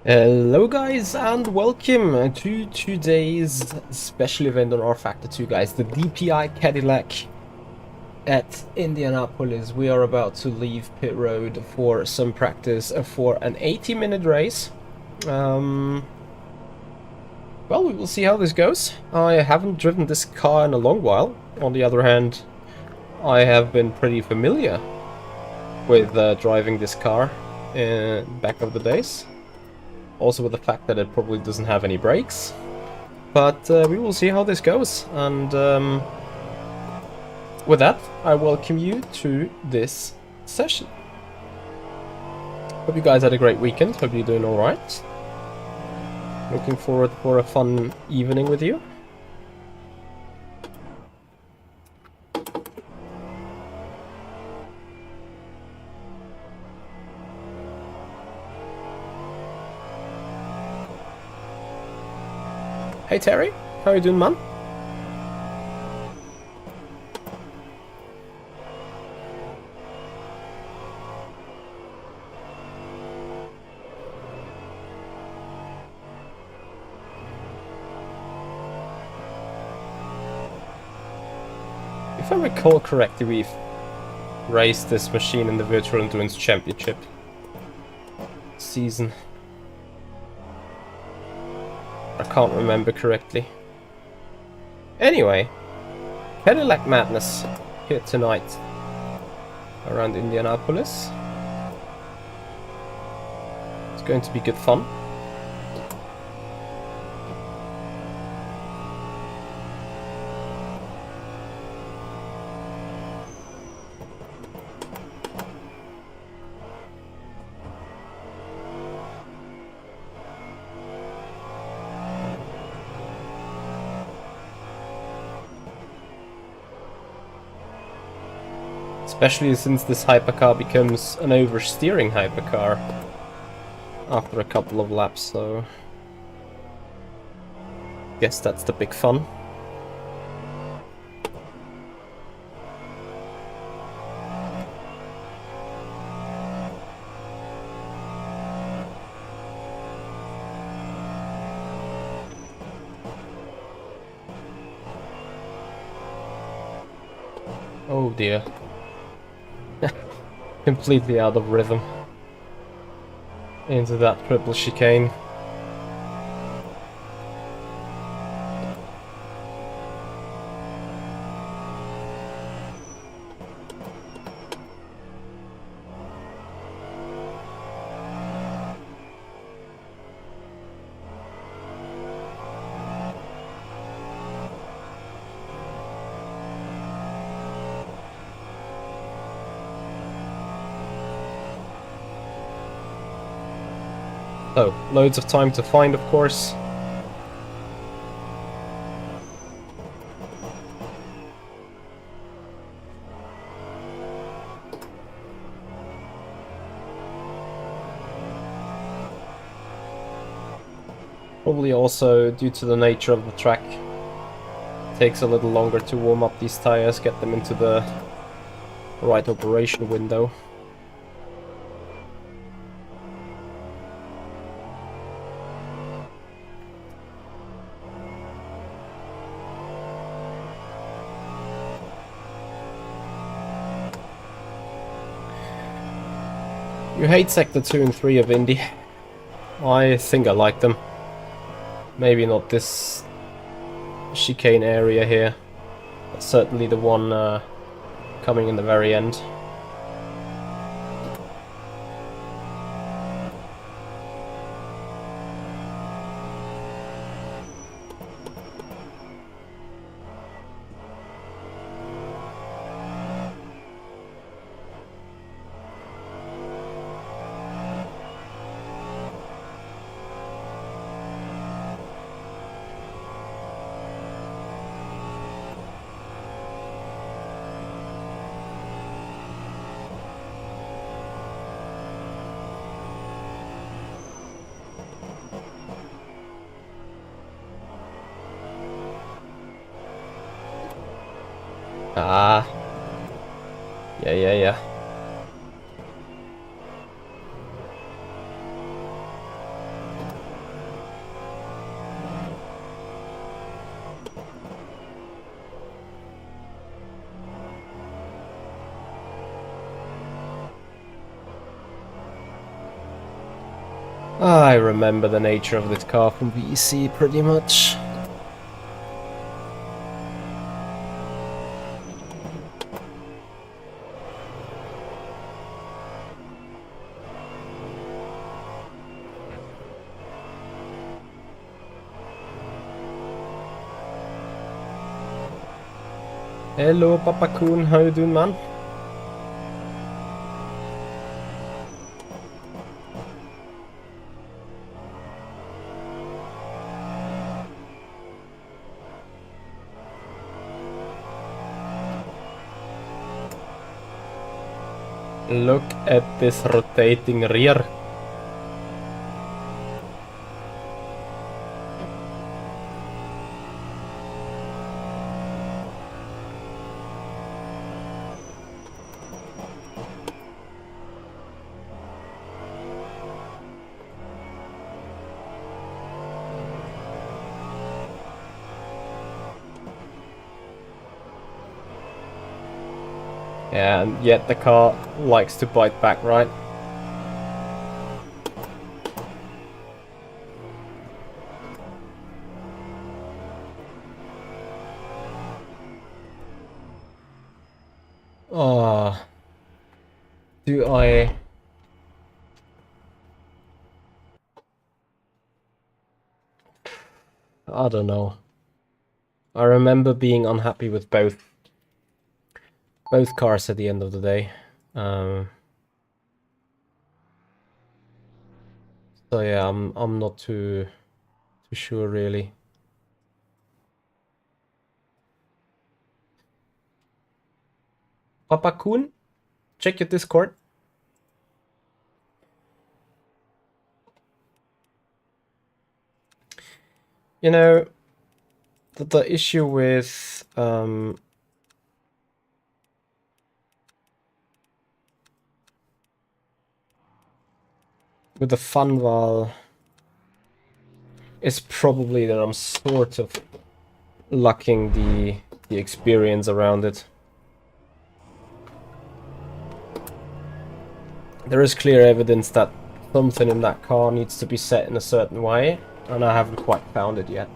Hello guys and welcome to today's special event on rFactor 2 guys, the DPi Cadillac at Indianapolis. We are about to leave pit road for some practice for an 80-minute race. Well, we will see how this goes. I haven't driven this car in a long while. On the other hand, I have been pretty familiar with driving this car back of the days. Also with the fact that it probably doesn't have any brakes. But we will see how this goes. And with that, I welcome you to this session. Hope you guys had a great weekend. Hope you're doing alright. Looking forward for a fun evening with you. Hey Terry, how are you doing, man? If I recall correctly, we've raced this machine in the Virtual Endurance Championship season. I can't remember correctly. Anyway, Cadillac madness here tonight around Indianapolis. It's going to be good fun. Especially since this hypercar becomes an oversteering hypercar after a couple of laps, so guess that's the big fun. Oh dear. Completely out of rhythm into that triple chicane. So, loads of time to find, of course. Probably also due to the nature of the track. It takes a little longer to warm up these tires, get them into the right operation window. You hate Sector 2 and 3 of Indy. I think I like them. Maybe not this chicane area here, but certainly the one coming in the very end. Ah. Yeah. I remember the nature of this car from VEC pretty much. Hello, Papa Coon, how you doing, man? Look at this rotating rear. Yeah, and yet the car likes to bite back, right? Oh, do I... I don't know. I remember being unhappy with both cars at the end of the day. So yeah, I'm not too sure really. Papa Kun, check your Discord. You know, the issue with the Funval is probably that I'm sort of lacking the experience around it. There is clear evidence that something in that car needs to be set in a certain way, and I haven't quite found it yet.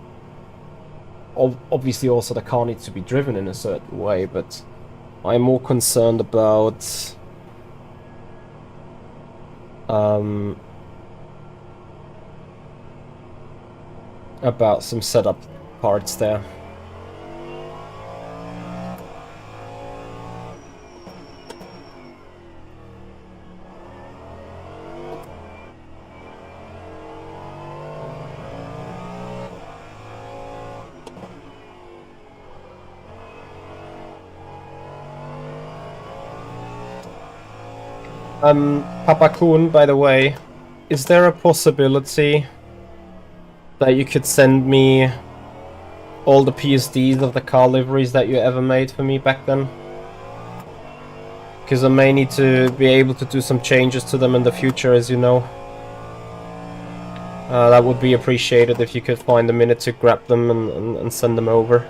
Obviously also the car needs to be driven in a certain way, but I'm more concerned about some setup parts there. Papa Kun, by the way, is there a possibility that you could send me all the PSDs of the car liveries that you ever made for me back then? Because I may need to be able to do some changes to them in the future, as you know. That would be appreciated if you could find a minute to grab them and send them over.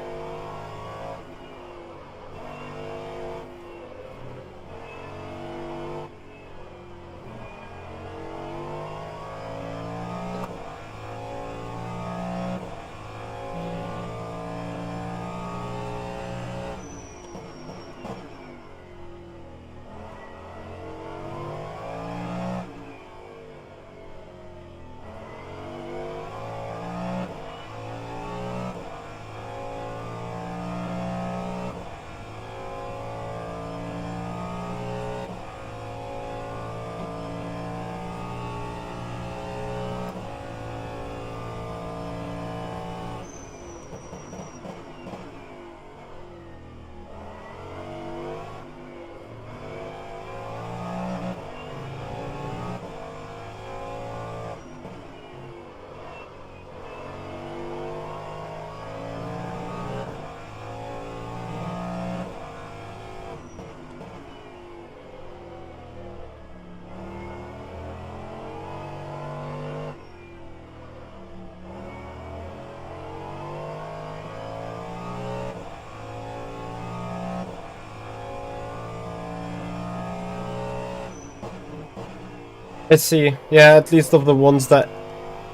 Let's see. Yeah, at least of the ones that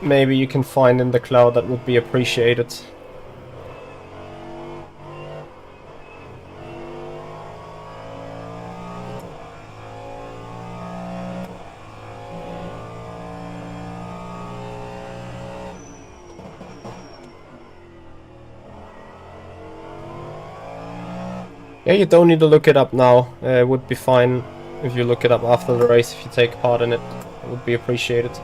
maybe you can find in the cloud, that would be appreciated. Yeah, you don't need to look it up now. It would be fine if you look it up after the race, if you take part in it. It would be appreciated.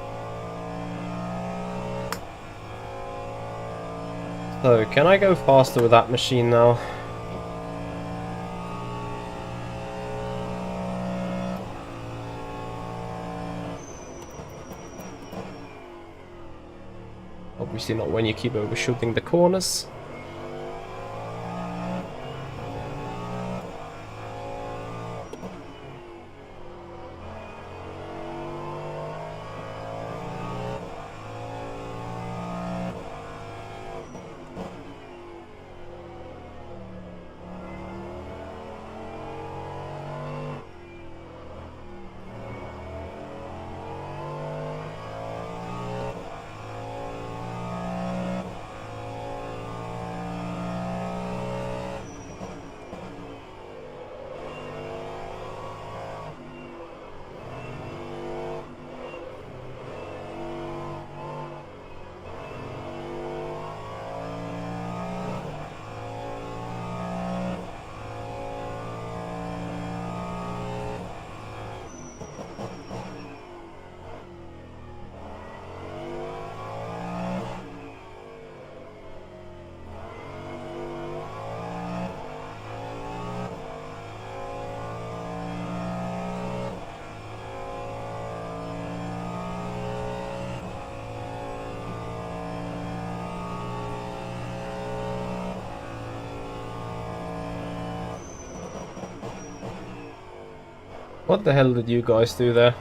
So, can I go faster with that machine now? Obviously not when you keep overshooting the corners. What the hell did you guys do there?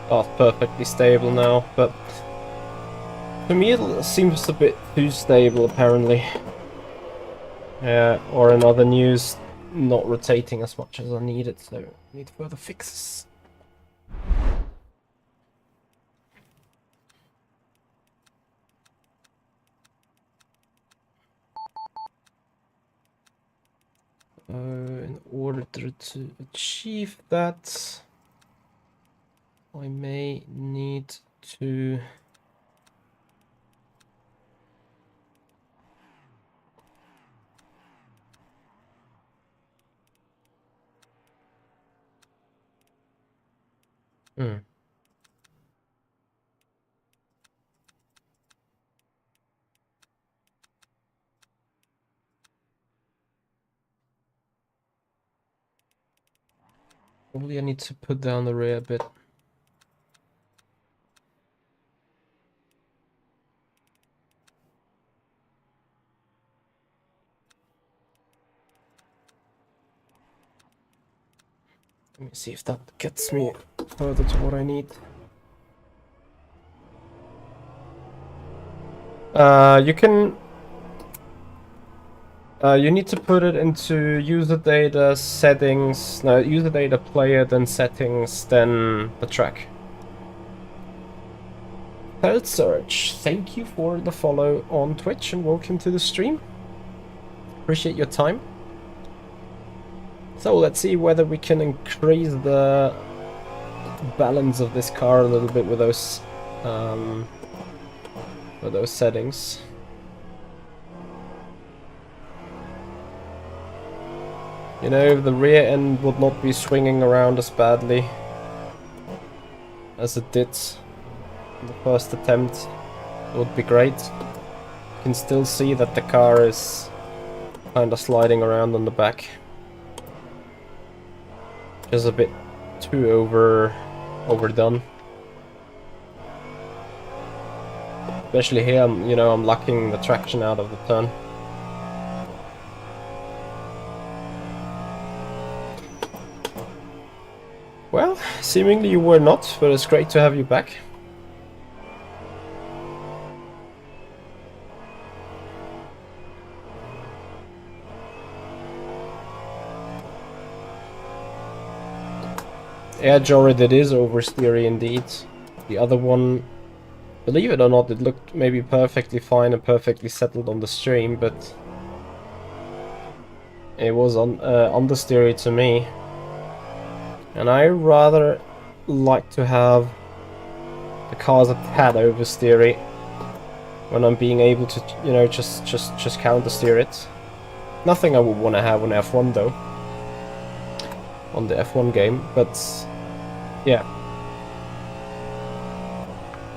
Oh, perfectly stable now, but to me it seems a bit too stable apparently. Yeah, or in other news, not rotating as much as I needed, so need further fixes. In order to achieve that, I may need to Probably I need to put down the rear a bit. Let me see if that gets me further to what I need. You can... you need to put it into user data settings, no, user data player, then settings, then the track. Health Search, thank you for the follow on Twitch and welcome to the stream. Appreciate your time. So let's see whether we can increase the balance of this car a little bit with those settings. You know, the rear end would not be swinging around as badly as it did in the first attempt. It would be great. You can still see that the car is kind of sliding around on the back. Just a bit too overdone. Especially here, I'm locking the traction out of the turn. Well, seemingly you were not, but it's great to have you back. Yeah, Jorid, it is oversteery indeed. The other one, believe it or not, it looked maybe perfectly fine and perfectly settled on the stream, but it was understeery to me. And I rather like to have the cars a tad oversteery when I'm being able to, just counter steer it. Nothing I would want to have on F1 though, on the F1 game, but yeah.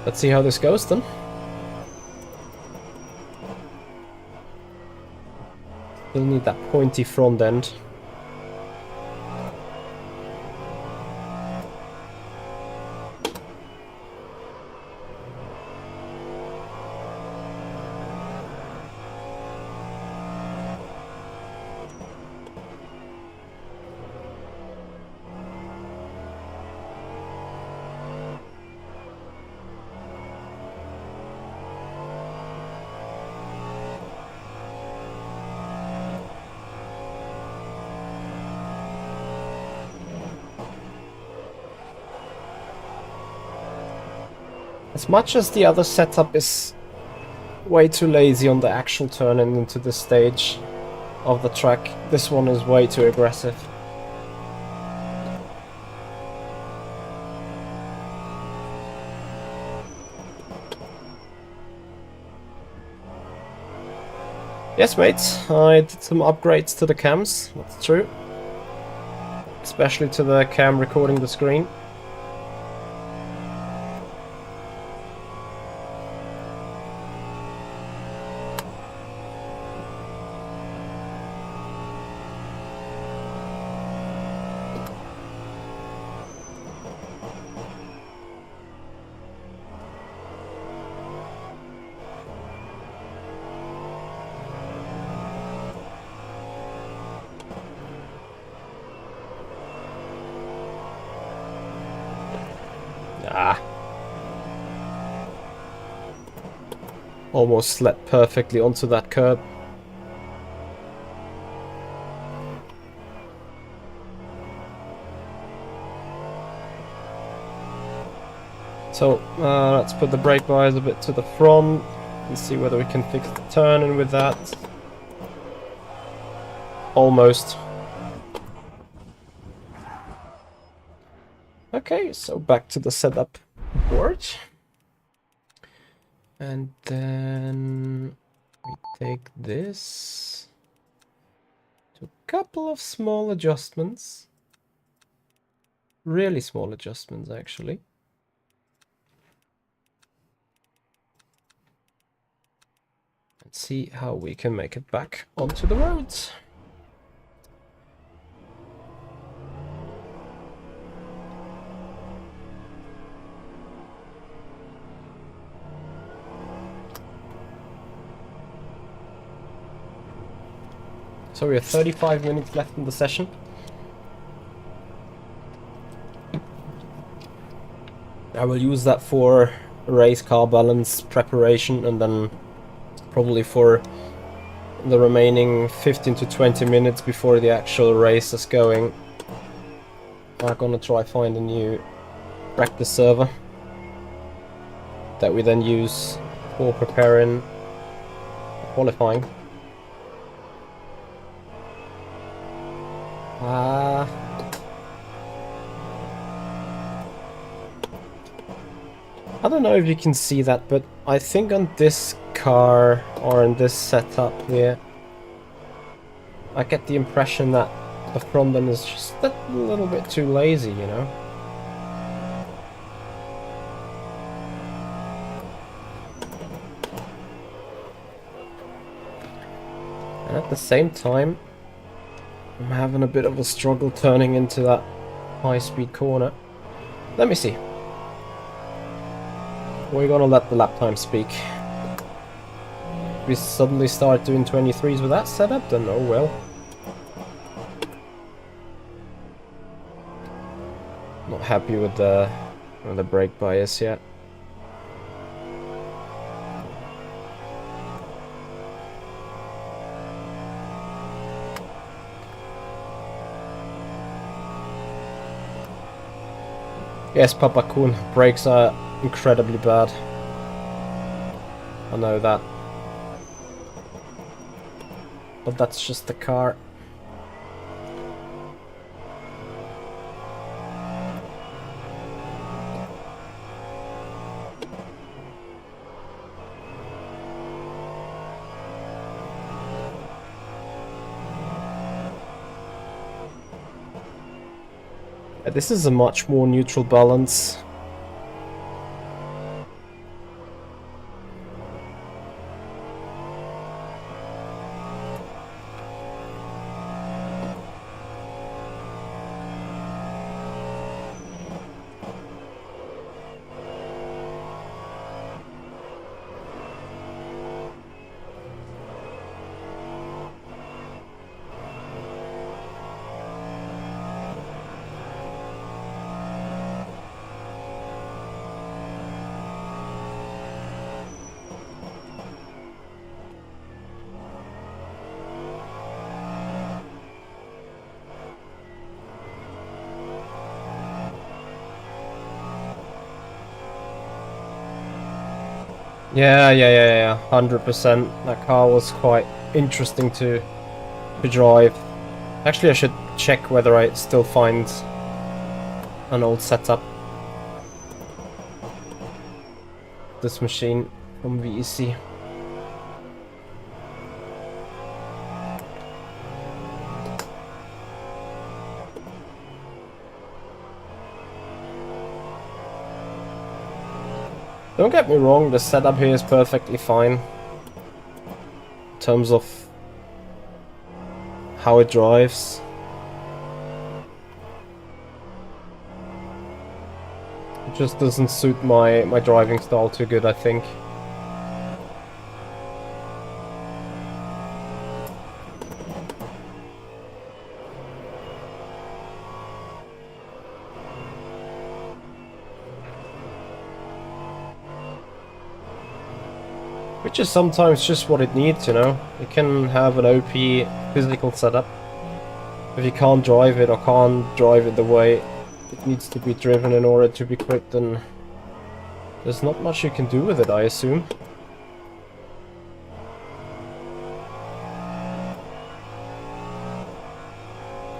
Let's see how this goes then. Still need that pointy front end. As much as the other setup is way too lazy on the actual turning into the stage of the track, this one is way too aggressive. Yes, mates, I did some upgrades to the cams, that's true. Especially to the cam recording the screen. Ah. Almost slid perfectly onto that curb. So let's put the brake bias a bit to the front and see whether we can fix the turning with that. Almost. Okay, so back to the setup board. And then we take this to a couple of small adjustments. Really small adjustments, actually. And see how we can make it back onto the roads. So we have 35 minutes left in the session. I will use that for race car balance preparation, and then probably for the remaining 15 to 20 minutes before the actual race is going. I'm gonna try find a new practice server that we then use for preparing qualifying. I don't know if you can see that, but I think on this car or in this setup here, I get the impression that the front end is just a little bit too lazy, you know? And at the same time, I'm having a bit of a struggle turning into that high-speed corner. Let me see. We're gonna let the lap time speak. If we suddenly start doing 23s with that setup, then oh well. Not happy with the brake bias yet. Yes, Papa Kun, brakes are incredibly bad. I know that. But that's just the car. This is a much more neutral balance. Yeah, 100%. That car was quite interesting to drive. Actually, I should check whether I still find an old setup. This machine from VEC. Don't get me wrong, the setup here is perfectly fine in terms of how it drives. It just doesn't suit my driving style too good, I think. Which is sometimes just what it needs, you know? You can have an OP physical setup. If you can't drive it or can't drive it the way it needs to be driven in order to be quick, then there's not much you can do with it, I assume.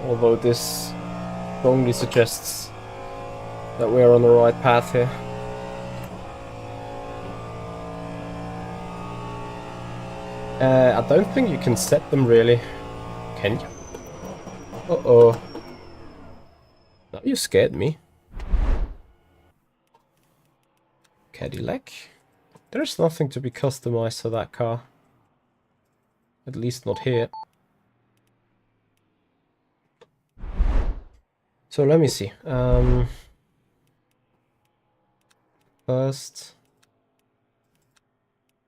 Although this strongly suggests that we're on the right path here. I don't think you can set them really. Can you? Uh-oh. Now you scared me. Cadillac? There's nothing to be customized for that car. At least not here. So let me see. First,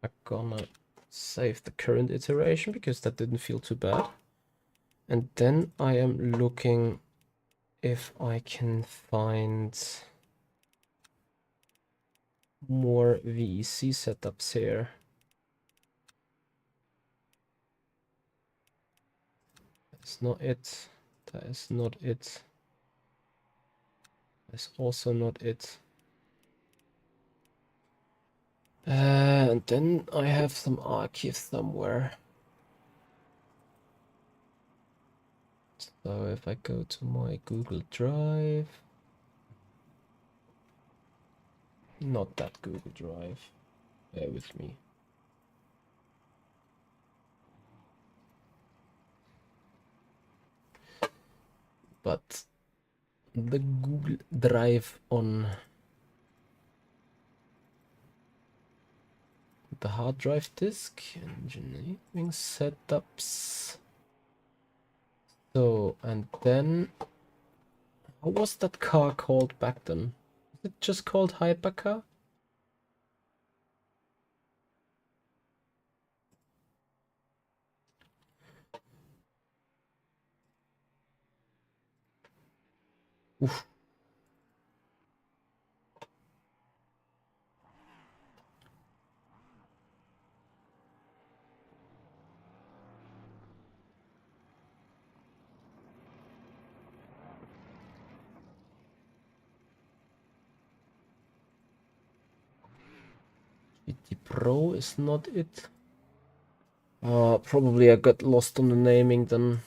I'm gonna save the current iteration because that didn't feel too bad. And then I am looking if I can find more VEC setups here. That's not it. That is not it. That's also not it. And then I have some archives somewhere. So if I go to my Google Drive, not that Google Drive, bear with me. But the Google Drive on the hard drive disk, engineering setups. So, and then, what was that car called back then? Was it just called Hypercar? Oof. GT Pro is not it. Probably I got lost on the naming then.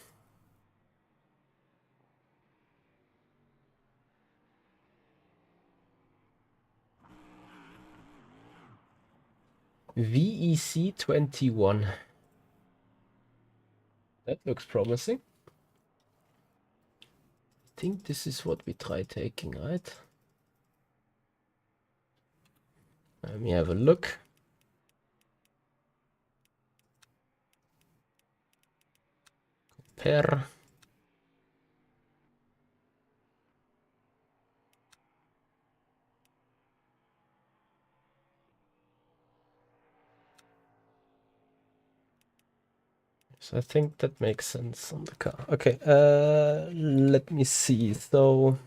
VEC 21. That looks promising. I think this is what we try taking, right? Let me have a look. Compare. So I think that makes sense on the car. Okay, let me see. So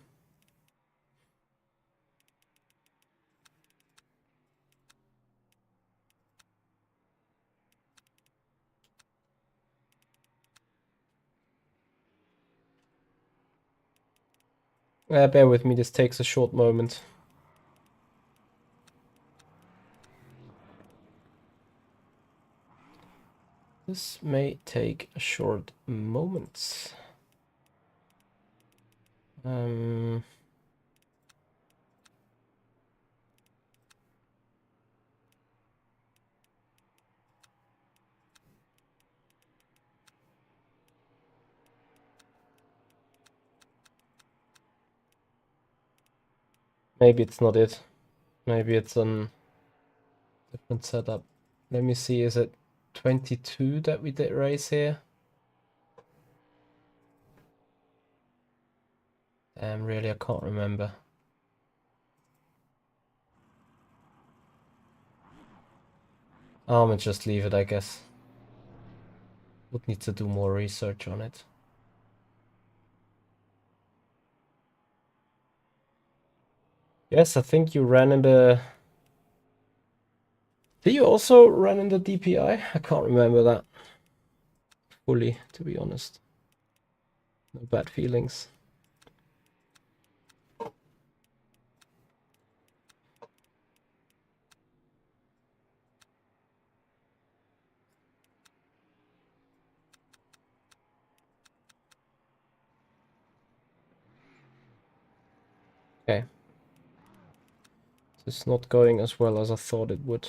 bear with me, this takes a short moment. This may take a short moment. Maybe it's not it. Maybe it's a different setup. Let me see, is it 22 that we did race here? Damn, really, I can't remember. I'm gonna just leave it, I guess. Would need to do more research on it. Yes, I think you ran in the Do you also run in the DPi? I can't remember that fully, to be honest. No bad feelings. Okay. It's not going as well as I thought it would.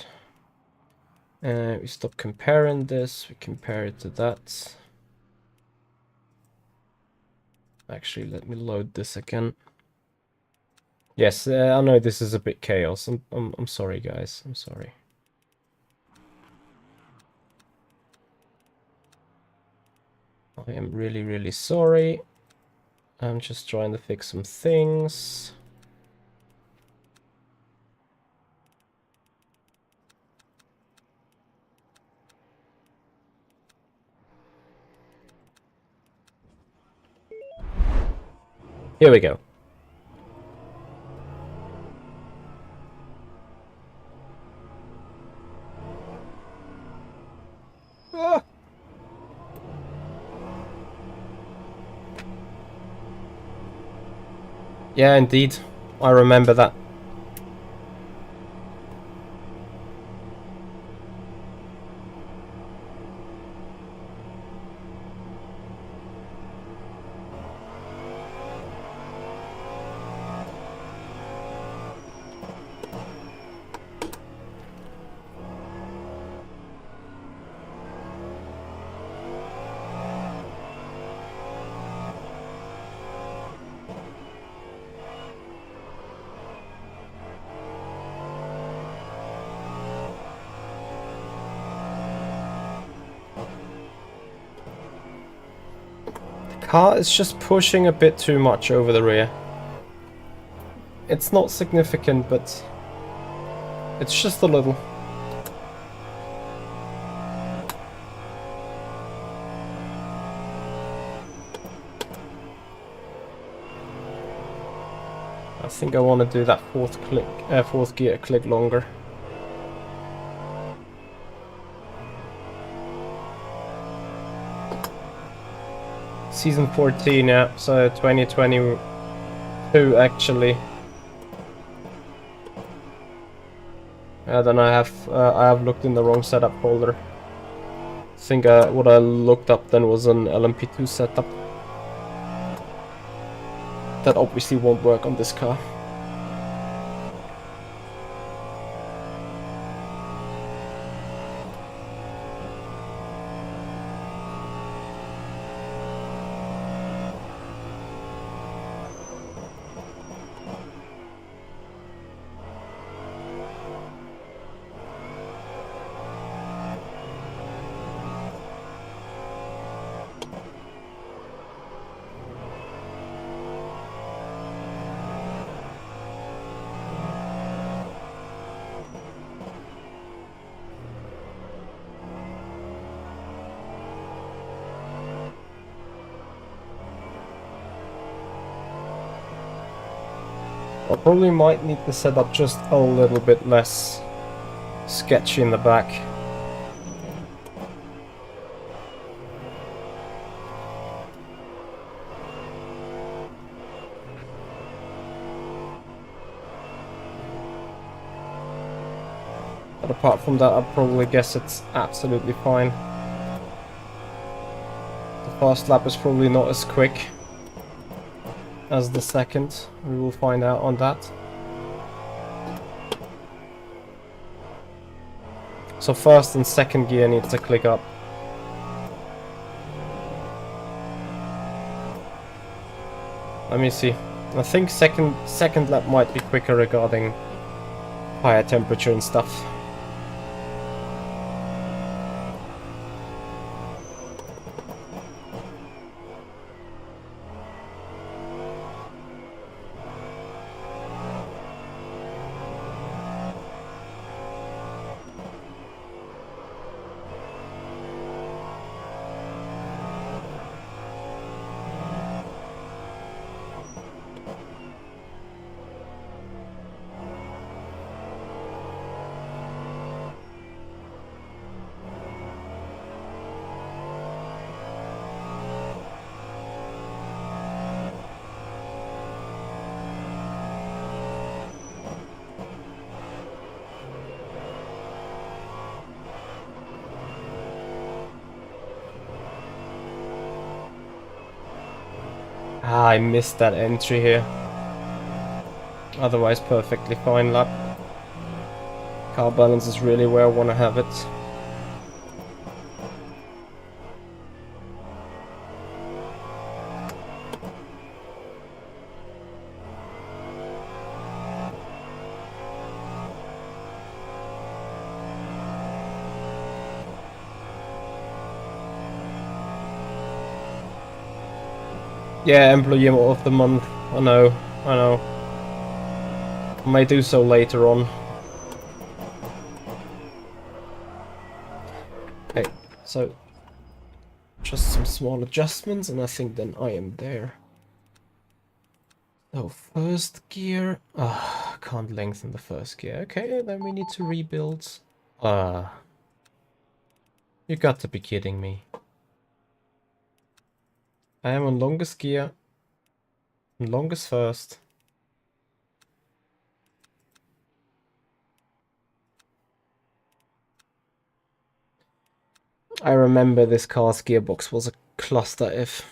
We stop comparing this, we compare it to that. Actually, let me load this again. Yes, I know this is a bit chaos. I'm sorry, guys. I'm sorry. I am really, really sorry. I'm just trying to fix some things. Here we go. Ah! Yeah, indeed. I remember that. Car is just pushing a bit too much over the rear. It's not significant, but it's just a little. I think I want to do that fourth gear a click longer. Season 14, yeah, so 2022 actually. Then I have looked in the wrong setup folder. I think what I looked up then was an LMP2 setup. That obviously won't work on this car. I probably might need the setup just a little bit less sketchy in the back. But apart from that, I'd probably guess it's absolutely fine. The first lap is probably not as quick as the second. We will find out on that. So first and second gear needs to click up. Let me see. I think second lap might be quicker regarding higher temperature and stuff. Ah, I missed that entry here. Otherwise, perfectly fine lap. Car balance is really where I want to have it. Yeah, employee of the month. I know, I know. I may do so later on. Okay, so just some small adjustments and I think then I am there. So first gear. Ah, can't lengthen the first gear. Okay, then we need to rebuild. Ah, you got to be kidding me. I am on longest gear. Longest first. I remember this car's gearbox was a cluster F.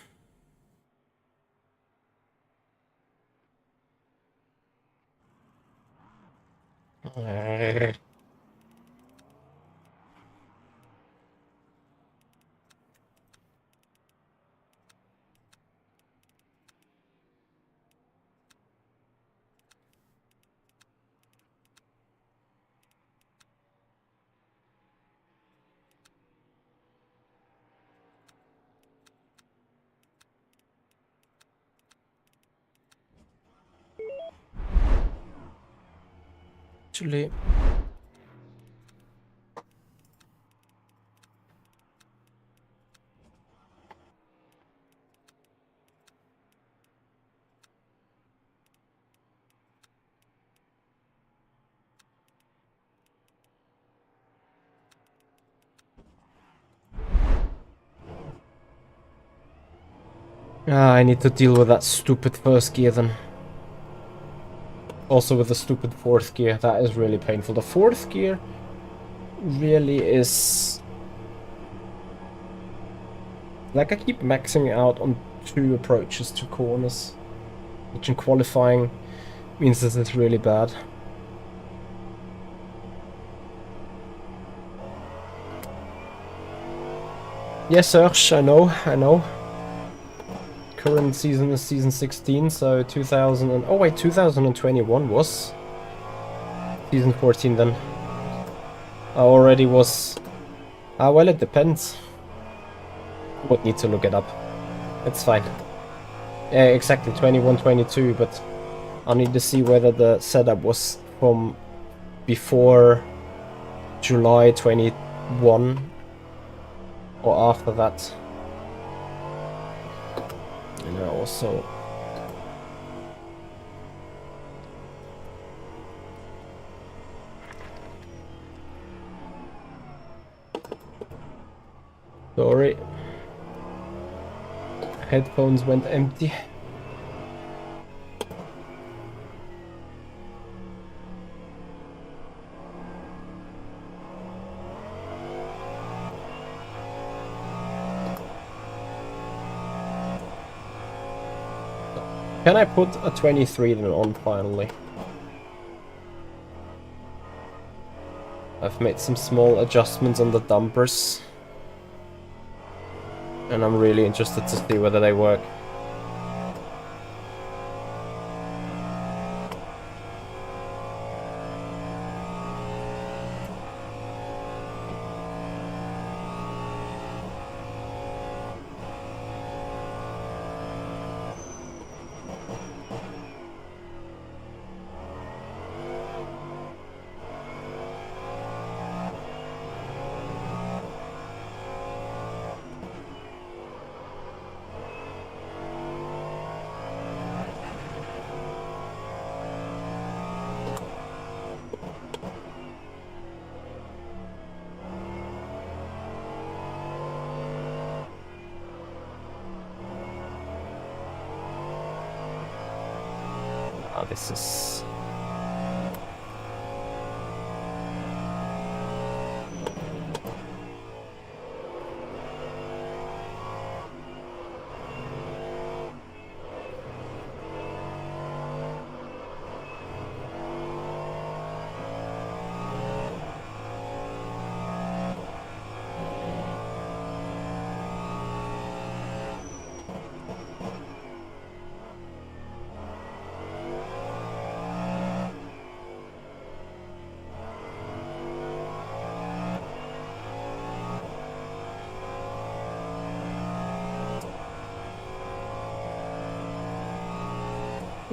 Actually, I need to deal with that stupid first gear then. Also with the stupid fourth gear, that is really painful. The fourth gear really is... Like I keep maxing out on 2 approaches to corners, which in qualifying means this is really bad. Yes, Serge, I know. Current season is season 16, so 2000 and... Oh wait, 2021 was season 14 then. I already was... Ah, well, it depends. Would need to look it up. It's fine. Yeah, exactly, 21, 22, but I need to see whether the setup was from before July 21 or after that. And I also... Sorry. Headphones went empty. Can I put a 23 then on finally? I've made some small adjustments on the dumpers. And I'm really interested to see whether they work. This is...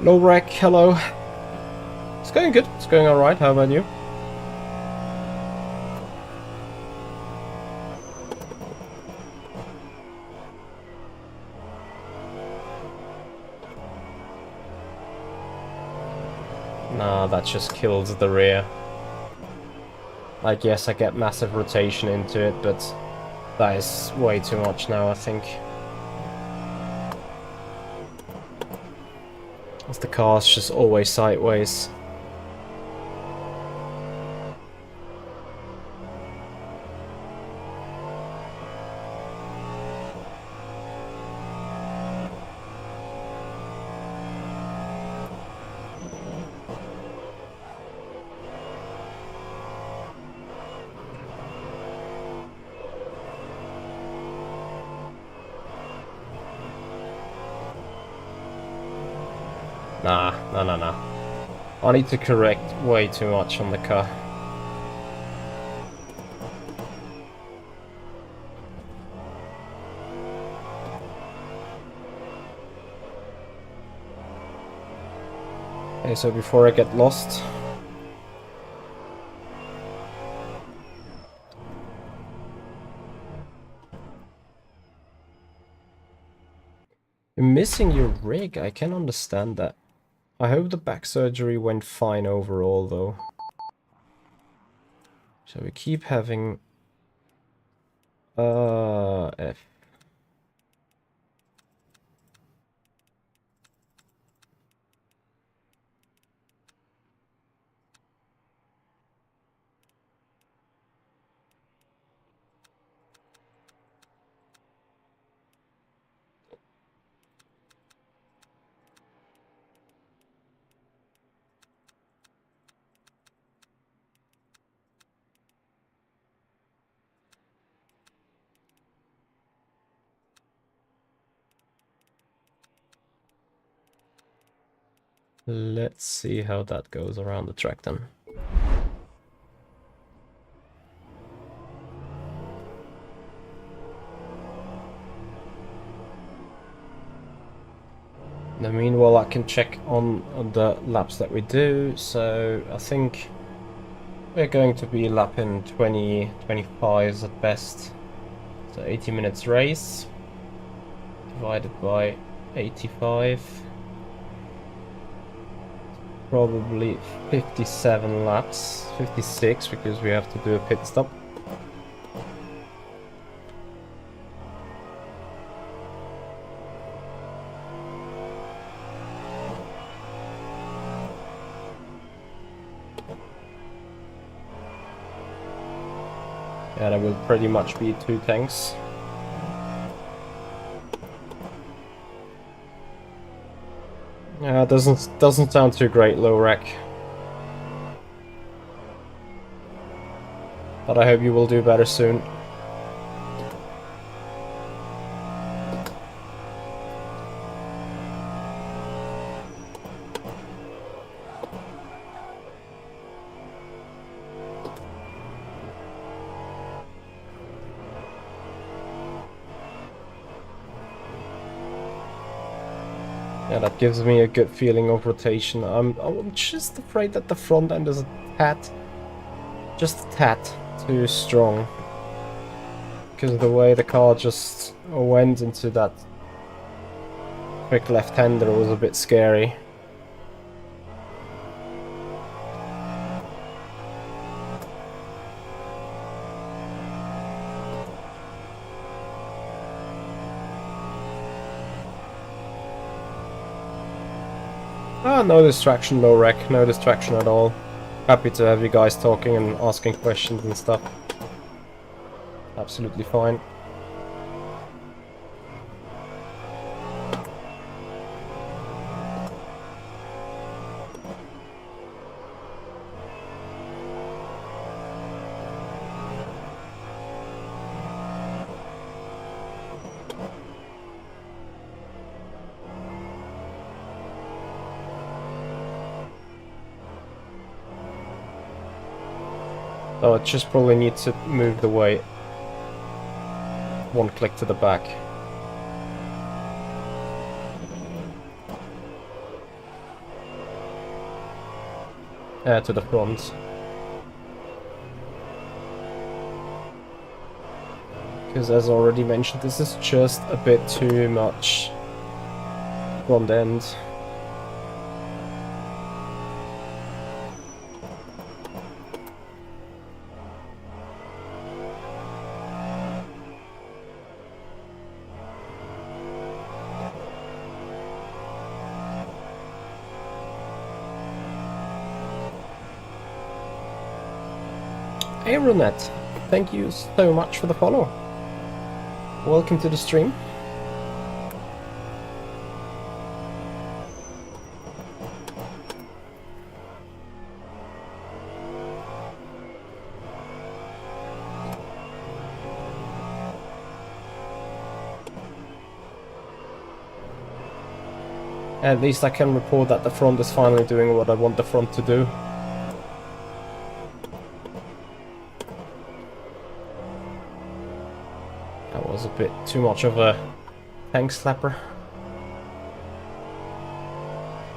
Low wreck, hello. It's going good. It's going alright. How about you? Nah, that just kills the rear. Like, yes, I get massive rotation into it, but that is way too much now, I think. As the car's just always sideways. Nah. I need to correct way too much on the car. Okay, so before I get lost... You're missing your rig, I can understand that. I hope the back surgery went fine overall, though. So we keep having... F. Let's see how that goes around the track then. Now, meanwhile, I can check on the laps that we do. So I think we're going to be lapping 20-25s at best. So 80 minutes race divided by 85. Probably 57 laps, 56 because we have to do a pit stop. Yeah, that will pretty much be 2 tanks. Yeah, it doesn't sound too great, low wreck. But I hope you will do better soon. Yeah, that gives me a good feeling of rotation. I'm just afraid that the front end is just a tad too strong. Because of the way the car just went into that quick left-hander was a bit scary. Ah, no distraction, low wreck, no distraction at all. Happy to have you guys talking and asking questions and stuff. Absolutely fine. So I just probably need to move the weight 1 click to the back. to the front. Because as already mentioned, this is just a bit too much front end. Aeronet, thank you so much for the follow. Welcome to the stream. At least I can report that the front is finally doing what I want the front to do. That was a bit too much of a tank slapper.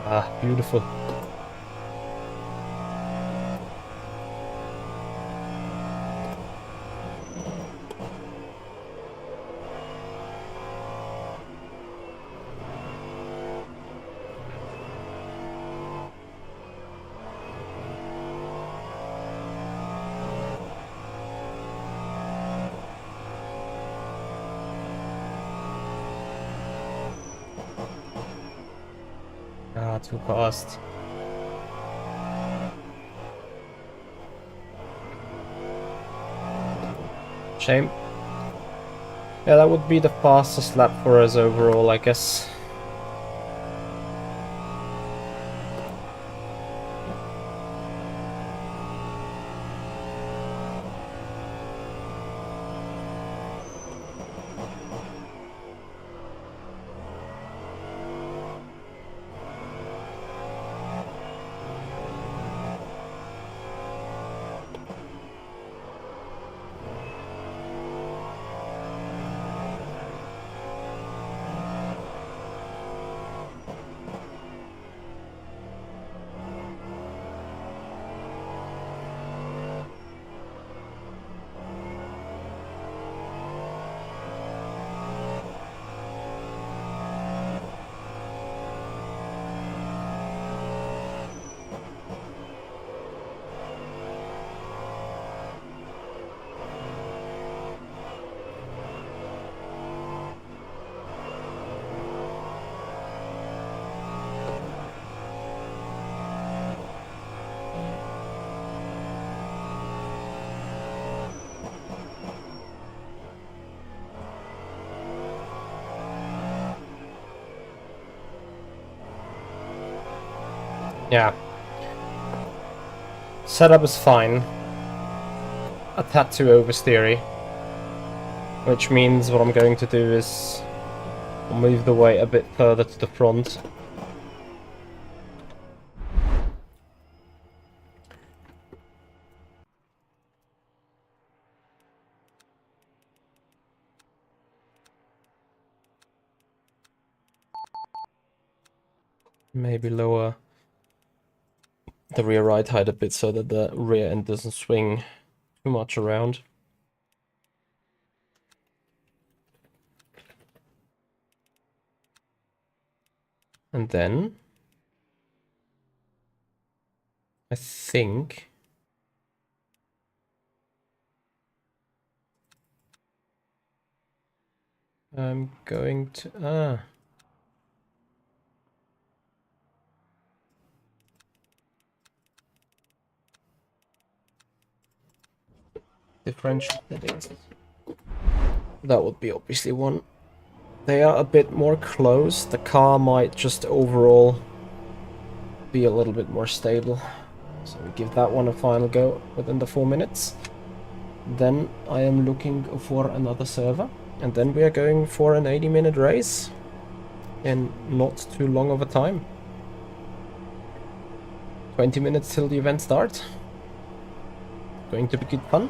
Ah, beautiful. Ah, too fast. Shame. Yeah, that would be the fastest lap for us overall, I guess. Yeah. Setup is fine. A tad too oversteery. Which means what I'm going to do is move the weight a bit further to the front. Maybe lower the rear ride height a bit so that the rear end doesn't swing too much around. And then I think I'm going to differential settings. That would be obviously one. They are a bit more close. The car might just overall be a little bit more stable. So we give that one a final go within the 4 minutes. Then I am looking for another server. And then we are going for an 80-minute race in not too long of a time. 20 minutes till the event starts. Going to be good fun.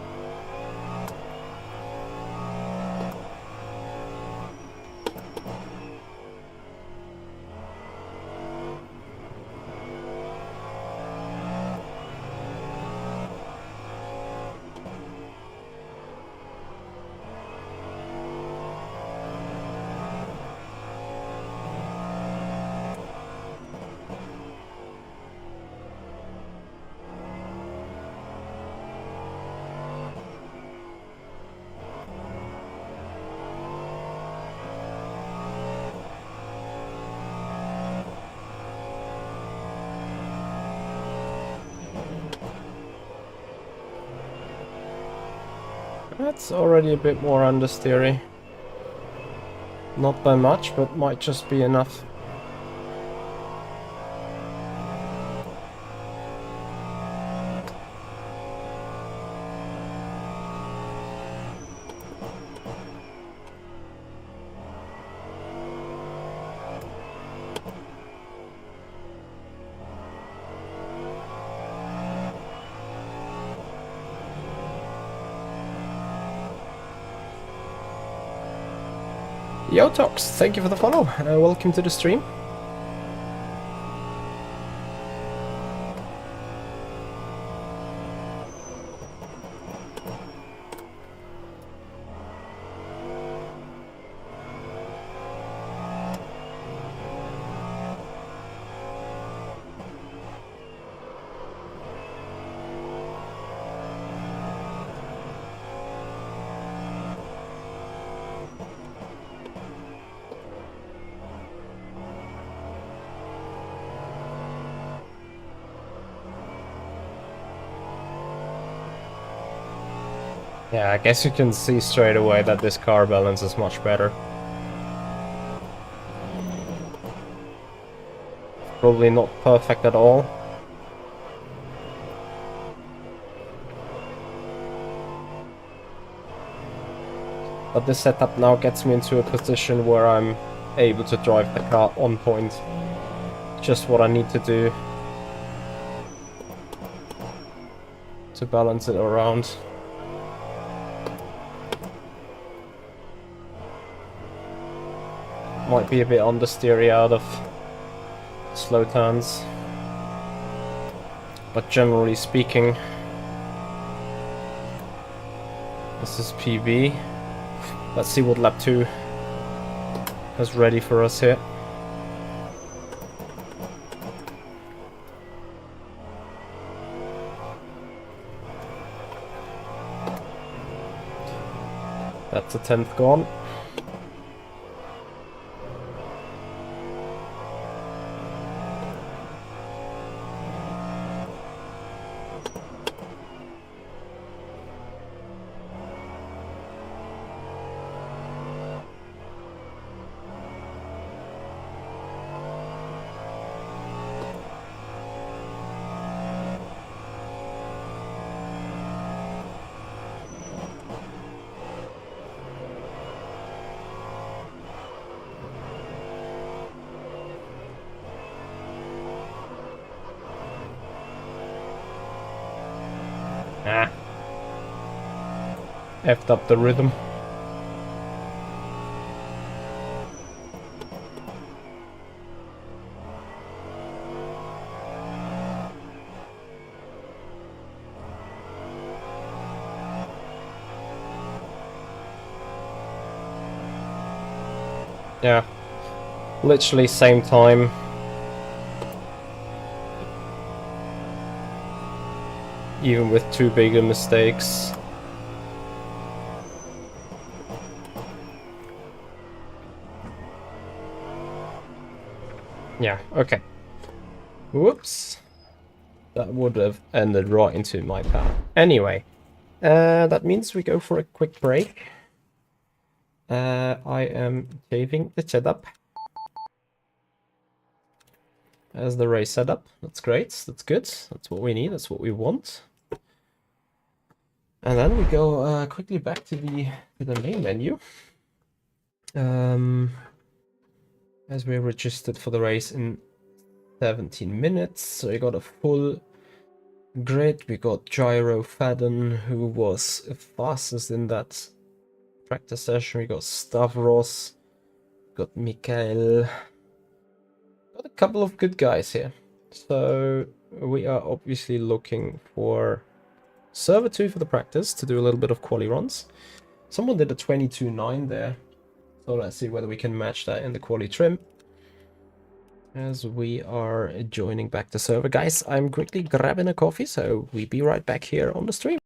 That's already a bit more understeery. Not by much, but might just be enough. Yo Tox, thank you for the follow. Welcome to the stream. Yeah, I guess you can see straight away that this car balance is much better. Probably not perfect at all. But this setup now gets me into a position where I'm able to drive the car on point. Just what I need to do to balance it around. Might be a bit understeery out of slow turns, but generally speaking, this is PB. Let's see what lap 2 is ready for us here. That's a 10th gone. Ah. Effed up the rhythm. Yeah. Literally same time. Even with 2 bigger mistakes. Yeah, okay. Whoops. That would have ended right into my path. Anyway, that means we go for a quick break. I am saving the setup as the race setup. That's great. That's good. That's what we need. That's what we want. And then we go quickly back to the main menu. As we're registered for the race in 17 minutes, so we got a full grid. We got Gyro Fadden, who was fastest in that practice session. We got Stavros, got Mikael, got a couple of good guys here. So we are obviously looking for server 2 for the practice to do a little bit of quali runs. Someone did a 22.9 there, so let's see whether we can match that in the quali trim. As we are joining back the server, guys, I'm quickly grabbing a coffee, so we'll be right back here on the stream.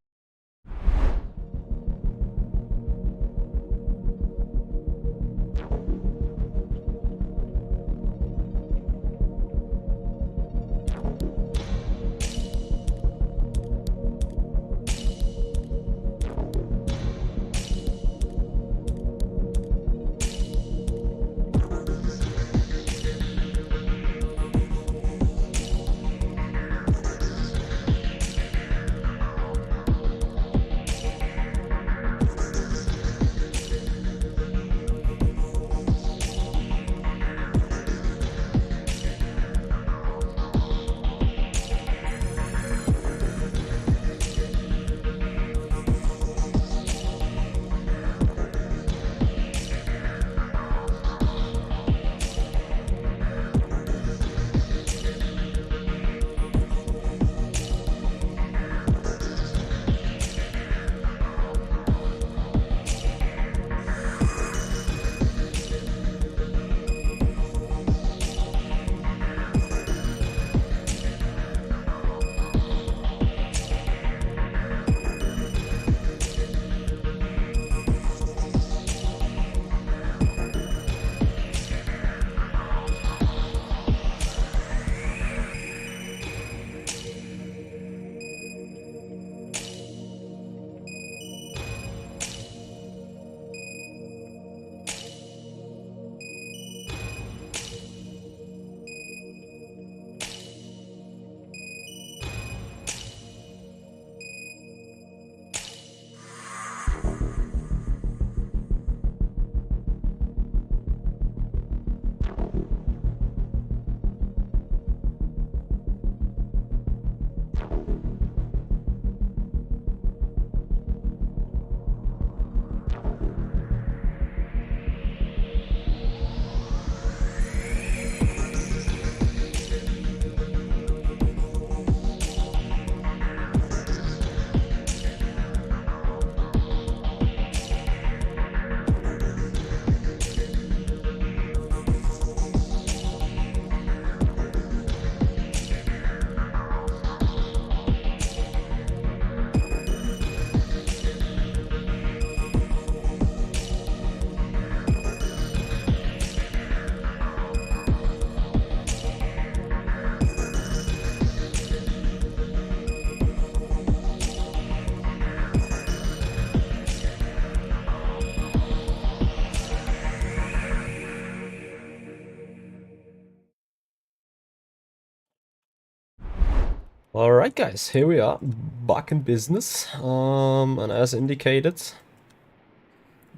Alright guys, here we are, back in business, and as indicated,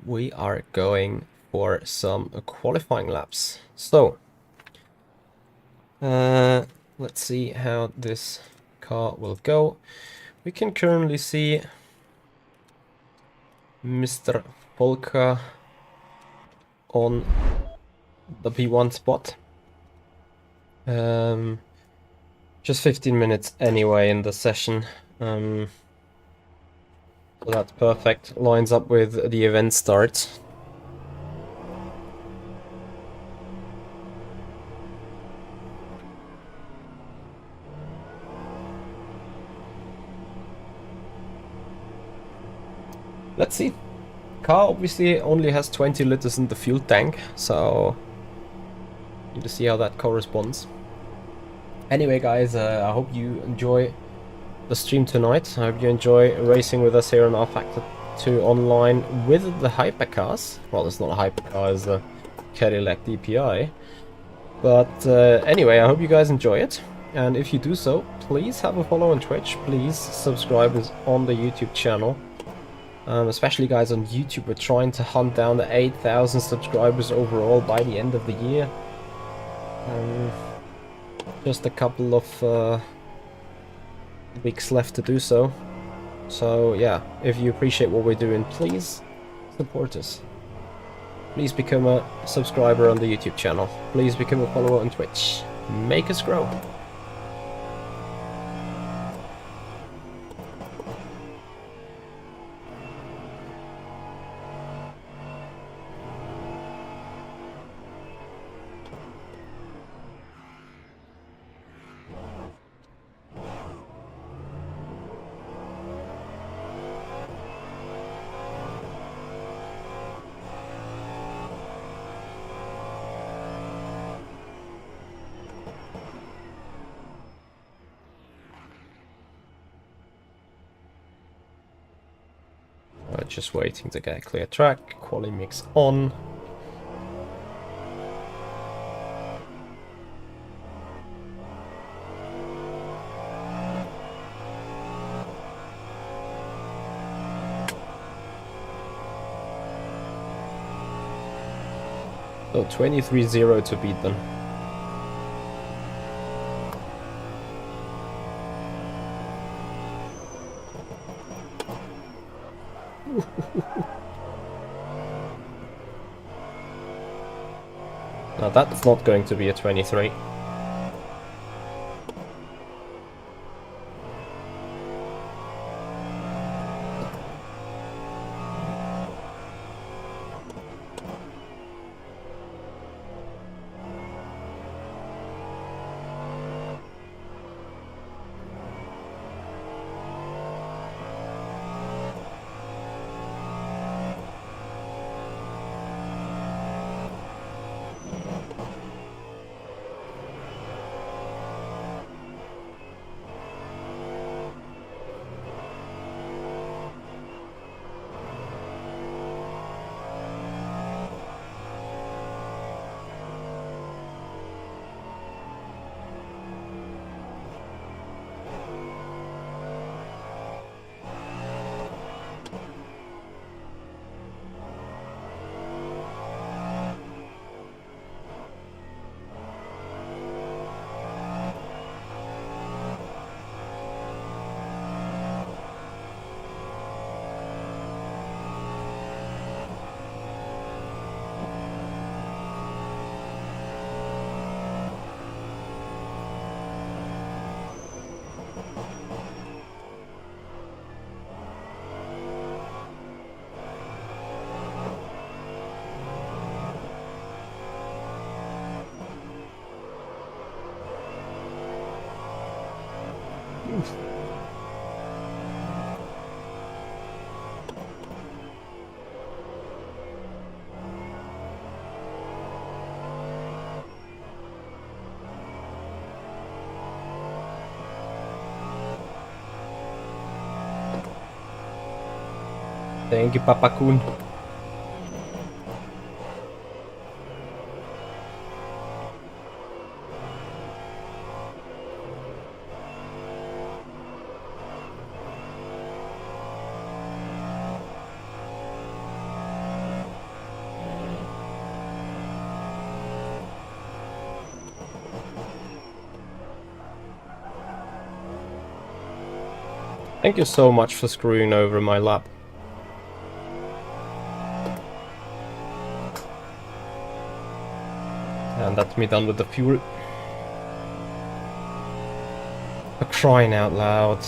we are going for some qualifying laps. So, let's see how this car will go. We can currently see Mr. Polka on the P1 spot. Just 15 minutes anyway in the session. So that's perfect. Lines up with the event start. Let's see. Car obviously only has 20 liters in the fuel tank, so need to see how that corresponds. Anyway guys, I hope you enjoy the stream tonight. I hope you enjoy racing with us here on rFactor 2 online with the hypercars. Well, it's not a hypercar, it's a Cadillac DPi. But anyway, I hope you guys enjoy it. And if you do so, please have a follow on Twitch. Please subscribe us on the YouTube channel. Especially guys on YouTube, we're trying to hunt down the 8,000 subscribers overall by the end of the year. Just a couple of weeks left to do so. So yeah, if you appreciate what we're doing, please support us. Please become a subscriber on the YouTube channel. Please become a follower on Twitch. Make us grow. Just waiting to get a clear track. Quali mix on. So 23-0 to beat them. Now that's not going to be a 23. Thank you, Papa Kun. Thank you so much for screwing over my lap. And that's me done with the fuel. For crying out loud.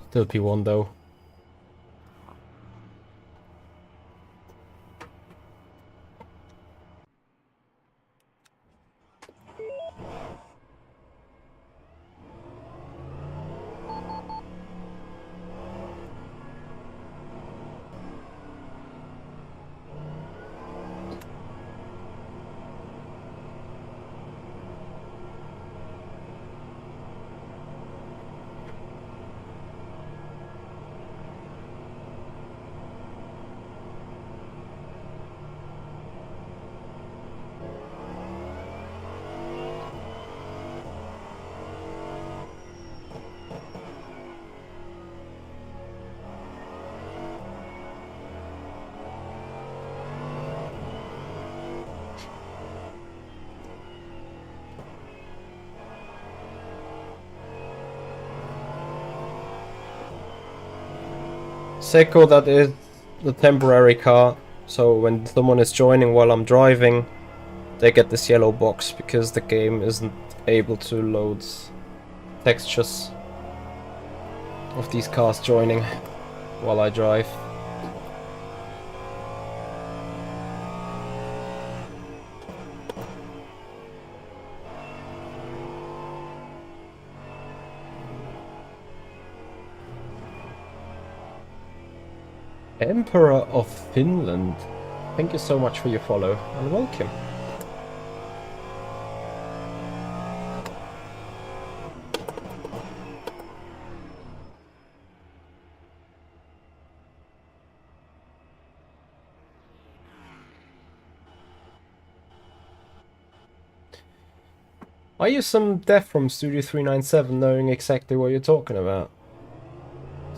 Still P1 though. Seiko, that is the temporary car, so when someone is joining while I'm driving, they get this yellow box because the game isn't able to load textures of these cars joining while I drive. Emperor of Finland, thank you so much for your follow and welcome. Are you some dev from Studio 397 knowing exactly what you're talking about?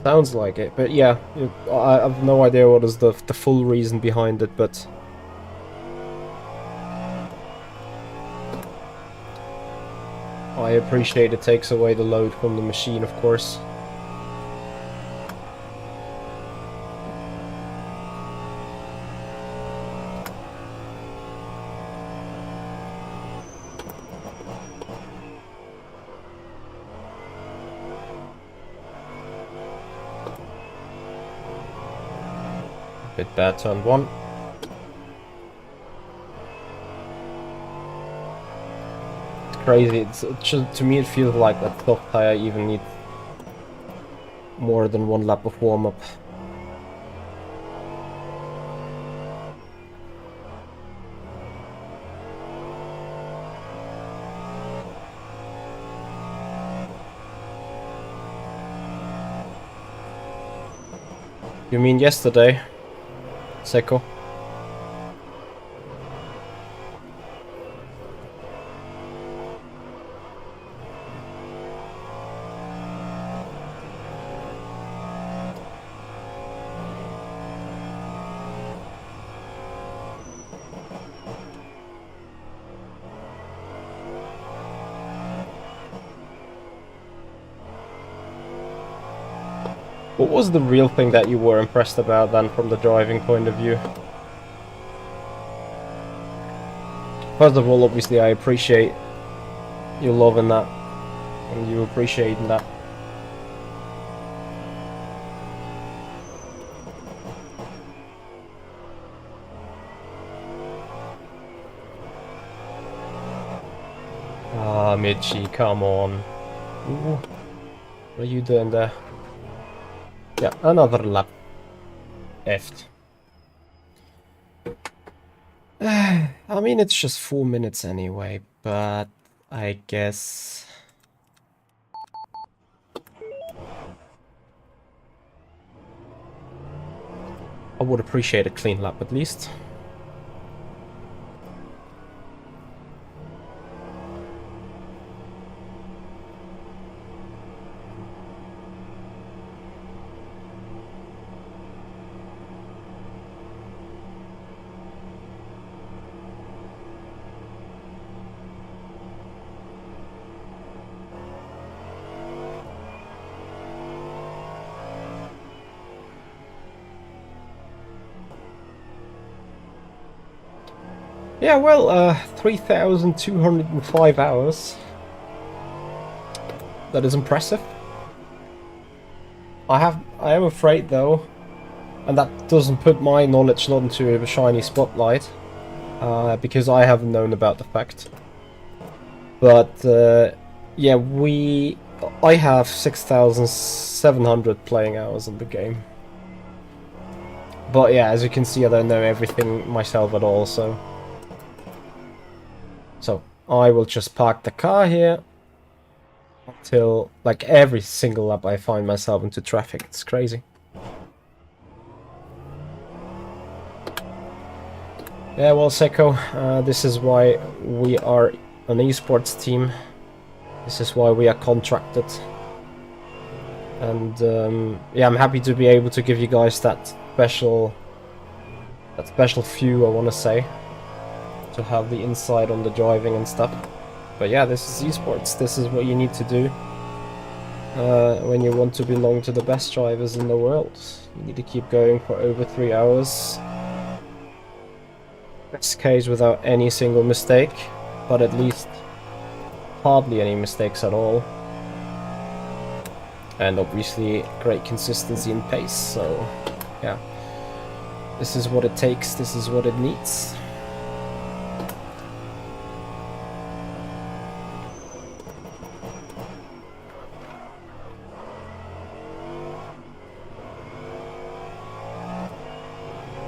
Sounds like it, but yeah, I have no idea what is the full reason behind it, but... I appreciate it takes away the load from the machine, of course. Bit bad turn one. It's crazy. It's just, to me it feels like that soft tire even needs more than one lap of warm up. You mean yesterday, Seiko? What was the real thing that you were impressed about then from the driving point of view? First of all, obviously I appreciate you loving that and you appreciating that. Ah, Michi, come on. Ooh. What are you doing there? Yeah, another lap. Effed. I mean, it's just 4 minutes anyway, but I guess... I would appreciate a clean lap at least. Yeah, well, 3,205 hours. That is impressive. I am afraid though, and that doesn't put my knowledge not into a shiny spotlight, because I haven't known about the fact. But yeah, I have 6,700 playing hours in the game. But yeah, as you can see, I don't know everything myself at all, so I will just park the car here until, like, every single lap I find myself into traffic. It's crazy. Yeah, well, Seiko, this is why we are an esports team. This is why we are contracted. And yeah, I'm happy to be able to give you guys that special view, I want to say, to have the insight on the driving and stuff. But yeah, this is esports. This is what you need to do when you want to belong to the best drivers in the world. You need to keep going for over 3 hours. Best case without any single mistake, but at least hardly any mistakes at all. And obviously great consistency in pace, so yeah. This is what it takes, this is what it needs.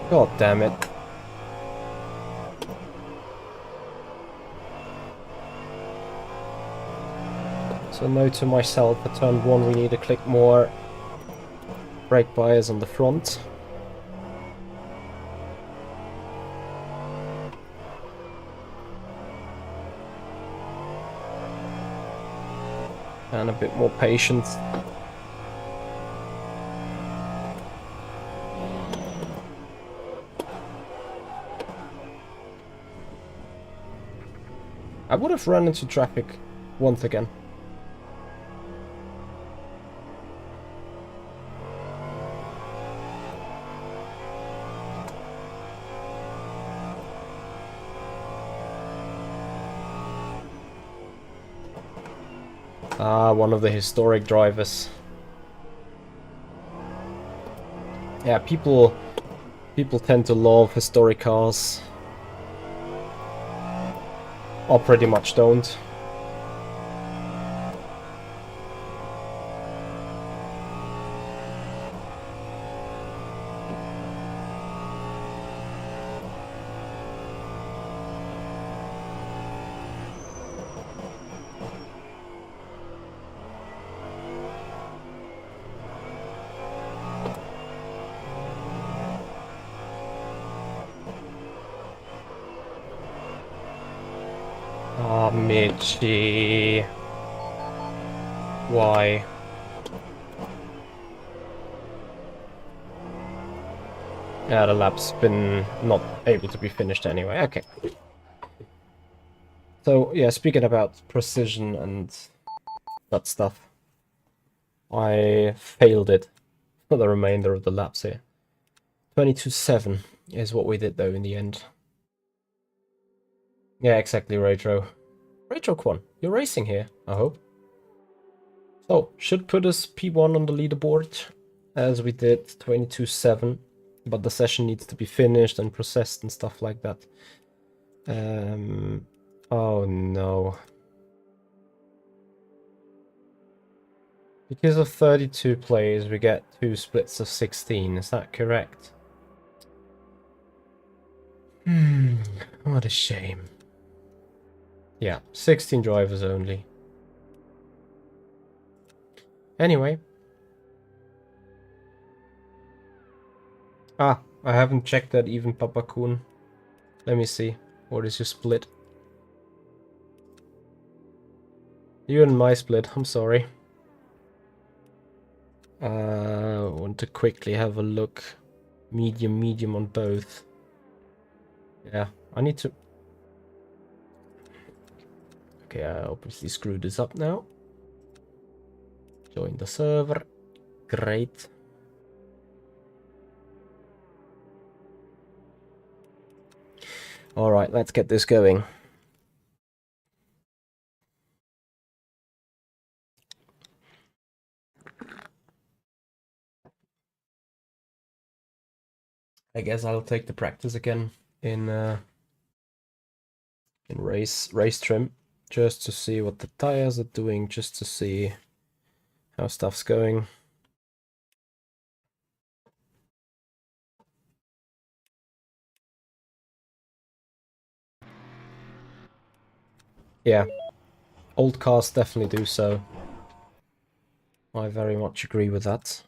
God damn it. So note to myself, for turn 1 we need to click more brake bias on the front. And a bit more patience. I would have run into traffic once again. Ah, one of the historic drivers. Yeah, people tend to love historic cars. Or pretty much don't. Ah, Michi. Why? Yeah, the lap's been not able to be finished anyway. Okay. So, yeah, speaking about precision and that stuff, I failed it for the remainder of the laps here. 22.7 is what we did, though, in the end. Yeah, exactly, Retro. Retro Quan, you're racing here, I hope. So, should put us P1 on the leaderboard, as we did 22.7, but the session needs to be finished and processed and stuff like that. Oh no. Because of 32 players, we get 2 splits of 16, is that correct? What a shame. Yeah, 16 drivers only. Anyway. Ah, I haven't checked that even, Papa Kun. Let me see. What is your split? You and my split, I'm sorry. Want to quickly have a look. Medium, medium on both. Yeah, I need to... Okay, I obviously screwed this up now. Join the server. Great. Alright, let's get this going. I guess I'll take the practice again in race trim, just to see what the tires are doing, just to see how stuff's going. Yeah, old cars definitely do so. I very much agree with that.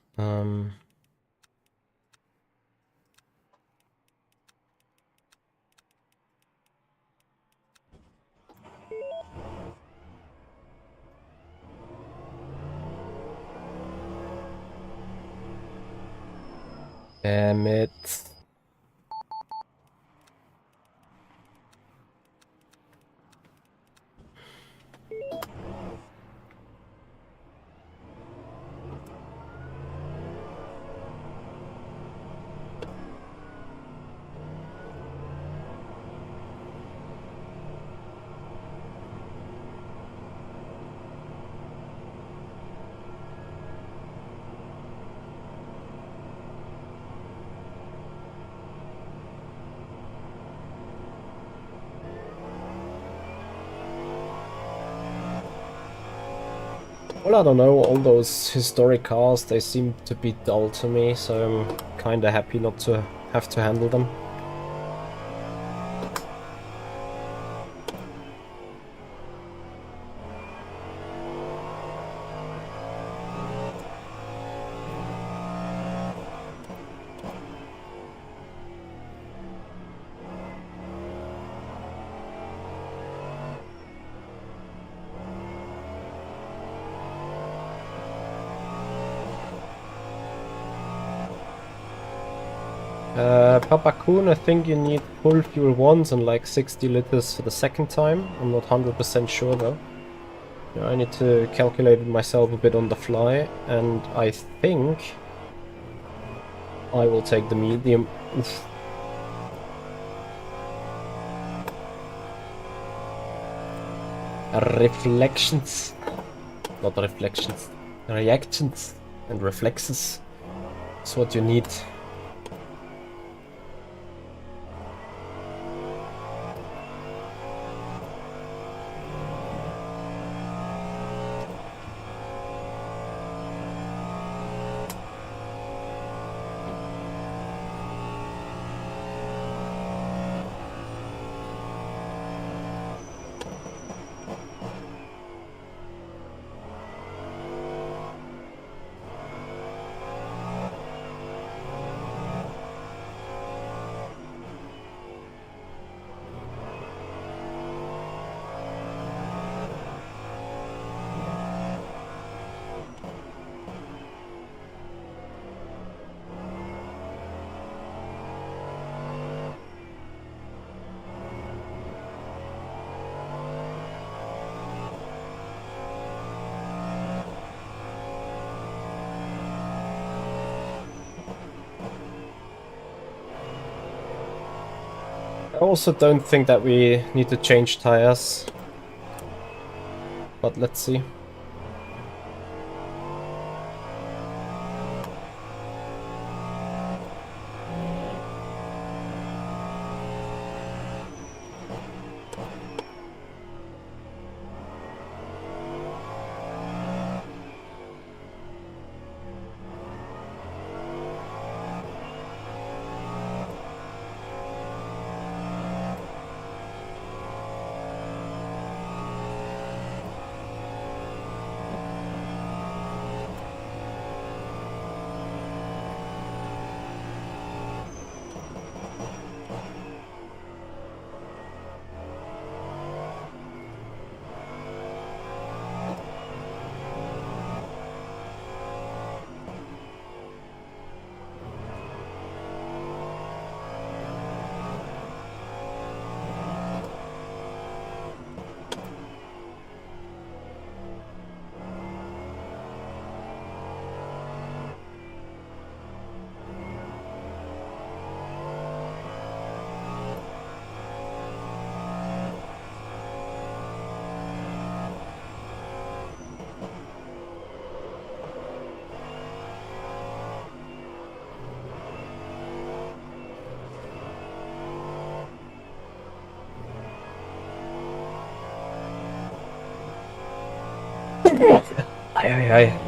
Damn it. Well, I don't know, all those historic cars, they seem to be dull to me, so I'm kinda happy not to have to handle them. Papa Kun, I think you need full fuel once and like 60 liters for the second time. I'm not 100% sure though. Yeah, I need to calculate it myself a bit on the fly, and I think I will take the medium. Oof. Reflections. Not reflections. Reactions and reflexes. That's what you need. I also don't think that we need to change tires, but let's see.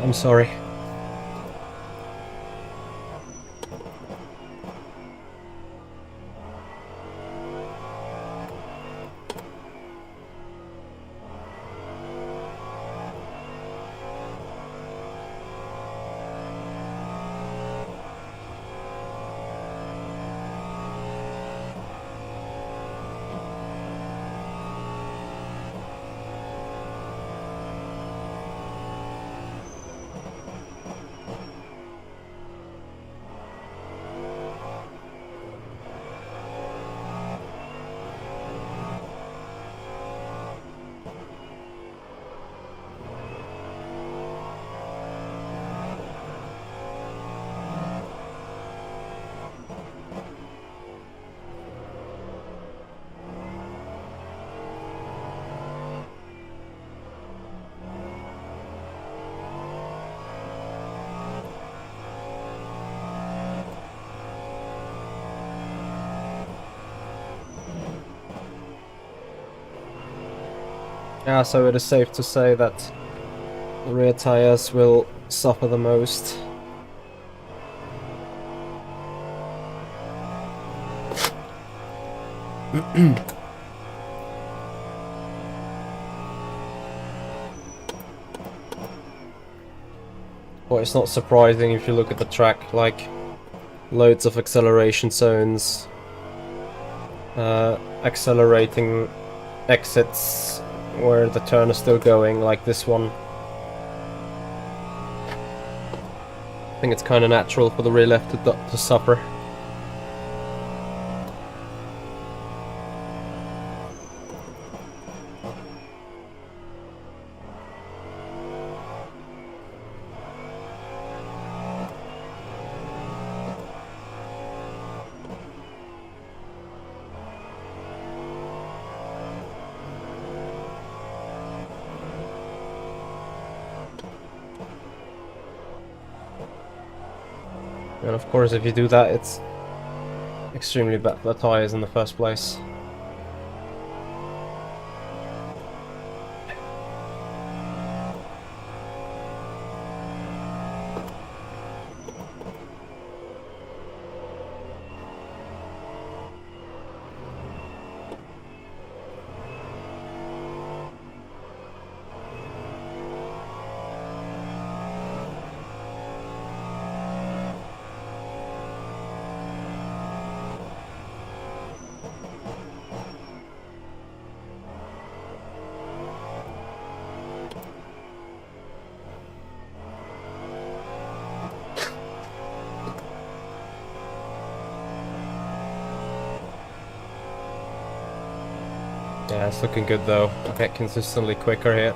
I'm sorry. Yeah, so it is safe to say that the rear tires will suffer the most. Well, it's not surprising if you look at the track, like loads of acceleration zones, accelerating exits where the turn is still going, like this one. I think it's kind of natural for the rear left to suffer. And of course, if you do that, it's extremely bad for the tires in the first place. Yeah, it's looking good though. I get consistently quicker here.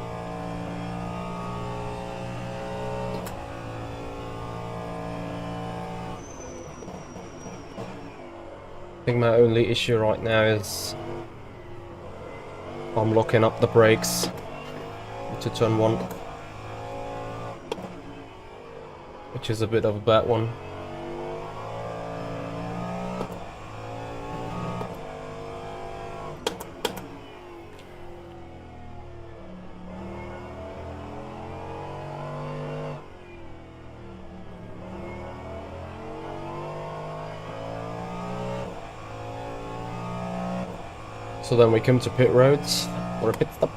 I think my only issue right now is I'm locking up the brakes to turn 1, which is a bit of a bad one. So then we come to pit roads, or a pit stop.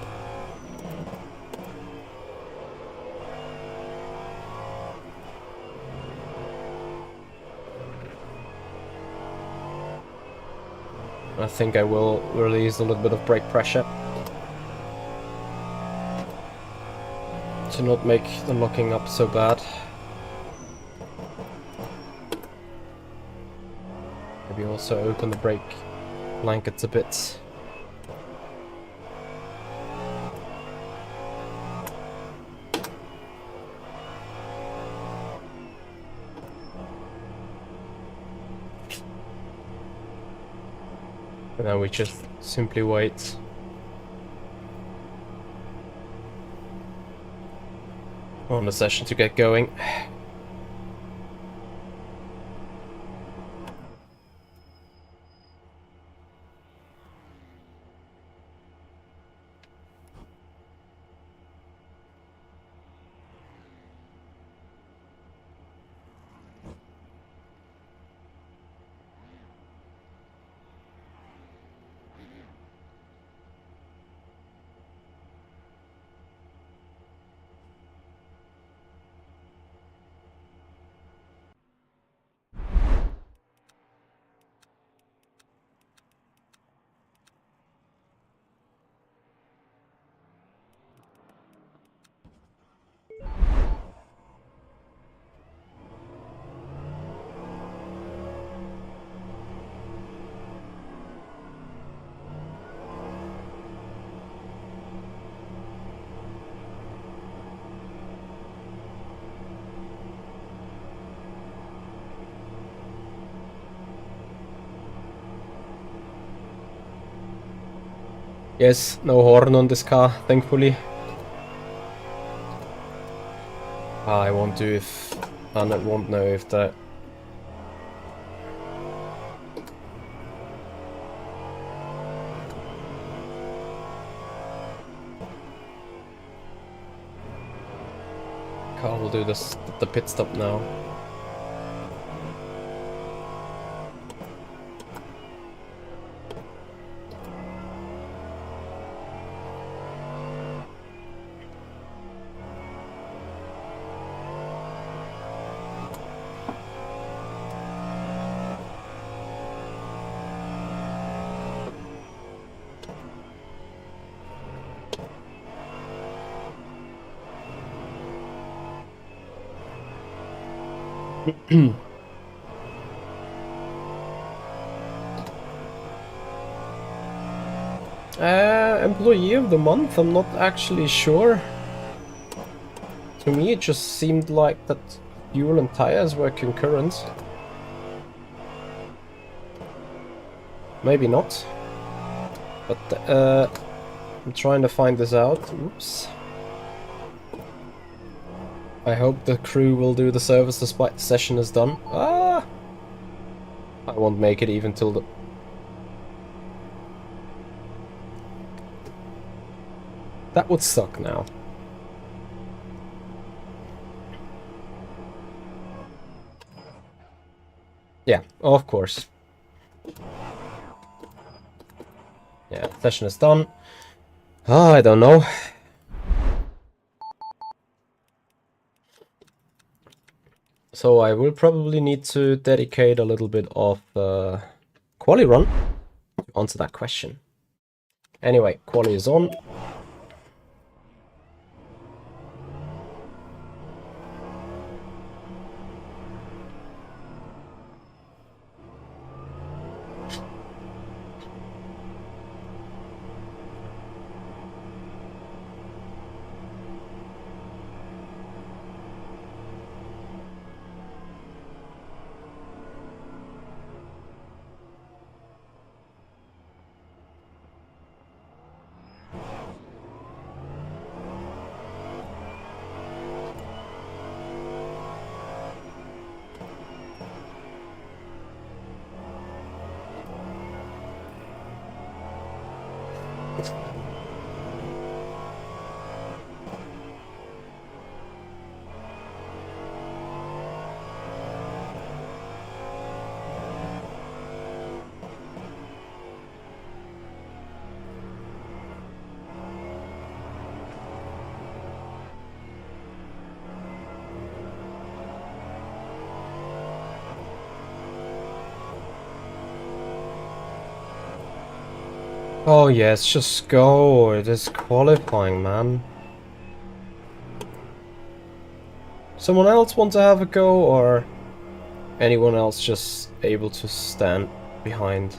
I think I will release a little bit of brake pressure to not make the locking up so bad. Maybe also open the brake blankets a bit. And then we just simply wait. On the session to get going. Yes, no horn on this car, thankfully. I won't do if... I won't know if that... Car will do this, the pit stop now. Employee of the month, I'm not actually sure. To me it just seemed like that fuel and tires were concurrent. Maybe not. But I'm trying to find this out. Oops. I hope the crew will do the service despite the session is done. Ah! I won't make it even till the... That would suck now. Yeah, of course. Yeah, session is done. Ah, I don't know. So I will probably need to dedicate a little bit of quali run to answer that question. Anyway, quali is on. Oh yes, just go. It is qualifying, man. Someone else want to have a go, or anyone else just able to stand behind?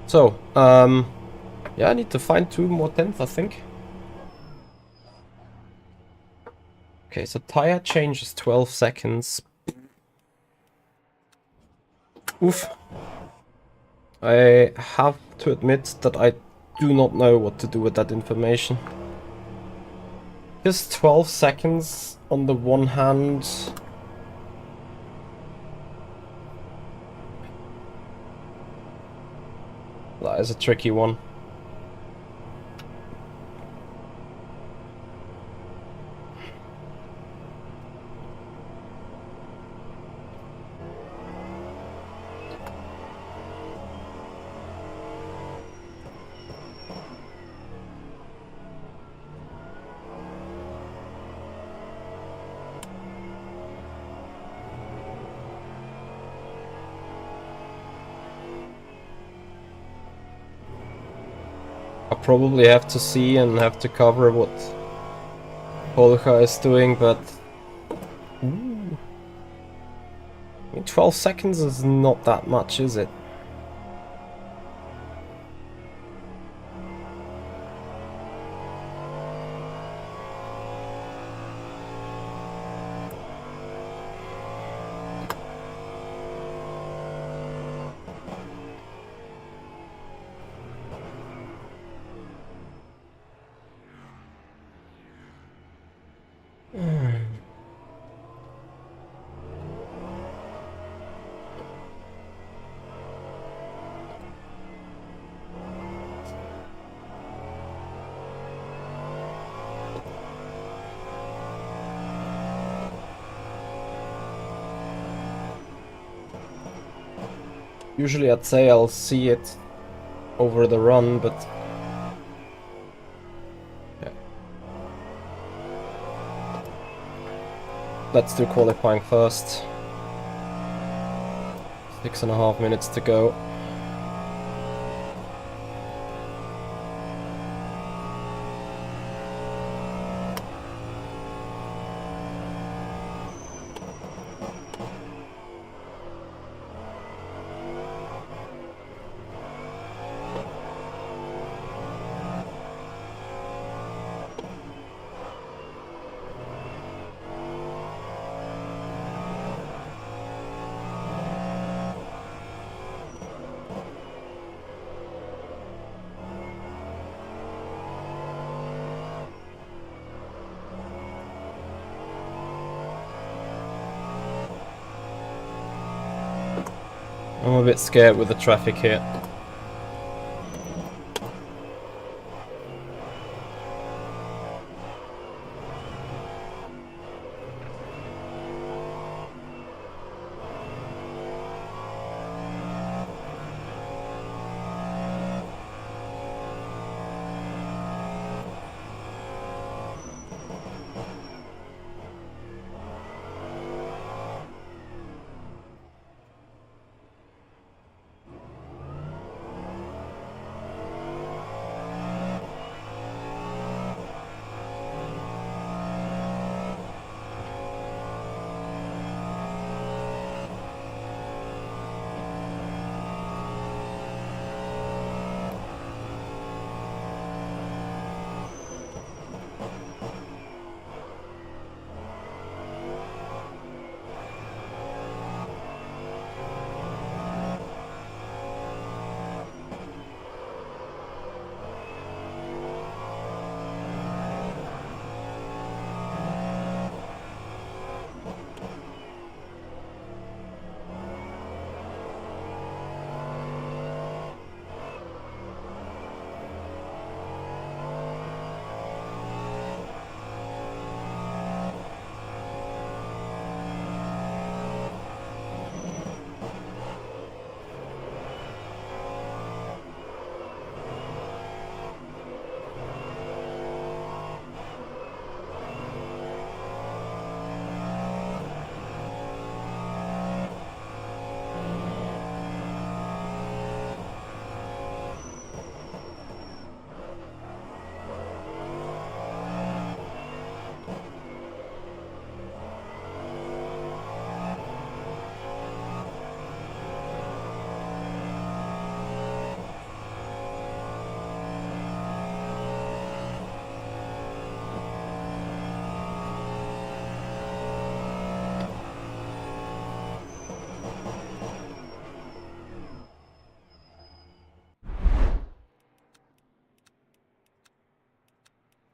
So, yeah, I need to find 2 more tenths, I think. Okay, so tire change is 12 seconds. Oof. I have to admit that I do not know what to do with that information. Just 12 seconds on the one hand. That is a tricky one. I probably have to see and have to cover what Polka is doing, but ooh. I mean, 12 seconds is not that much, is it? Usually I'd say I'll see it over the run, but yeah. Let's do qualifying first. 6.5 minutes to go. I'm a bit scared with the traffic here.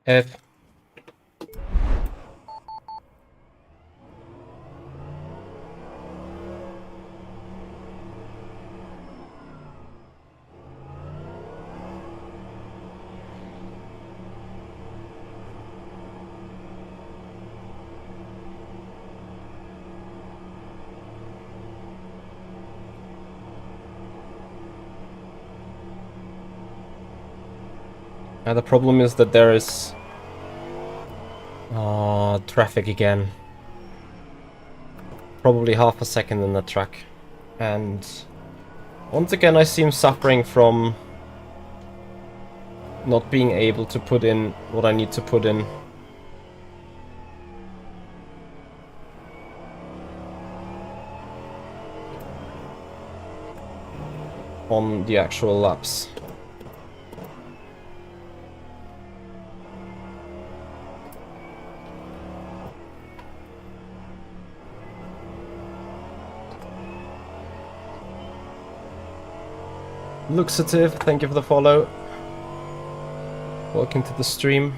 F. The problem is that there is traffic again. Probably half a second in the track. And once again I seem suffering from not being able to put in what I need to put in. On the actual laps. Luxative, thank you for the follow. Welcome to the stream.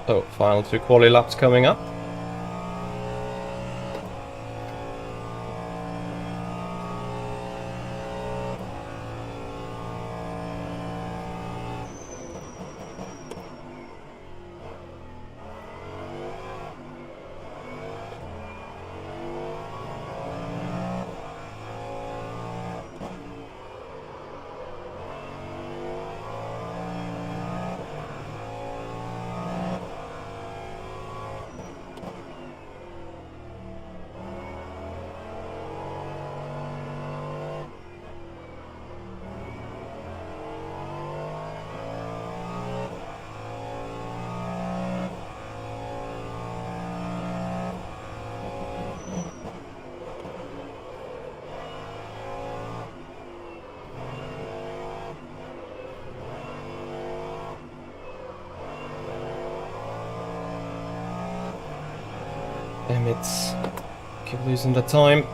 So, final 2 quali laps coming up. Damn it. Keep losing the time.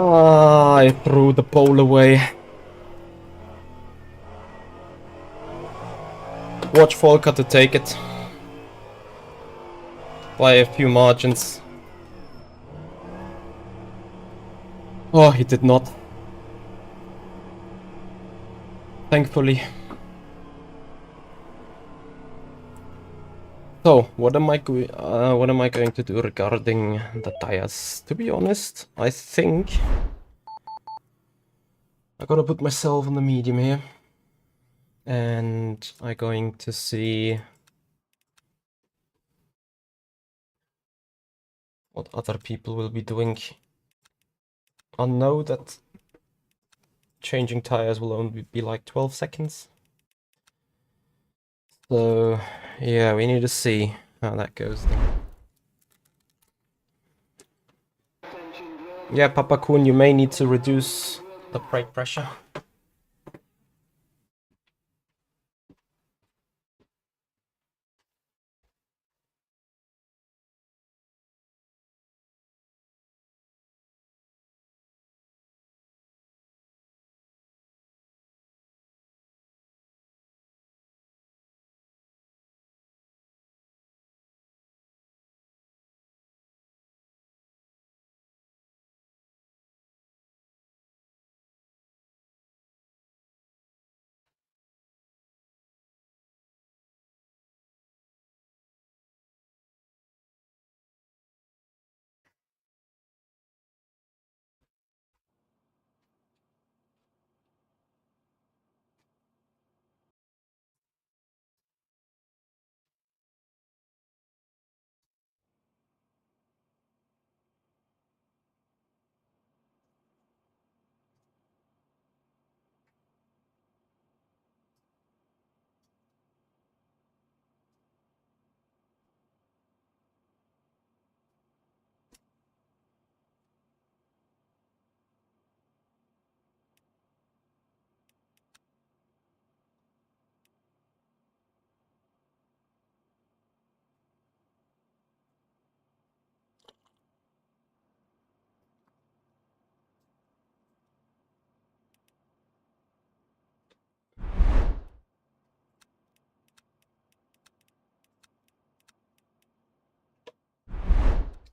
Ah, I threw the pole away. Watch Volker to take it. By a few margins. Oh, he did not. Thankfully. So, what am I going to do regarding the tires? To be honest, I think I gotta put myself on the medium here. And I'm going to see what other people will be doing. I know that changing tires will only be like 12 seconds. So, yeah, we need to see how that goes then. Yeah, Papa Kun, you may need to reduce the brake pressure.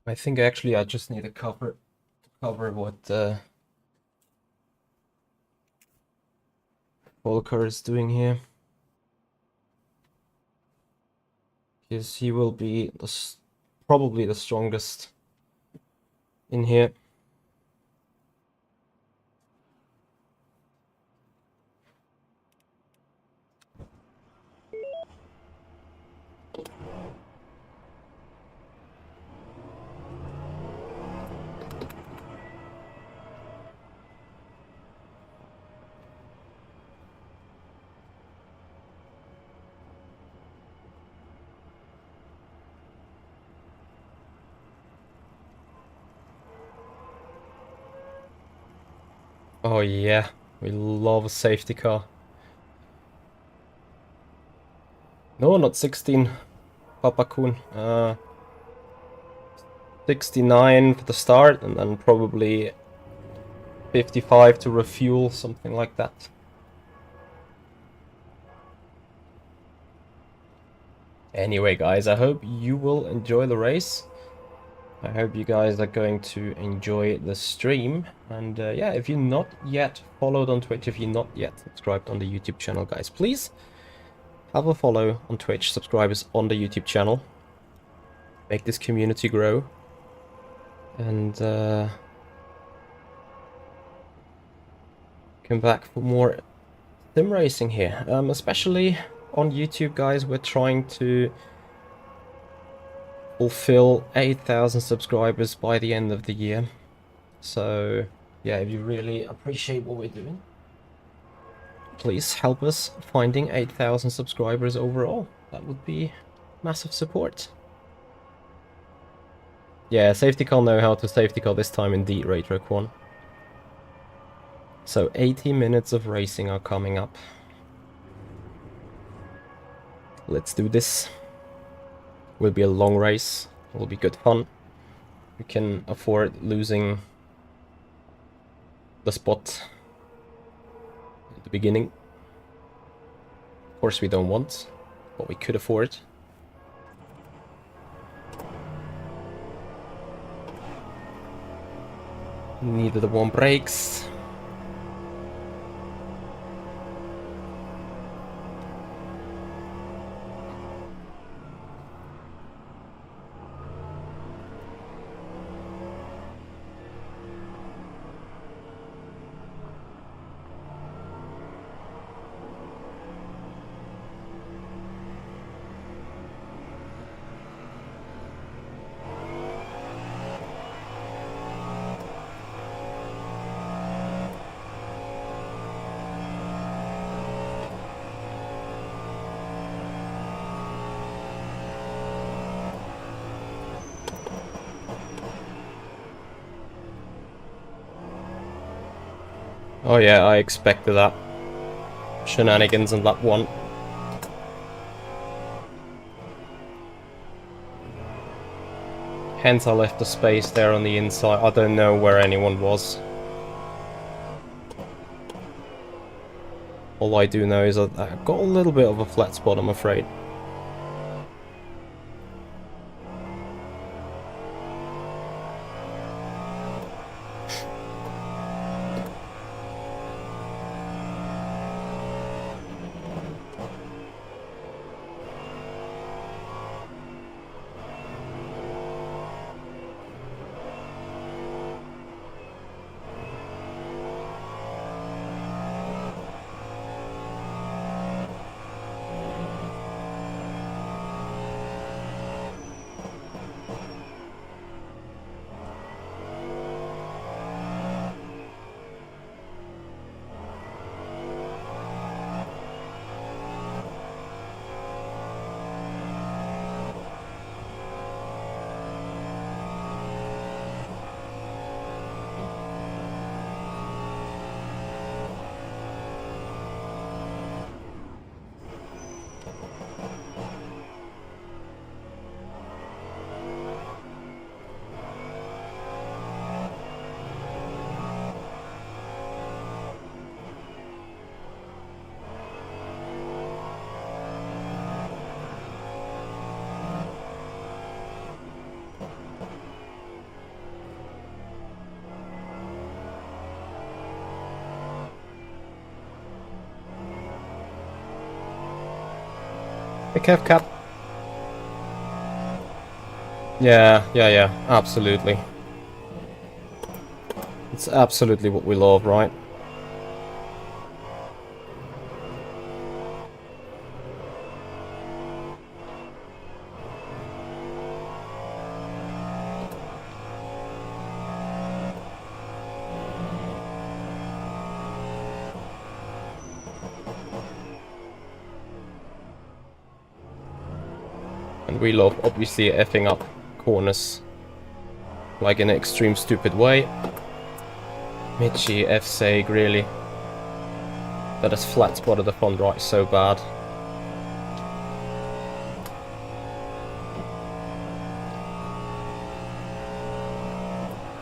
I think actually I just need to cover what Volker is doing here. Because he will be probably the strongest in here. Oh yeah, we love a safety car. No, not 16, Papa Kun. 69 for the start, and then probably 55 to refuel, something like that. Anyway, guys, I hope you will enjoy the race. I hope you guys are going to enjoy the stream. And yeah, if you're not yet followed on Twitch, if you're not yet subscribed on the YouTube channel, guys, please have a follow on Twitch, subscribers on the YouTube channel. Make this community grow. And come back for more sim racing here. Especially on YouTube, guys, we're trying to fulfill 8,000 subscribers by the end of the year. So yeah, if you really appreciate what we're doing, please help us finding 8,000 subscribers overall. That would be massive support. Yeah, safety car know how to safety car this time indeed, Raytrack 1. So 80 minutes of racing are coming up. Let's do this. Will be a long race. It will be good fun. We can afford losing the spot at the beginning. Of course we don't want, but we could afford. Neither the one brakes. Oh yeah, I expected that. Shenanigans in lap 1. Hence I left the space there on the inside. I don't know where anyone was. All I do know is I got a little bit of a flat spot, I'm afraid. Hey, Kev Cap. Yeah, absolutely. It's absolutely what we love, right? And we love, obviously, effing up corners. Like in an extreme stupid way. Mitchie, F-Sag, really. That has flat spotted the front right so bad.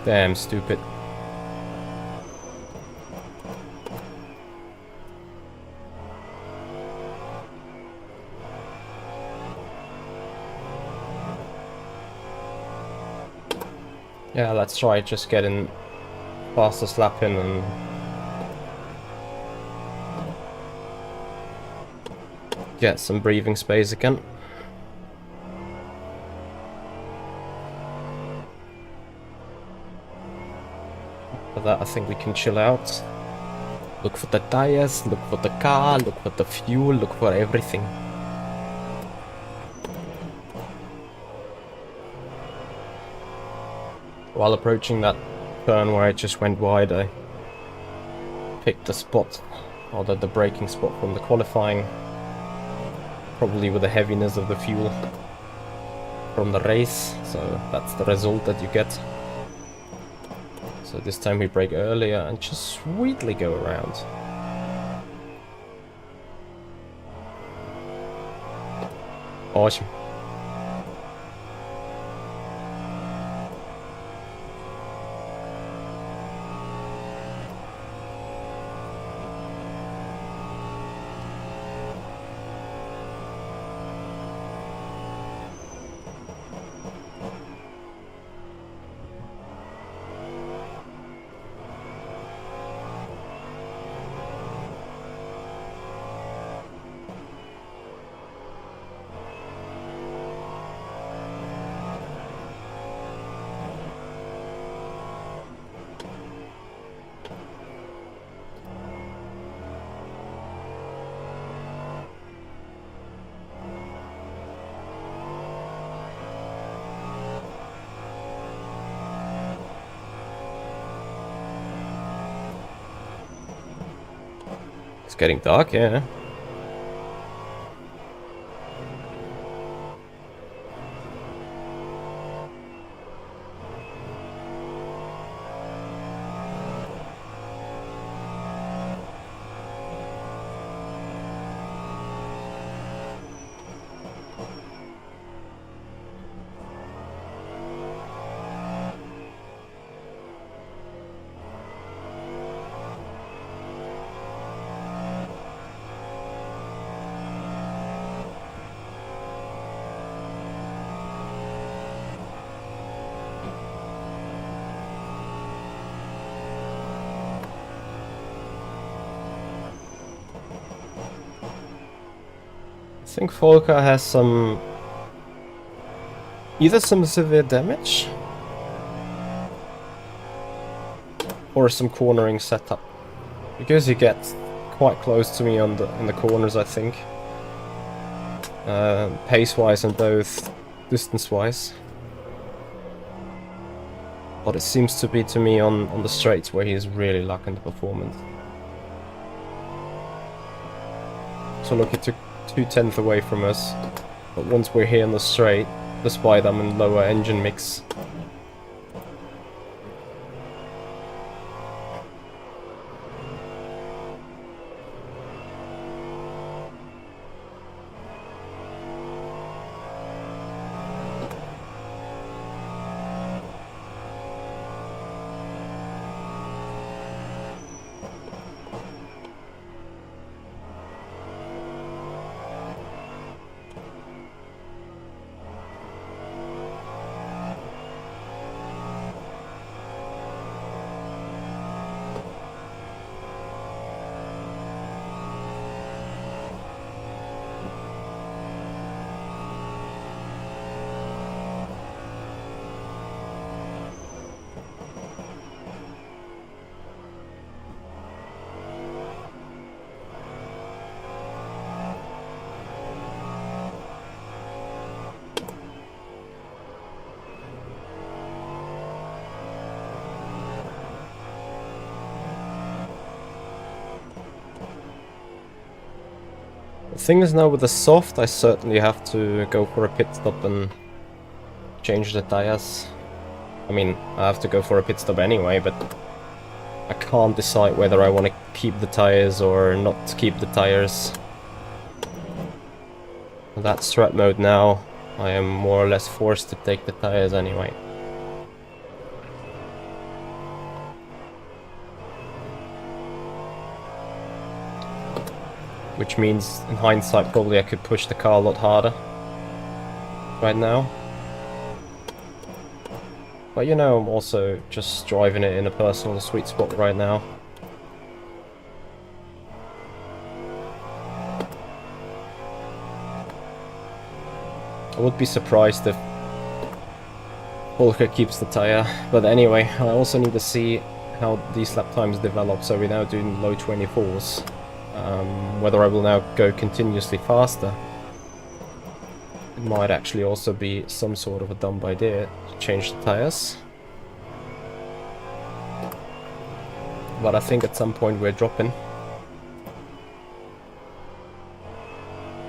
Damn stupid. Yeah, let's try just getting fastest lap in and get some breathing space again. For that, I think we can chill out. Look for the tires, look for the car, look for the fuel, look for everything. While approaching that turn where I just went wide, I picked the spot, or the braking spot from the qualifying. Probably with the heaviness of the fuel from the race, so that's the result that you get. So this time we brake earlier and just sweetly go around. Awesome. It's getting dark, yeah. think Volker has either some severe damage or some cornering setup, because he gets quite close to me in the corners, I think, pace-wise and both distance-wise. But it seems to be to me on the straights where he's really lacking the performance. So look, it took 2/10 away from us, but once we're here on the straight, despite I'm in lower engine mix, the thing is now with the soft, I certainly have to go for a pit stop and change the tires. I mean, I have to go for a pit stop anyway, but I can't decide whether I want to keep the tires or not keep the tires. That strat mode now, I am more or less forced to take the tires anyway. Which means, in hindsight, probably I could push the car a lot harder right now. But you know, I'm also just driving it in a personal sweet spot right now. I would be surprised if Volker keeps the tire, but anyway, I also need to see how these lap times develop, so we're now doing low 24s. Whether I will now go continuously faster. It might actually also be some sort of a dumb idea to change the tires. But I think at some point we're dropping.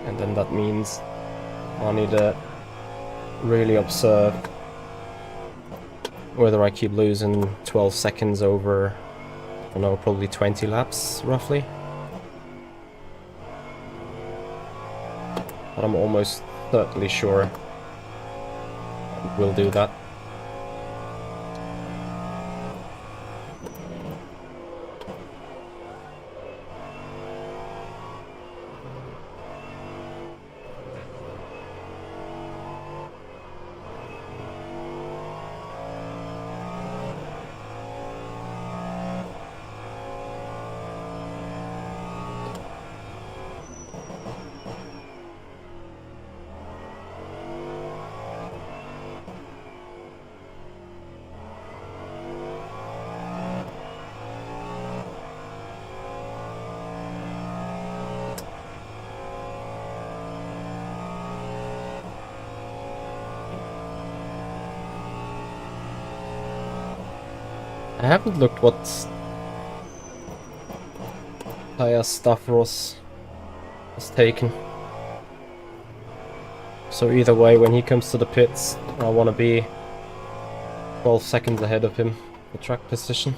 And then that means I need to really observe whether I keep losing 12 seconds over, I don't know, probably 20 laps roughly. But I'm almost certainly sure we'll do that. I haven't looked what tire stuff Ross has taken. So either way, when he comes to the pits, I want to be 12 seconds ahead of him for track position.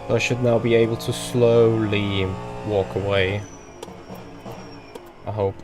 So I should now be able to slowly walk away. I hope.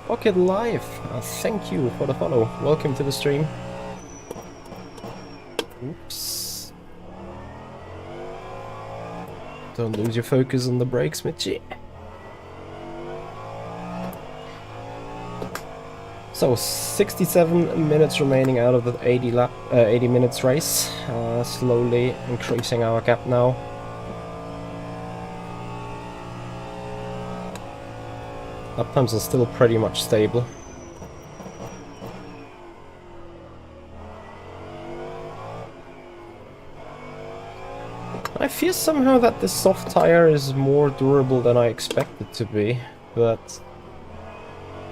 Pocket Live, thank you for the follow. Welcome to the stream. Oops. Don't lose your focus on the brakes, Mitchie. So 67 minutes remaining out of the 80 minutes race. Slowly increasing our gap now. Lap times are still pretty much stable. I fear somehow that this soft tire is more durable than I expect it to be, but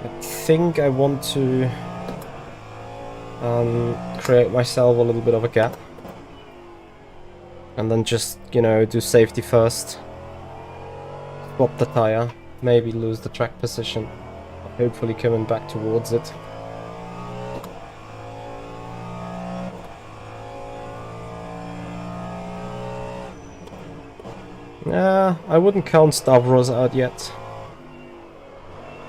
I think I want to create myself a little bit of a gap. And then just, you know, do safety first. Swap the tire. Maybe lose the track position, hopefully coming back towards it. I wouldn't count Stavros out yet.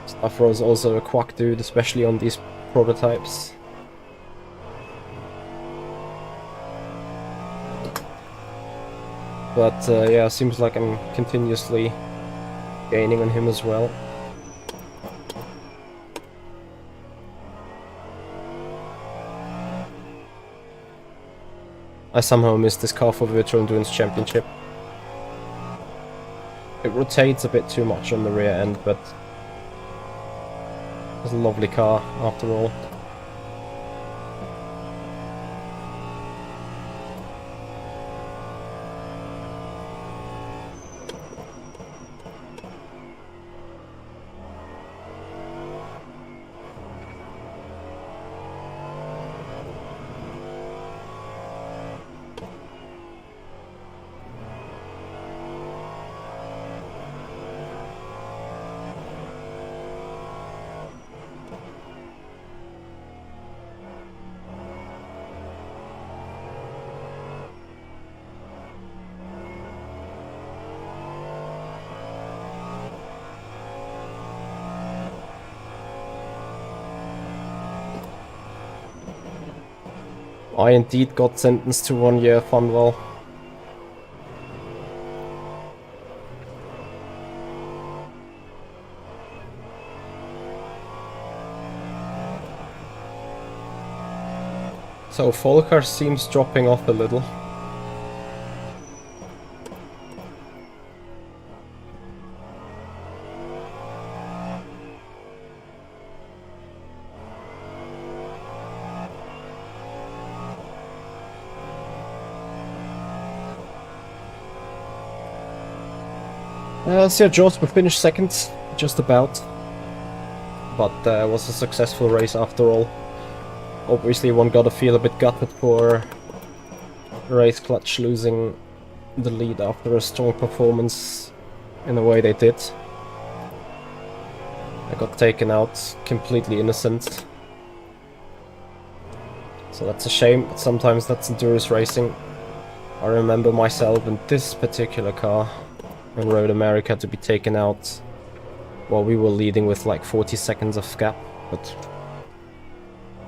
Stavros is also a quack dude, especially on these prototypes. But yeah, seems like I'm continuously gaining on him as well. I somehow missed this car for Virtual Endurance Championship. It rotates a bit too much on the rear end, but it's a lovely car after all. I indeed got sentenced to 1 year Funwell. So Volker seems dropping off a little. So George, we finished second, just about. But it was a successful race after all. Obviously one gotta feel a bit gutted for Race Clutch losing the lead after a strong performance in the way they did. I got taken out completely innocent. So that's a shame, but sometimes that's endurance racing. I remember myself in this particular car in Road America to be taken out while we were leading with like 40 seconds of gap, but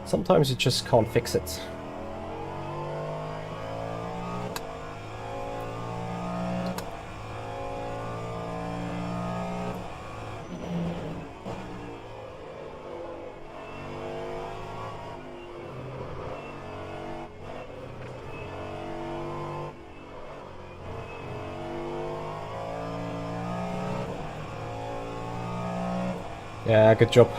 sometimes you just can't fix it. Yeah, good job.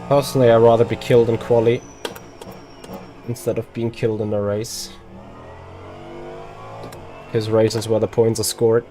Personally, I'd rather be killed in quali instead of being killed in a race. Because races where the points are scored.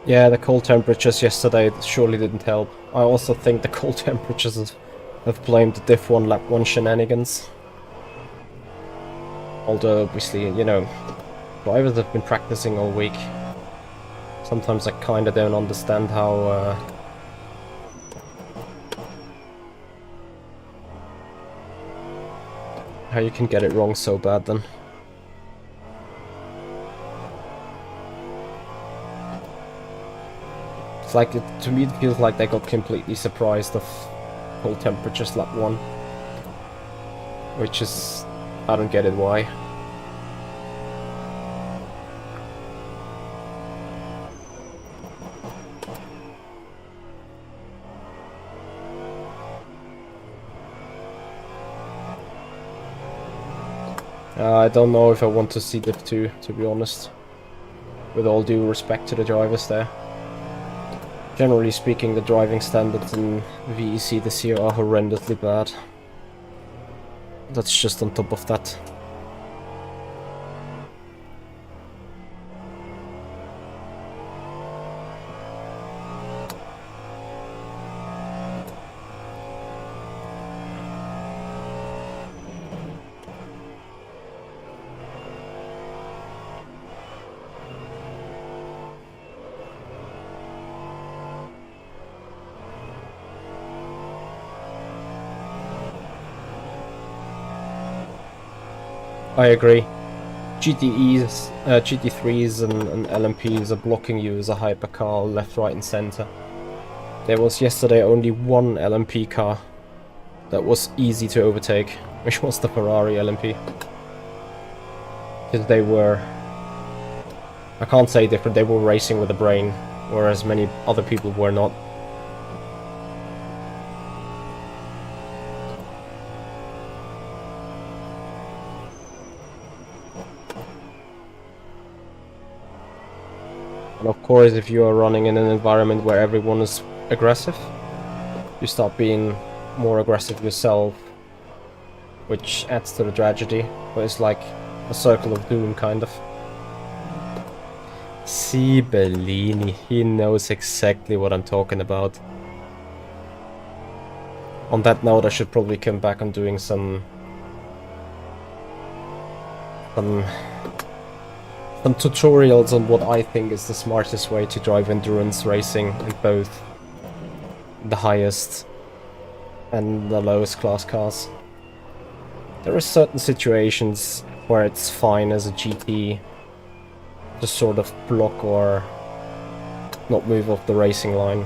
Yeah, the cold temperatures yesterday surely didn't help. I also think the cold temperatures have blamed the Diff 1 Lap 1 shenanigans. Although, obviously, you know, drivers have been practicing all week. Sometimes I kinda don't understand how you can get it wrong so bad then. It's like, to me it feels like they got completely surprised of cold temperatures lap 1. Which is, I don't get it why. I don't know if I want to see Div 2, to be honest. With all due respect to the drivers there. Generally speaking, the driving standards in VEC this year are horrendously bad. That's just on top of that. I agree. GTEs, GT3s and LMPs are blocking you as a hypercar left, right and center. There was yesterday only one LMP car that was easy to overtake, which was the Ferrari LMP. Because they were, I can't say different, they were racing with a brain, whereas many other people were not. And of course, if you are running in an environment where everyone is aggressive, you start being more aggressive yourself, which adds to the tragedy, but it's like a circle of doom, kind of. See Bellini, he knows exactly what I'm talking about. On that note, I should probably come back on doing some tutorials on what I think is the smartest way to drive endurance racing in both the highest and the lowest class cars. There are certain situations where it's fine as a GT to sort of block or not move off the racing line.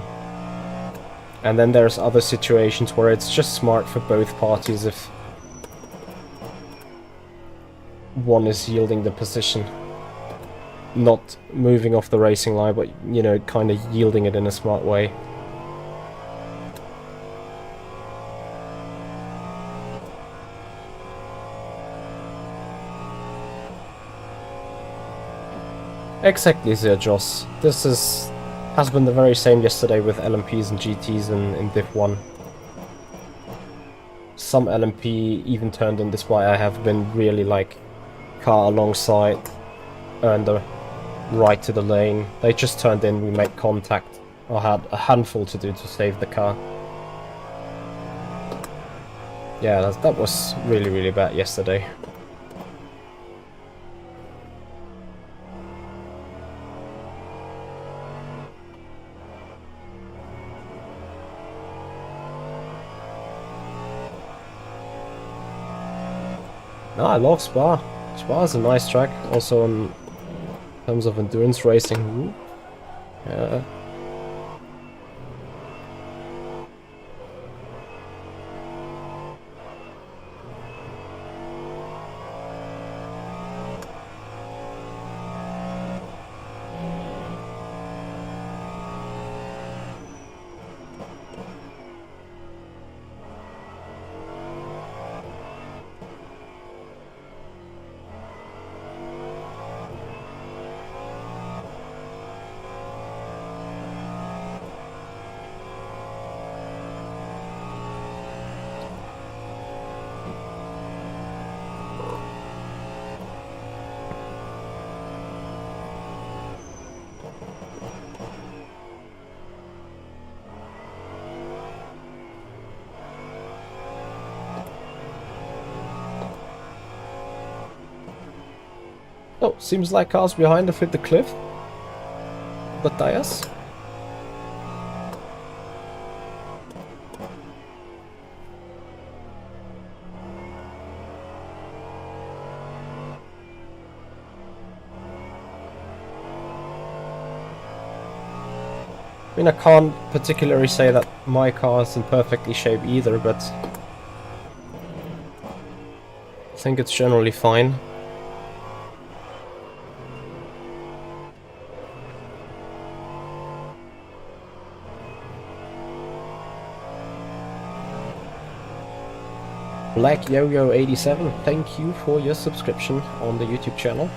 And then there's other situations where it's just smart for both parties one is yielding the position. Not moving off the racing line, but, you know, kind of yielding it in a smart way. Exactly, Sir Joss. This has been the very same yesterday with LMPs and GTs in Div 1. Some LMP even turned in despite I have been really like car alongside, earned a right to the lane. They just turned in, we made contact. I had a handful to do to save the car. Yeah, that was really, really bad yesterday. No, I love Spa. Spa is a nice track, also in terms of endurance racing. Ooh. Yeah. Oh, seems like cars behind have hit the cliff. The tires. I mean, I can't particularly say that my car is in perfectly shape either, but I think it's generally fine. Black Yo-Yo 87, thank you for your subscription on the YouTube channel.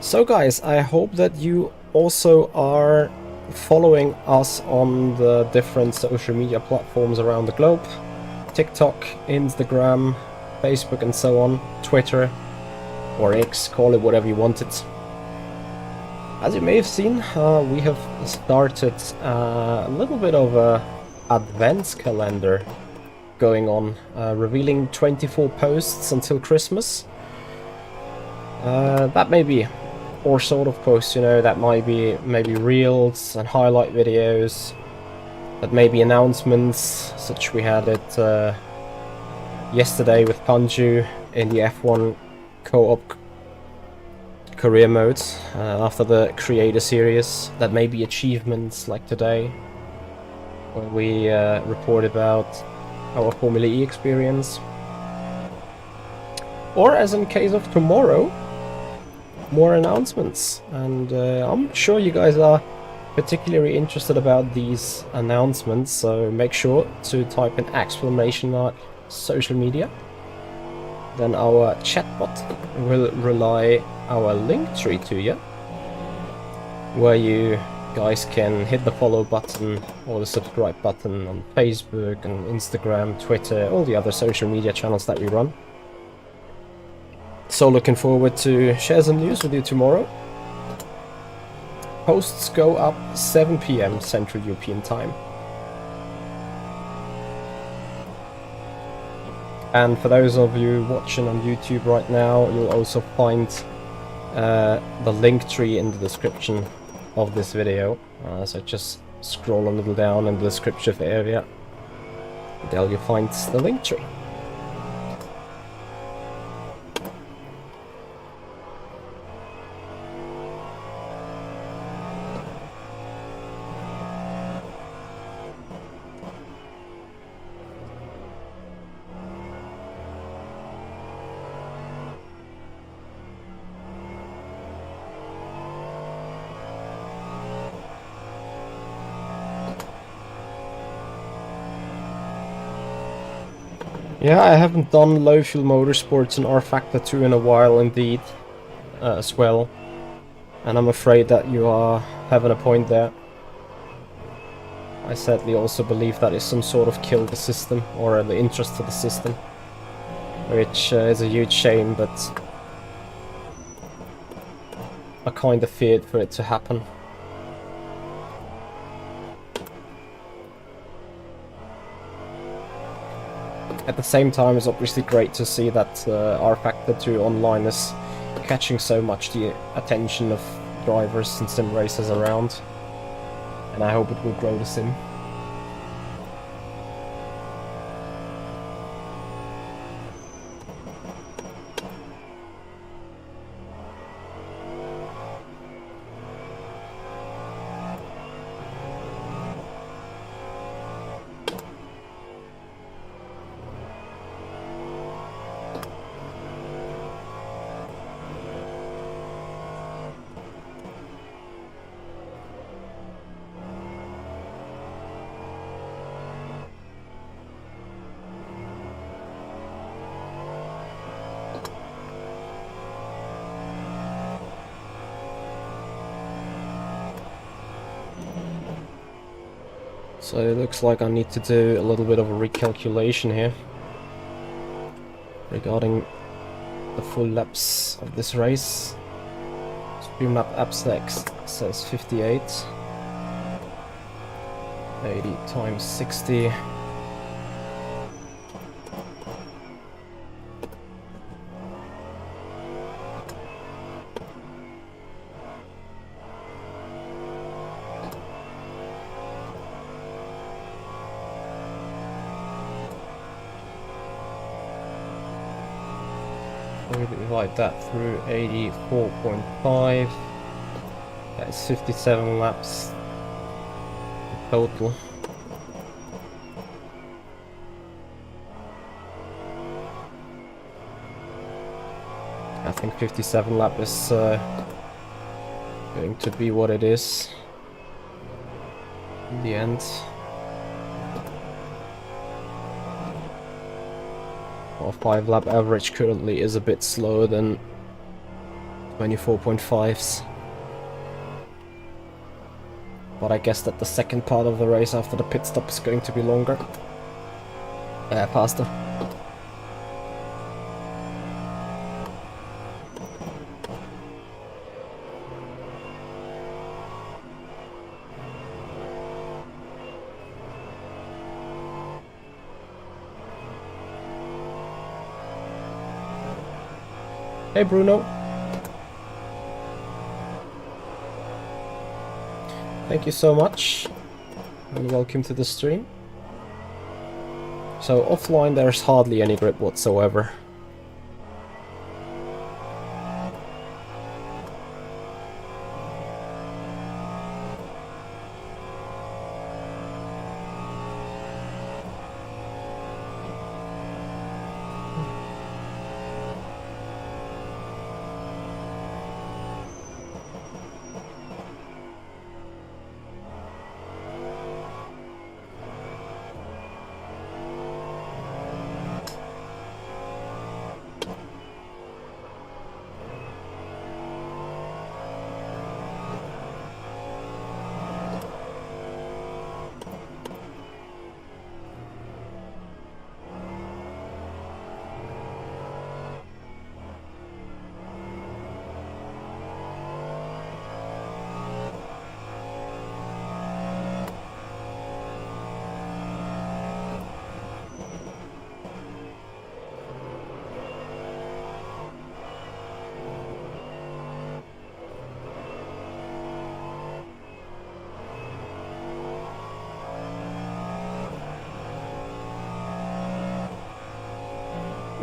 So guys, I hope that you also are following us on the different social media platforms around the globe. TikTok, Instagram, Facebook and so on, Twitter or X, call it whatever you want it. As you may have seen, we have started a little bit of a advents calendar going on, revealing 24 posts until Christmas. That may be or sort of posts, you know, that might be maybe reels and highlight videos, that may be announcements, such we had it yesterday with Panju in the F1 co-op career mode after the creator series. That may be achievements like today, where we report about our Formula E experience, or as in case of tomorrow, more announcements. And I'm sure you guys are particularly interested about these announcements, so make sure to type in exclamation mark social media. Then our chatbot will relay our link tree to you, where you guys can hit the follow button or the subscribe button on Facebook and Instagram, Twitter, all the other social media channels that we run. So looking forward to share some news with you tomorrow. Posts go up 7 PM Central European Time. And for those of you watching on YouTube right now, you'll also find the link tree in the description of this video. So just scroll a little down in the description area. There you'll find the link tree. Yeah, I haven't done low fuel motorsports in rFactor 2 in a while indeed, as well. And I'm afraid that you are having a point there. I sadly also believe that is some sort of kill the system, or the interest for the system. Which is a huge shame, but I kinda feared for it to happen. At the same time, it's obviously great to see that rFactor 2 online is catching so much the attention of drivers and sim racers around. And I hope it will grow the sim. So it looks like I need to do a little bit of a recalculation here regarding the full laps of this race. Streamlab AppStack says 58. 80 times 60. We divide that through 84.5. That's 57 laps in total. I think 57 lap is going to be what it is in the end. Our 5 lap average currently is a bit slower than 24.5s. But I guess that the second part of the race after the pit stop is going to be longer. Faster. Hey Bruno. Thank you so much and welcome to the stream. So offline there's hardly any grip whatsoever.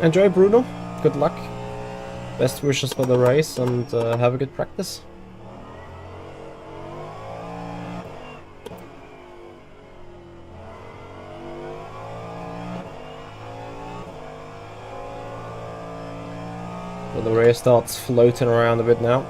Enjoy, Bruno. Good luck. Best wishes for the race and have a good practice. So the race starts floating around a bit now.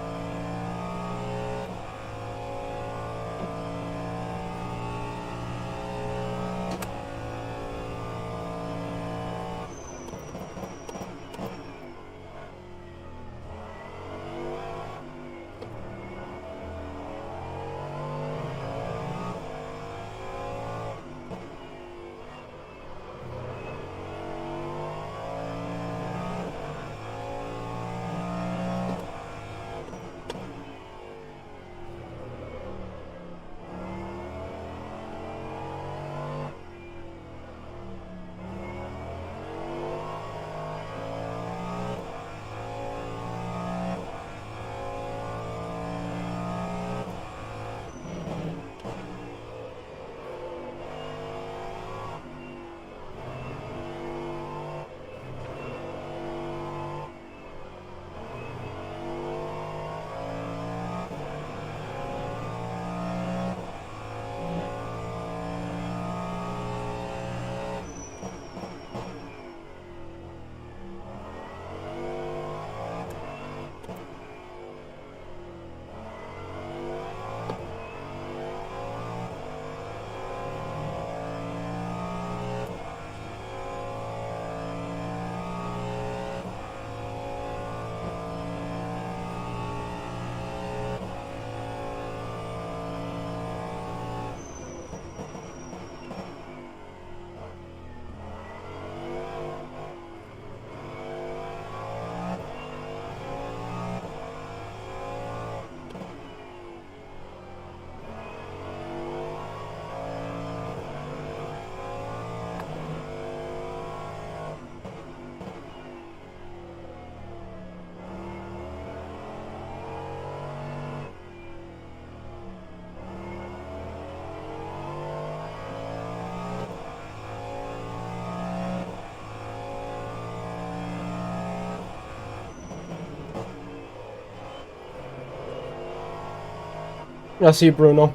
I see you, Bruno.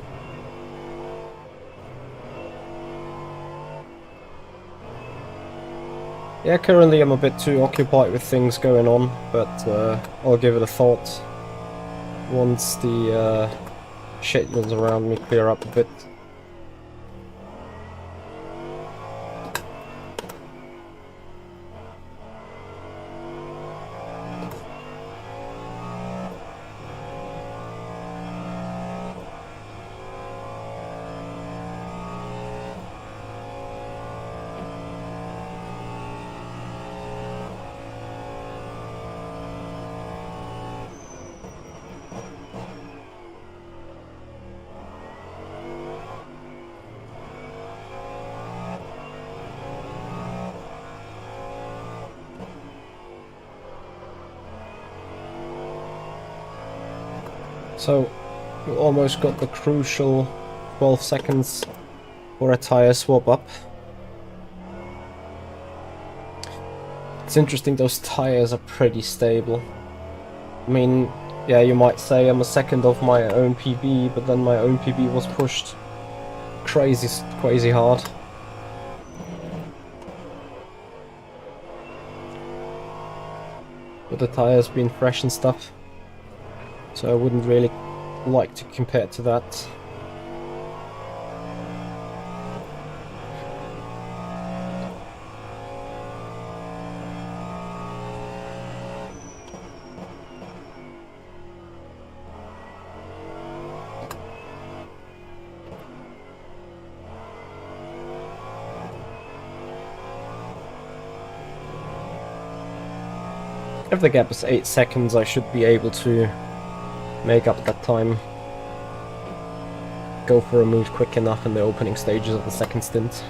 Yeah, currently I'm a bit too occupied with things going on, but I'll give it a thought once the schedules around me clear up a bit. So, you almost got the crucial 12 seconds for a tire swap up. It's interesting, those tires are pretty stable. I mean, yeah, you might say I'm a second of my own PB, but then my own PB was pushed crazy hard. But the tires being fresh and stuff, so I wouldn't really like to compare to that. If the gap is 8 seconds, I should be able to make up that time. Go for a move quick enough in the opening stages of the second stint.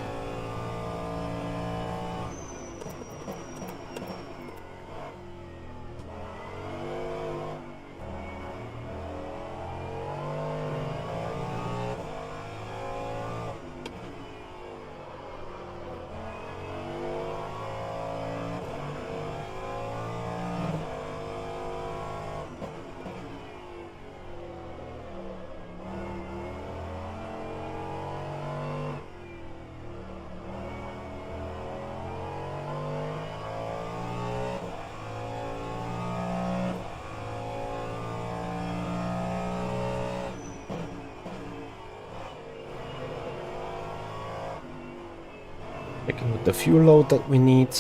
Checking with the fuel load that we need.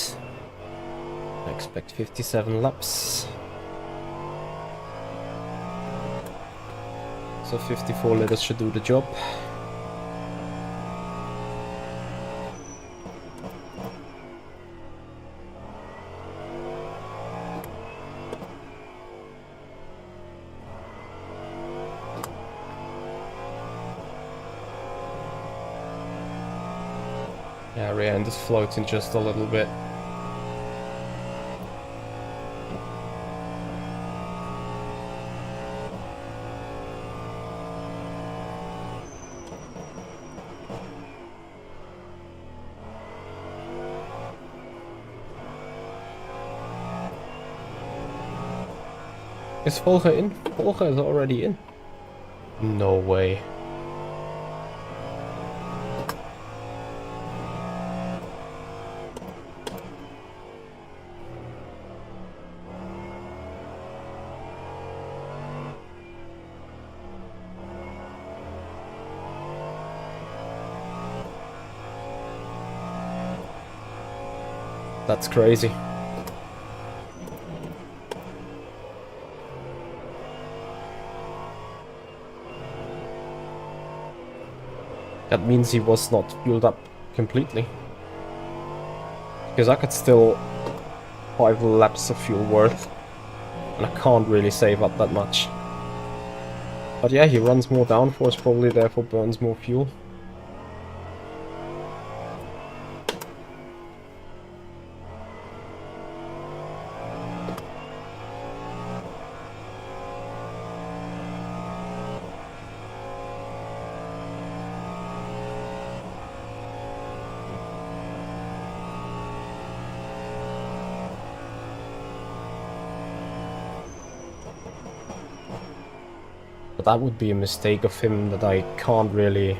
I expect 57 laps. So 54 liters should do the job. Yeah, rear end is floating just a little bit. Is Volga in? Volga is already in. No way. That's crazy. That means he was not fueled up completely. Because I could still 5 laps of fuel worth. And I can't really save up that much. But yeah, he runs more downforce, probably therefore burns more fuel. That would be a mistake of him that I can't really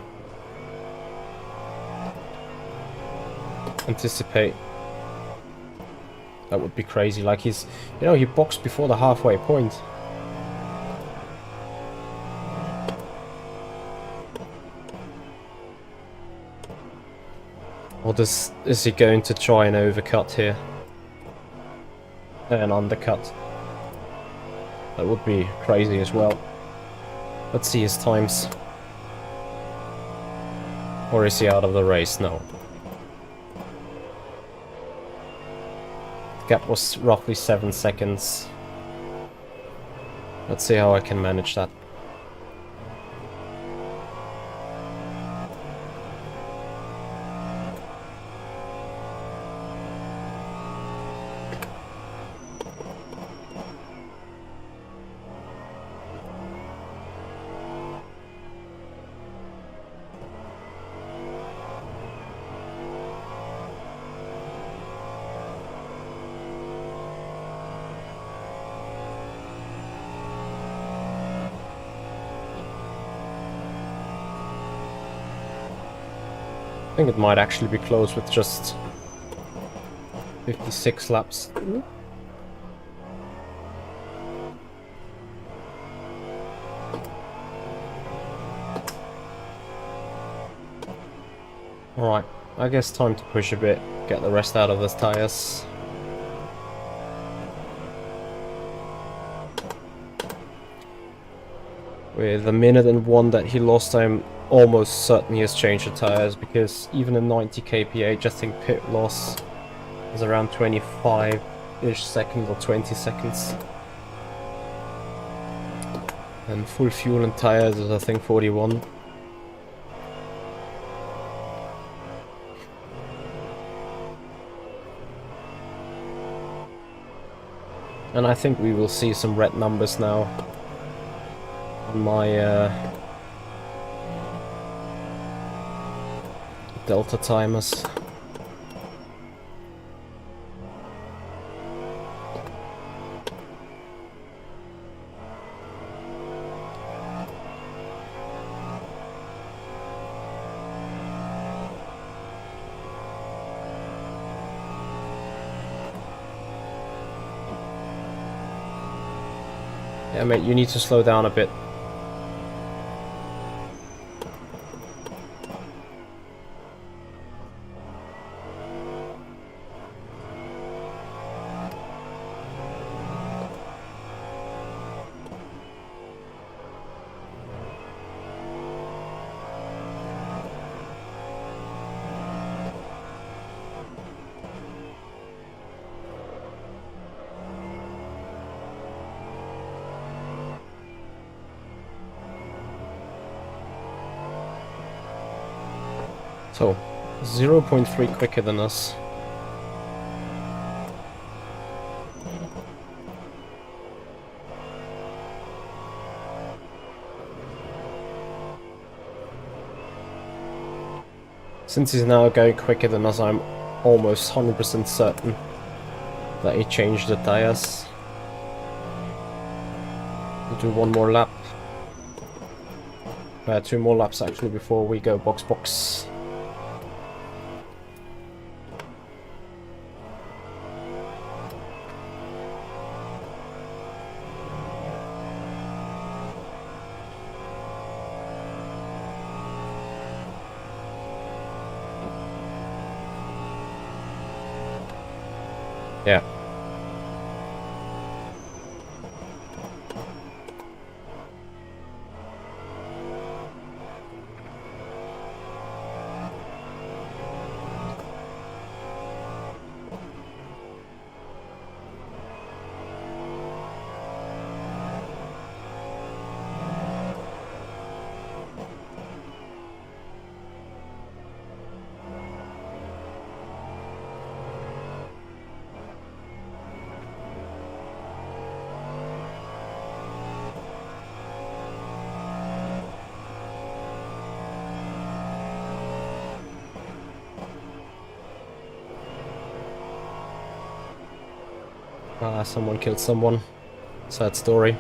anticipate. That would be crazy. Like he's, you know, he boxed before the halfway point. Or is he going to try and overcut here? An undercut. That would be crazy as well. Let's see his times. Or is he out of the race? No. The gap was roughly 7 seconds. Let's see how I can manage that. I think it might actually be close with just 56 laps. Alright, I guess time to push a bit, get the rest out of the tires. With a minute and 1 that he lost, I'm almost certain he has changed the tires, because even in 90 kph I think pit loss is around 25-ish seconds or 20 seconds. And full fuel and tires is I think 41. And I think we will see some red numbers now on my Delta timers. Yeah, mate, you need to slow down a bit. So, 0.3 quicker than us. Since he's now going quicker than us, I'm almost 100% certain that he changed the tires. We'll do one more lap. 2 more laps actually before we go box. Yeah. Someone killed someone. Sad story.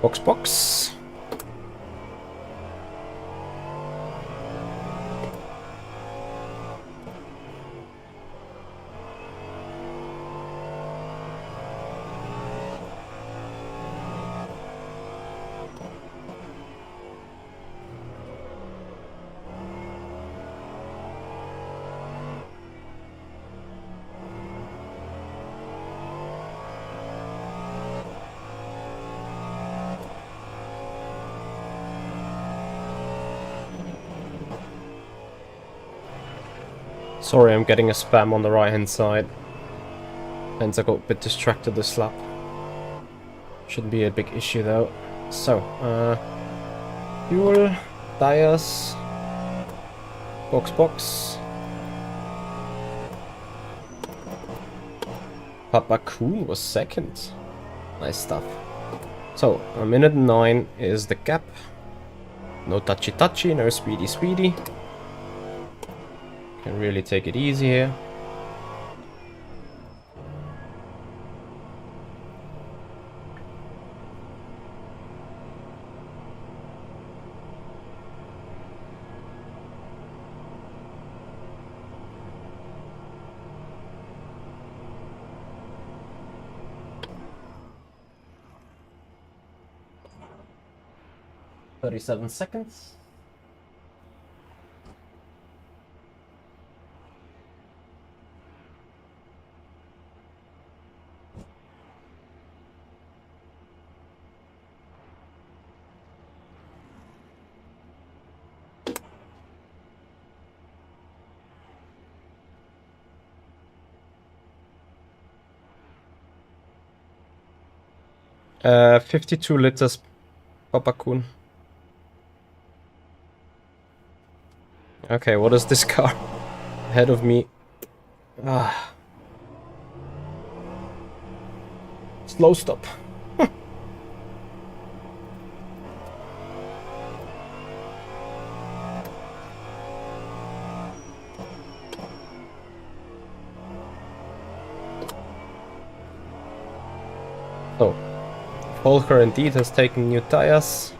Box. Sorry, I'm getting a spam on the right hand side. Hence I got a bit distracted this lap. Shouldn't be a big issue though. So, fuel, tires, box. Papa Kuhn was second. Nice stuff. So, a minute and 9 is the gap. No touchy, no speedy. Can really take it easy here. "37 seconds. Uh, 52 liters, Papa Kuhn. Okay, what is this car ahead of me? Ah. Slow stop. So, Volker indeed has taken new tires.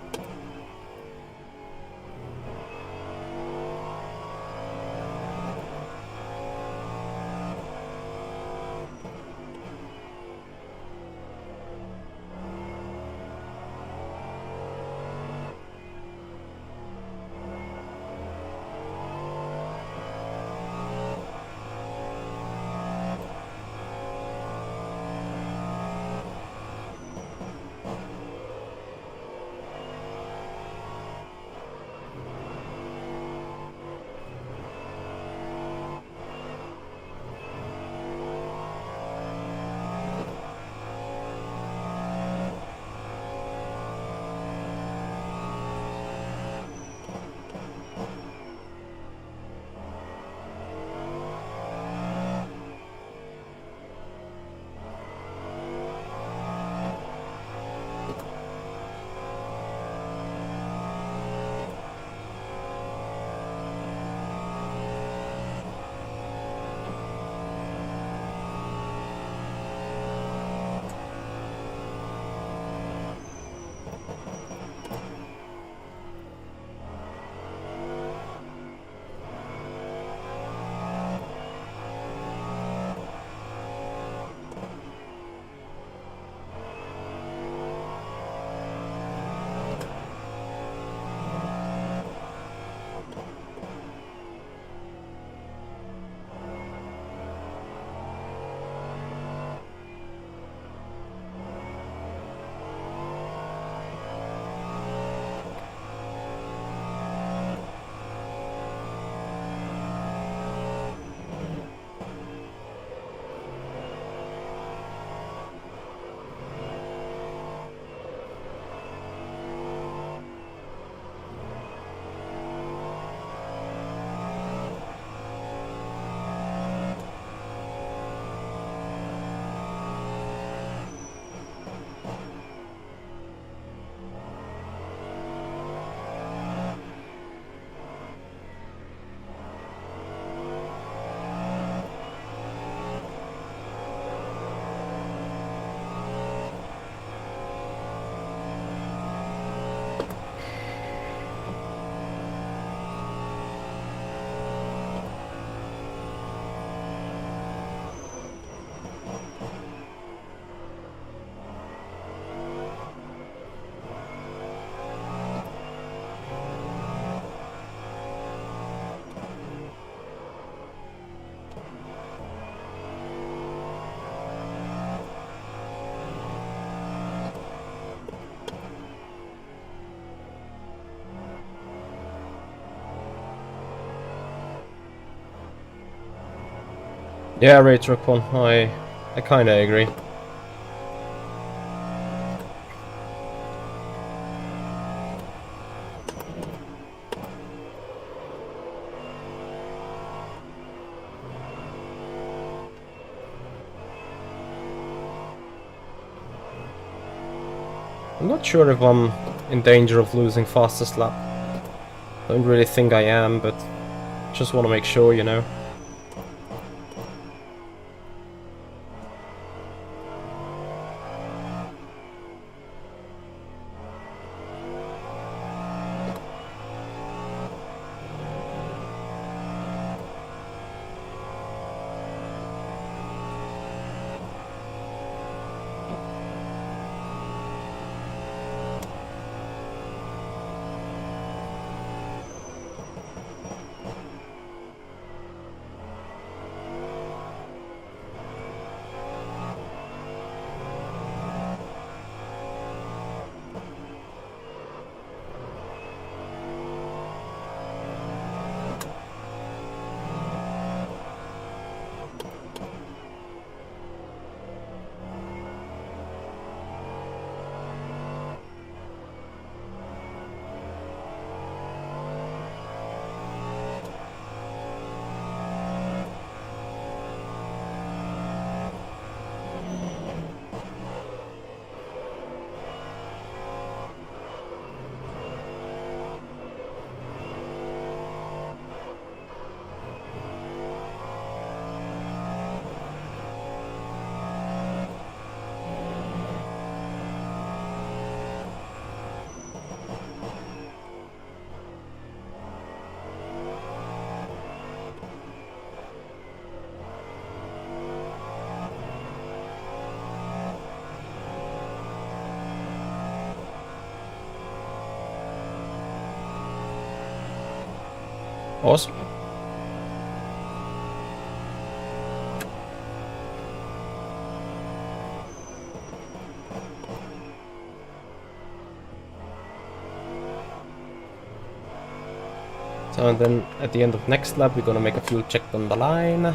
Yeah, Ray Truck one. I kind of agree. I'm not sure if I'm in danger of losing fastest lap. Don't really think I am, but just want to make sure, you know. Awesome. So and then at the end of next lap we're gonna make a fuel check on the line.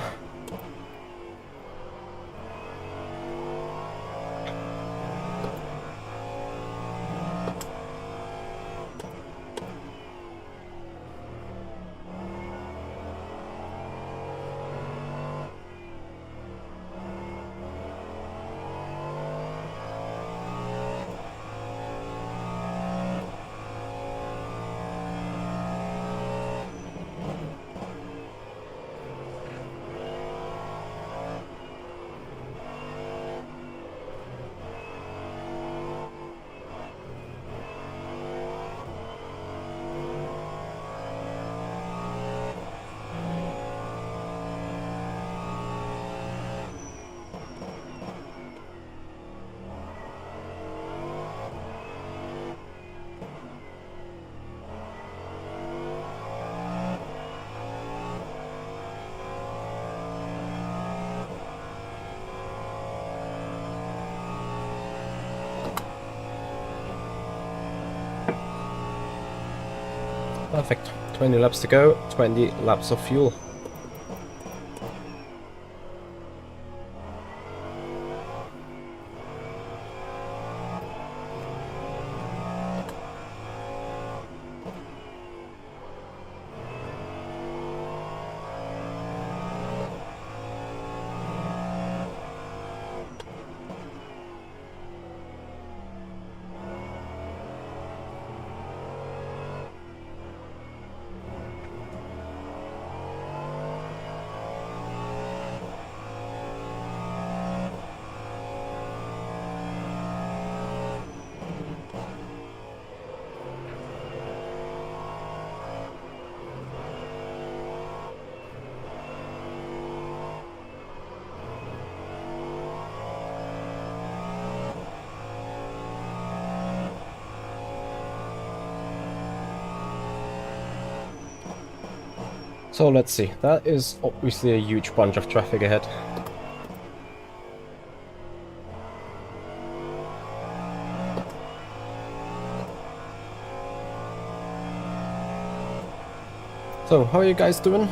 Perfect. 20 laps to go, 20 laps of fuel. So let's see, that is obviously a huge bunch of traffic ahead. So, how are you guys doing?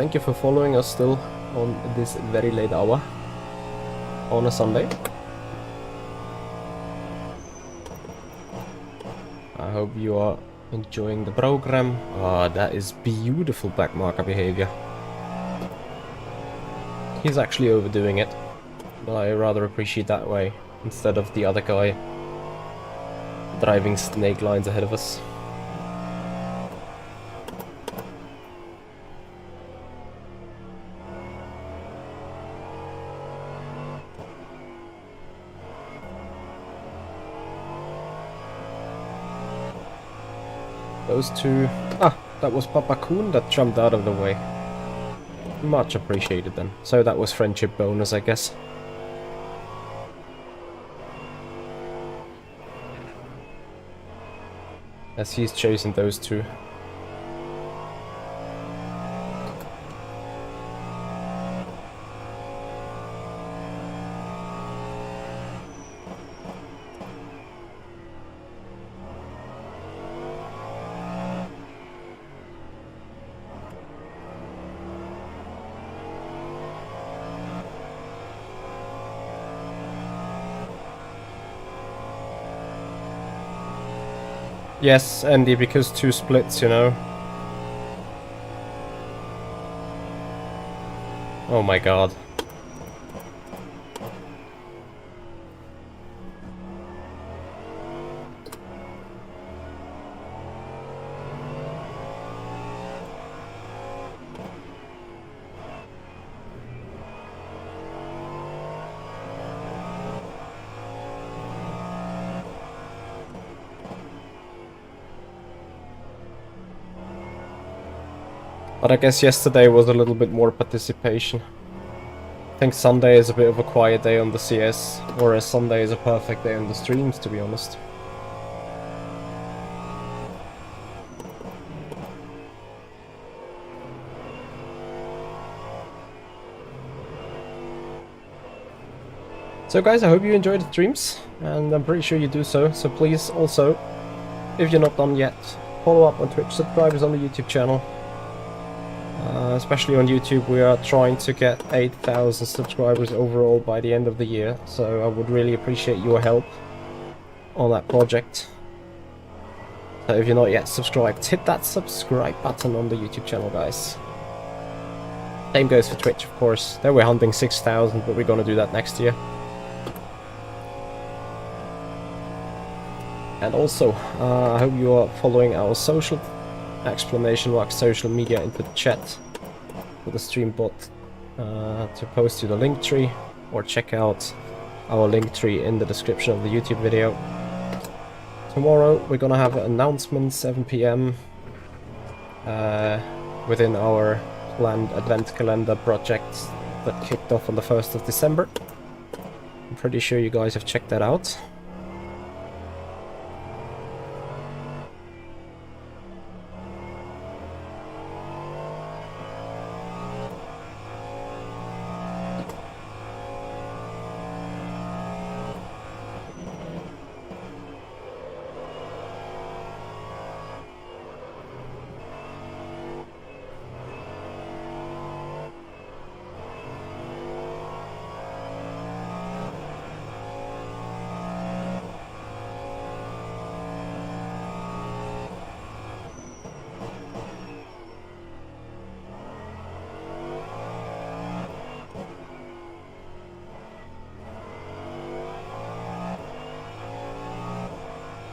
thank you for following us still on this very late hour on a Sunday. I hope you are enjoying the program. Ah, that is beautiful back marker behavior. He's actually overdoing it, but I rather appreciate that way instead of the other guy driving snake lines ahead of us. Those two... Ah, that was Papa Coon that jumped out of the way. Much appreciated then. So that was friendship bonus, I guess. As he's chasing those two. Yes, Andy, because two splits, you know. Oh my god. But I guess yesterday was a little bit more participation. I think Sunday is a bit of a quiet day on the CS, whereas Sunday is a perfect day on the streams, to be honest. So guys, I hope you enjoyed the streams, and I'm pretty sure you do so. So please also, if you're not done yet, follow up on Twitch, subscribe us on the YouTube channel. Especially on YouTube, we are trying to get 8,000 subscribers overall by the end of the year, so I would really appreciate your help on that project. So if you're not yet subscribed, hit that subscribe button on the YouTube channel, guys. Same goes for Twitch, of course. There we're hunting 6,000, but we're gonna do that next year. And also, I hope you are following our social media into the chat for the stream bot to post you the link tree, or check out our link tree in the description of the YouTube video. Tomorrow we're gonna have an announcement 7 PM within our planned advent calendar project that kicked off on the 1st of December. I'm pretty sure you guys have checked that out.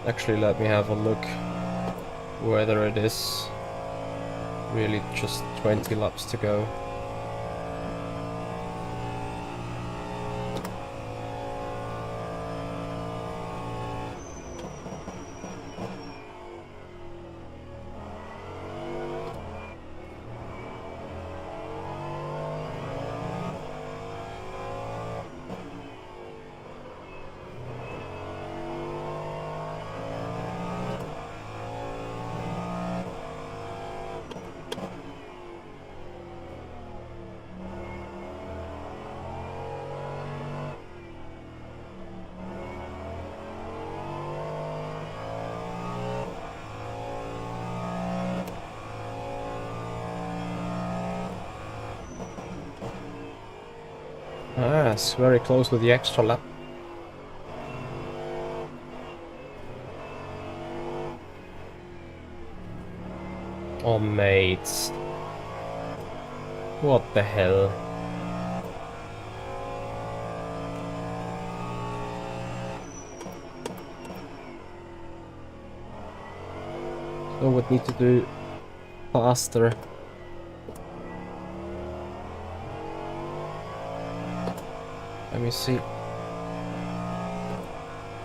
Actually, let me have a look whether it is really just 20 laps to go. Yes, very close with the extra lap. Oh, mates. What the hell? So would need to do faster. Let me see.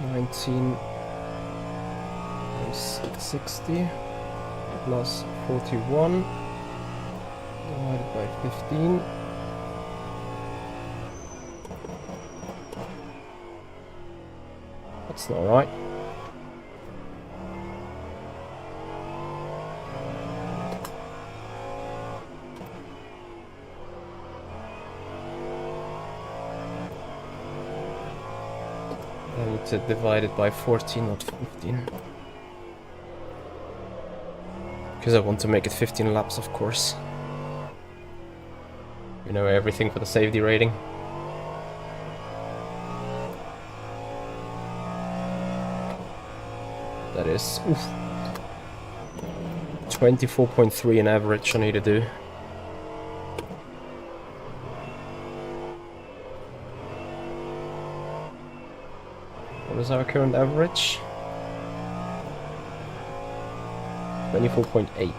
19 is 60 plus 41 divided by 15. That's not right. I need to divide it by 14, not 15. Because I want to make it 15 laps, of course. You know, everything for the safety rating. That is 24.3 in average I need to do. What is our current average? 24.8.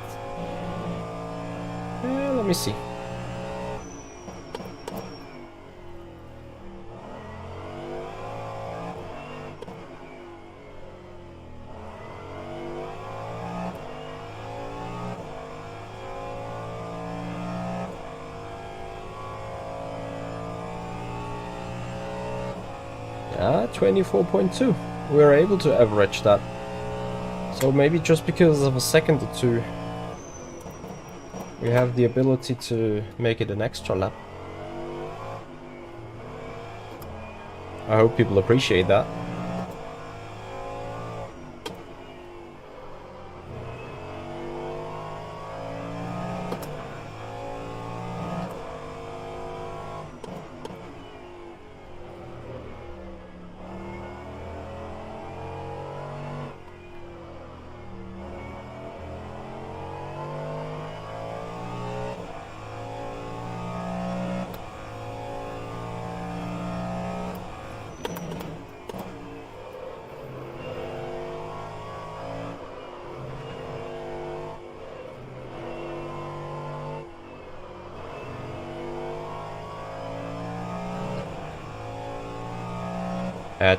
Let me see. Yeah, 24.2. We were able to average that. So maybe just because of a second or two, we have the ability to make it an extra lap. I hope people appreciate that.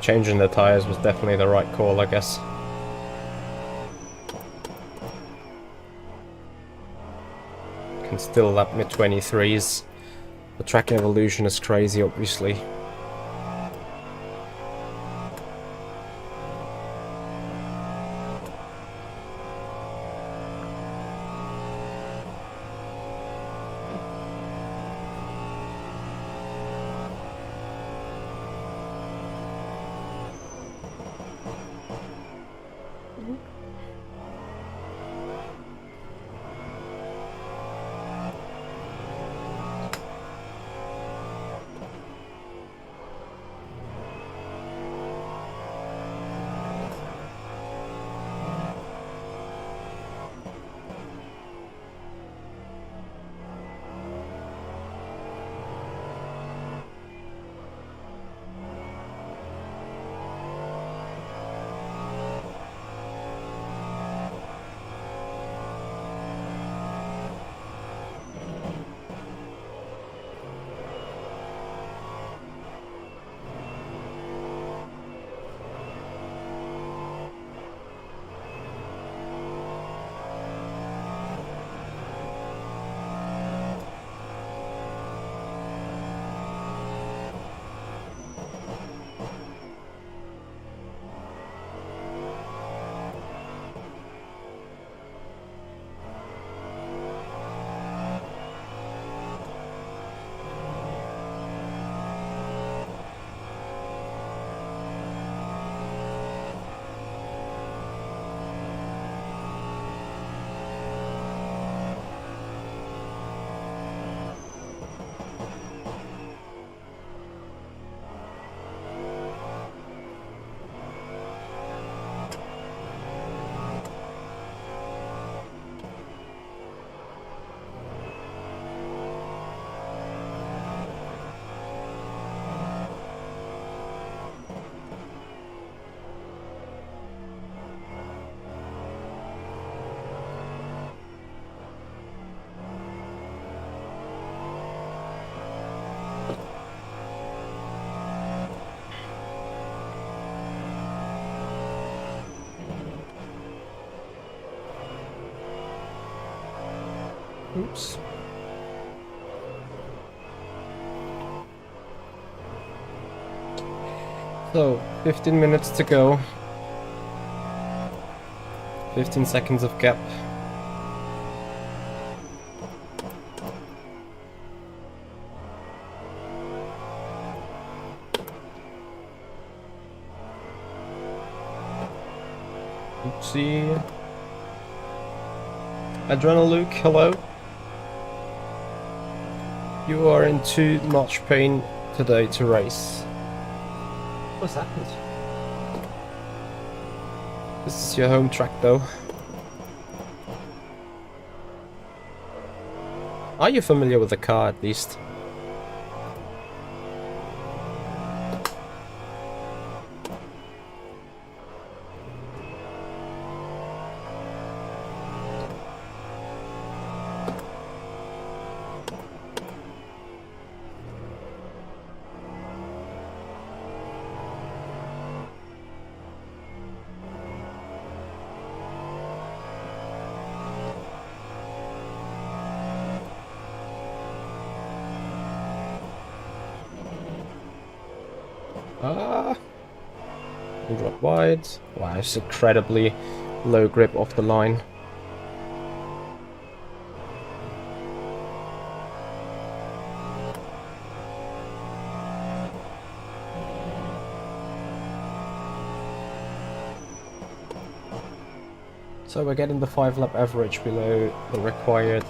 Changing the tires was definitely the right call, I guess. Can still lap mid 23s. The track evolution is crazy, obviously. Oops. So, 15 minutes to go. 15 seconds of gap. Oopsie. Luke, hello. You are in too much pain today to race. What's happened? This is your home track though. Are you familiar with the car at least? Drop wide. Wow, it's incredibly low grip off the line. So we're getting the 5-lap average below the required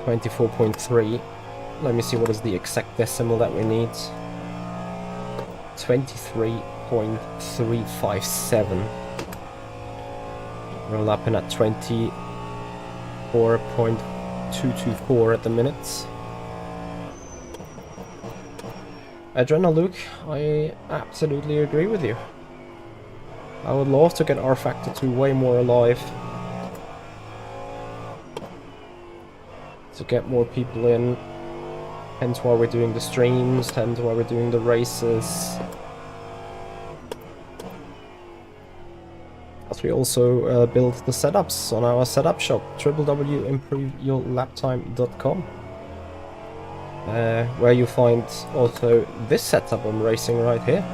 24.3. Let me see what is the exact decimal that we need. 23.357. We're lapping at 24.224 at the minute. Luke, I absolutely agree with you. I would love to get rFactor 2 way more alive. To get more people in. Hence why we're doing the streams, hence why we're doing the races. As we also build the setups on our setup shop, www.improveyourlaptime.com, where you find also this setup I'm racing right here.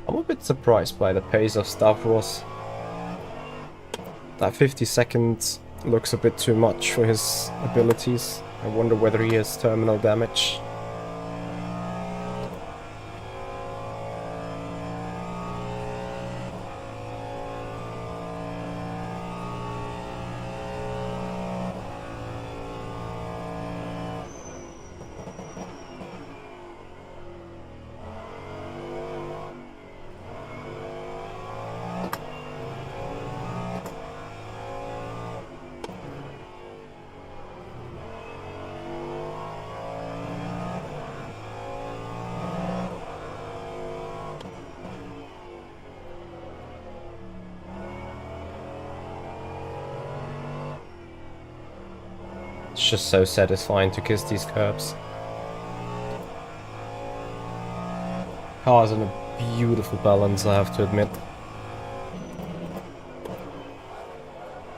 I'm a bit surprised by the pace of Stavros. That 50 seconds looks a bit too much for his abilities. I wonder whether he has terminal damage. It's just so satisfying to kiss these curbs. Car's in a beautiful balance, I have to admit.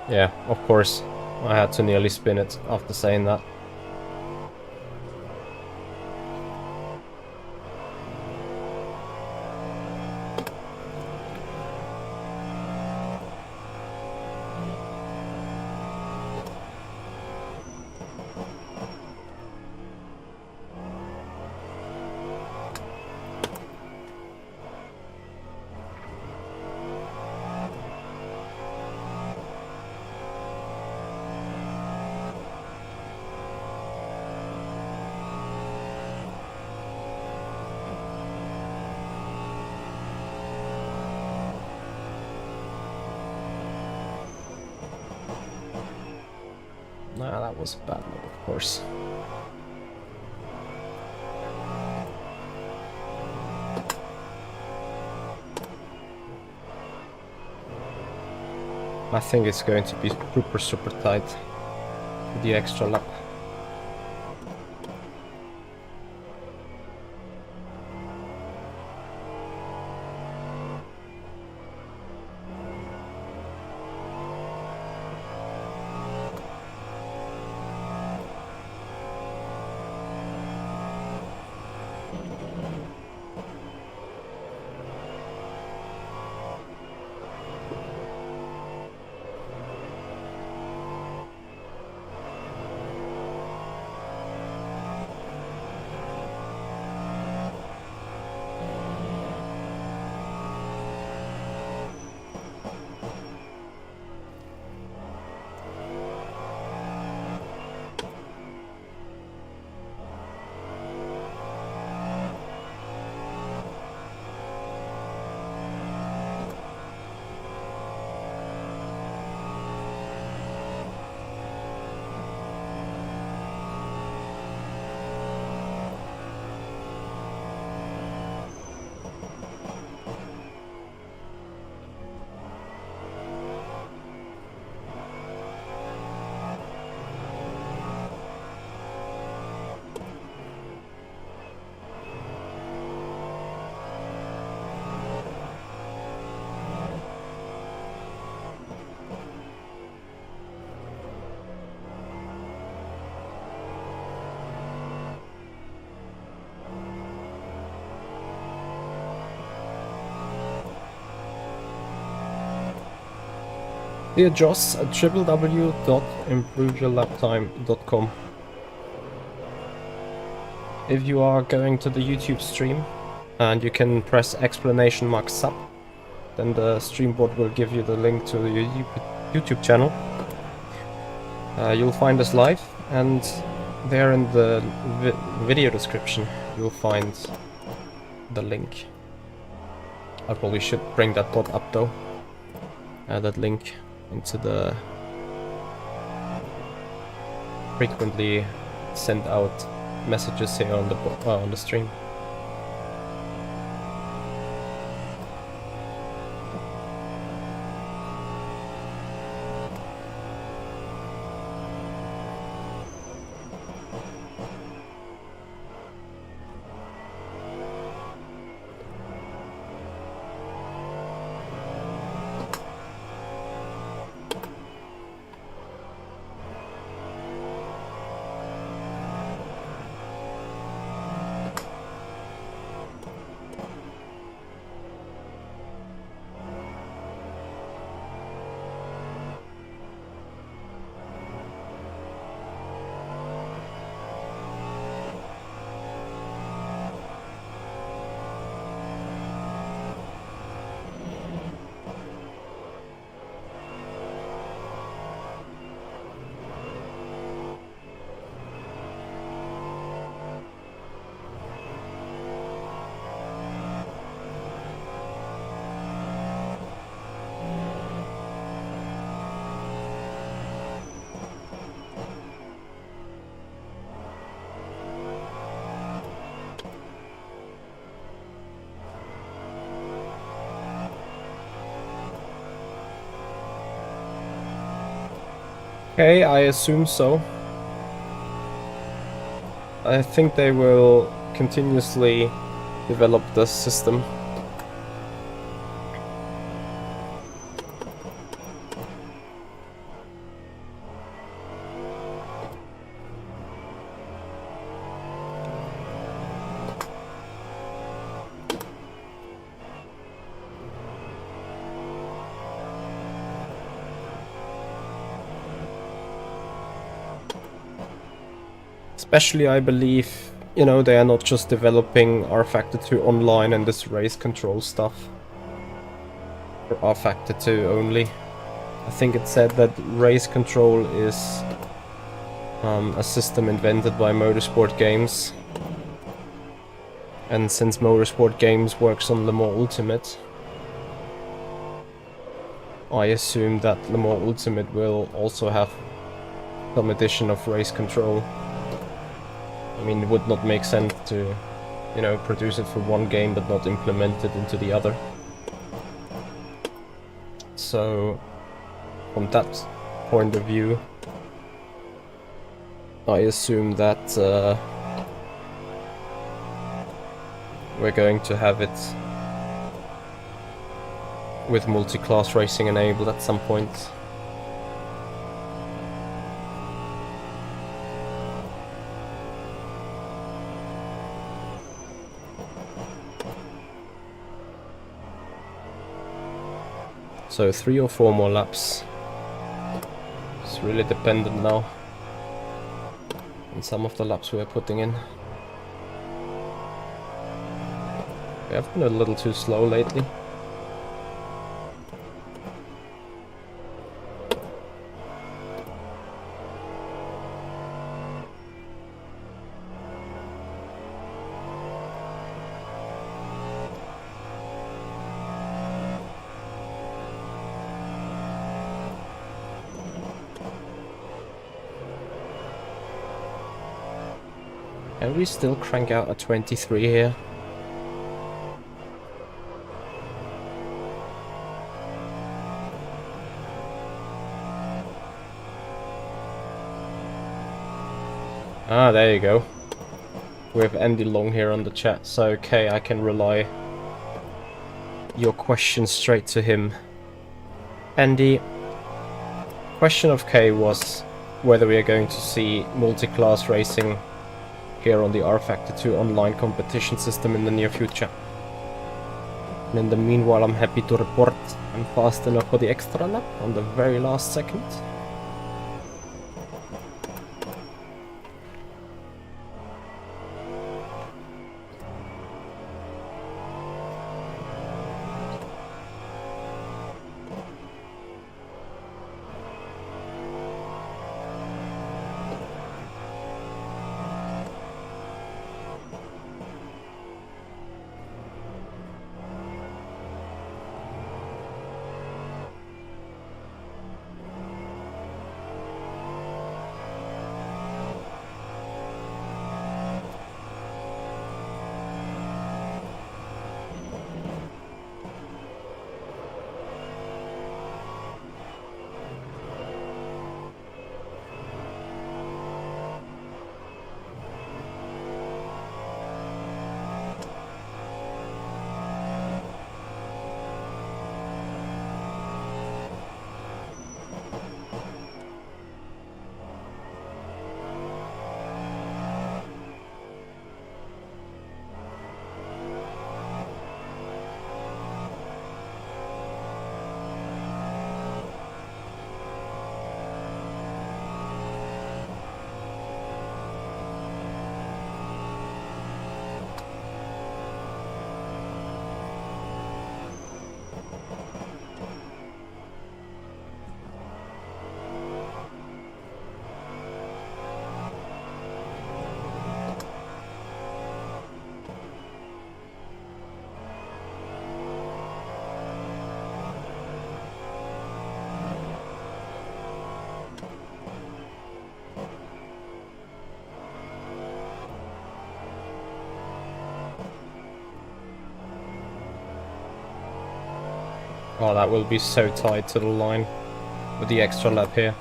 Yeah, of course, I had to nearly spin it after saying that. Nah, that was a bad move, of course. I think it's going to be super tight with the extra lap. Dear Joss at www.improveyourlaptime.com. If you are going to the YouTube stream and you can press !sub, then the stream bot will give you the link to your YouTube channel. You'll find us live, and there in the video description you'll find the link. I probably should bring that bot up though. That link into the frequently sent out messages here on the stream. Okay, I assume so. I think they will continuously develop the system. Especially, I believe, you know, they are not just developing rFactor 2 online and this race control stuff for rFactor 2 only. I think it said that race control is a system invented by Motorsport Games. And since Motorsport Games works on Le Mans Ultimate, I assume that Le Mans Ultimate will also have some addition of race control. I mean, it would not make sense to, you know, produce it for one game but not implement it into the other. So, from that point of view, I assume that we're going to have it with multi-class racing enabled at some point. So 3 or 4 more laps. It's really dependent now on some of the laps we're putting in. We have been a little too slow lately. Can we still crank out a 23 here? Ah, there you go. We have Andy Long here on the chat, so okay, I can relay your question straight to him. Andy, question of K was whether we are going to see multi-class racing here on the rFactor 2 online competition system in the near future. And in the meanwhile, I'm happy to report I'm fast enough for the extra lap on the very last second. Oh, that will be so tight to the line with the extra lap here.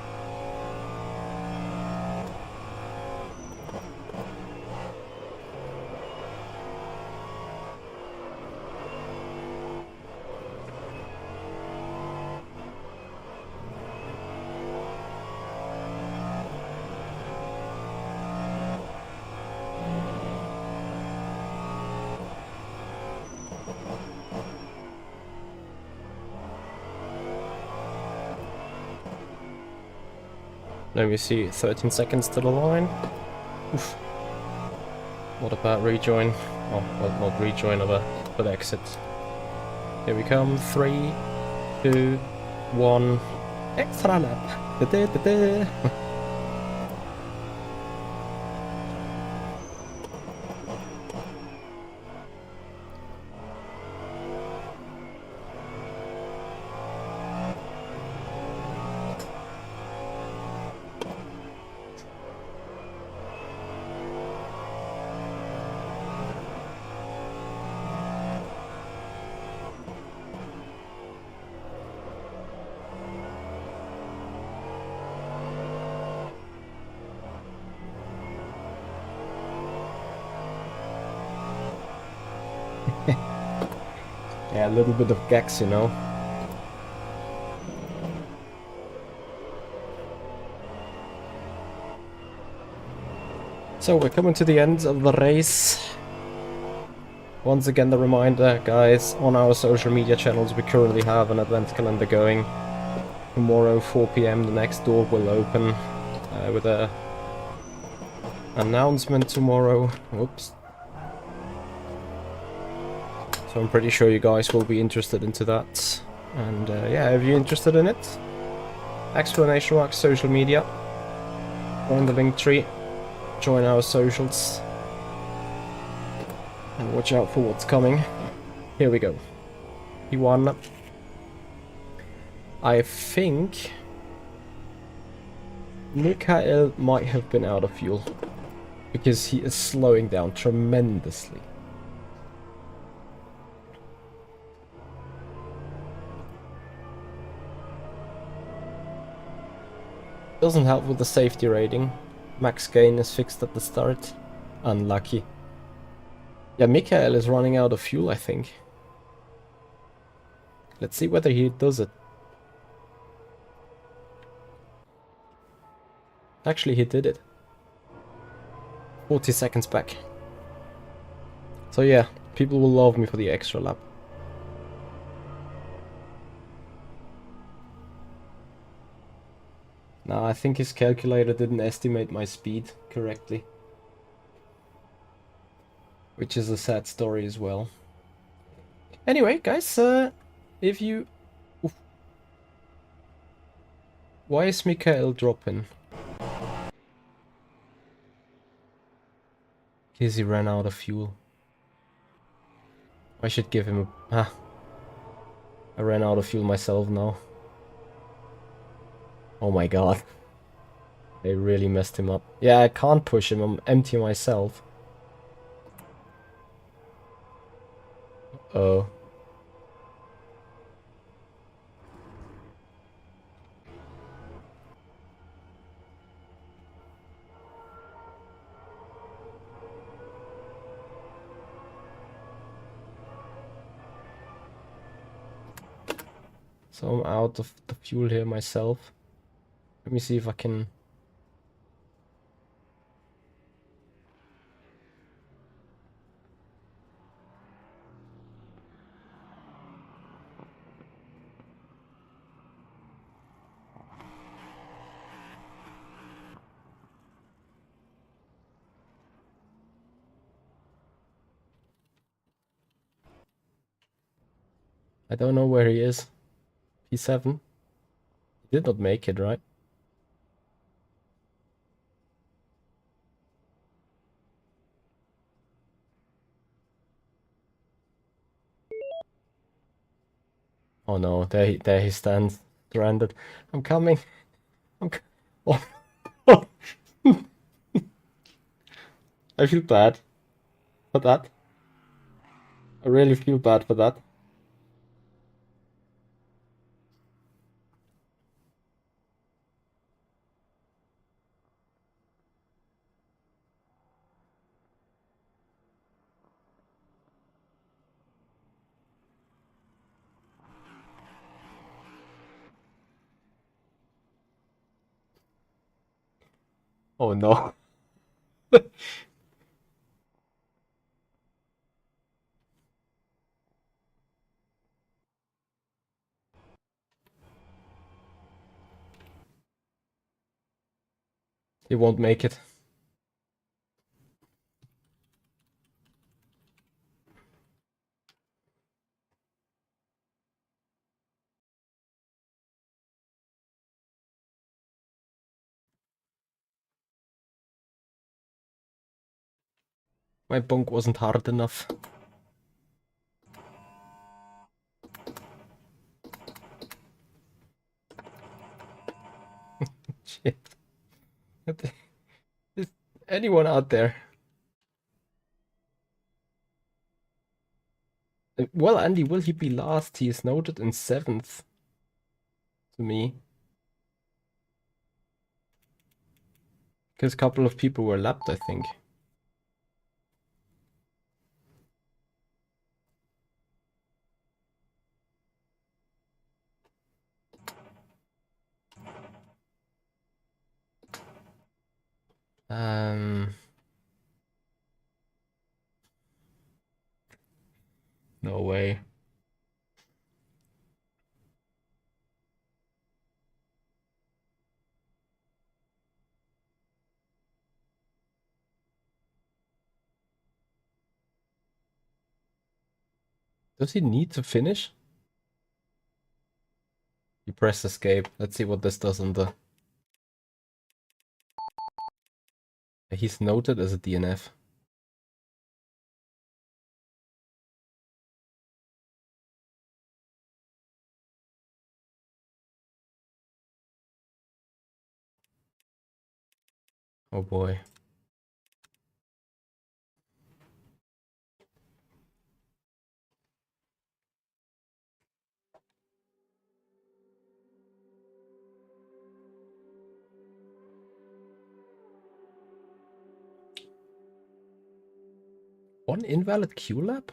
Let me see, 13 seconds to the line. Oof. What about rejoin? Oh, well, not rejoin, but exit. Here we come, 3, 2, 1, extra lap. Da -da -da -da. Yeah, a little bit of gags, you know. So we're coming to the end of the race. Once again, the reminder, guys, on our social media channels, we currently have an advent calendar going. Tomorrow, 4 PM, the next door will open with a announcement tomorrow. Oops. So I'm pretty sure you guys will be interested into that. And yeah, if you're interested in it, exclamation mark social media. Join the link tree. Join our socials. And watch out for what's coming. Here we go. P1. I think Mikael might have been out of fuel. Because he is slowing down tremendously. Doesn't help with the safety rating. Max gain is fixed at the start. Unlucky. Yeah, Mikael is running out of fuel, I think. Let's see whether he does it. Actually, he did it. 40 seconds back. So yeah, people will love me for the extra lap. Now, I think his calculator didn't estimate my speed correctly. Which is a sad story as well. Anyway, guys, if you... Oof. Why is Mikael dropping? Because he ran out of fuel. I should give him a... Ah. I ran out of fuel myself now. Oh my god. They really messed him up. Yeah, I can't push him, I'm empty myself. Oh. So I'm out of the fuel here myself. Let me see if I can... I don't know where he is. P7? He did not make it, right? Oh no, there he stands, stranded. I'm coming. Oh. I feel bad for that. I really feel bad for that. Oh no. He won't make it. My bunk wasn't hard enough. Shit. Is anyone out there? Well, Andy, will he be last? He is noted in 7th to me. Because a couple of people were lapped, I think. No way. Does he need to finish? You press escape. Let's see what this does on the... He's noted as a DNF. Oh boy. One invalid Q lap?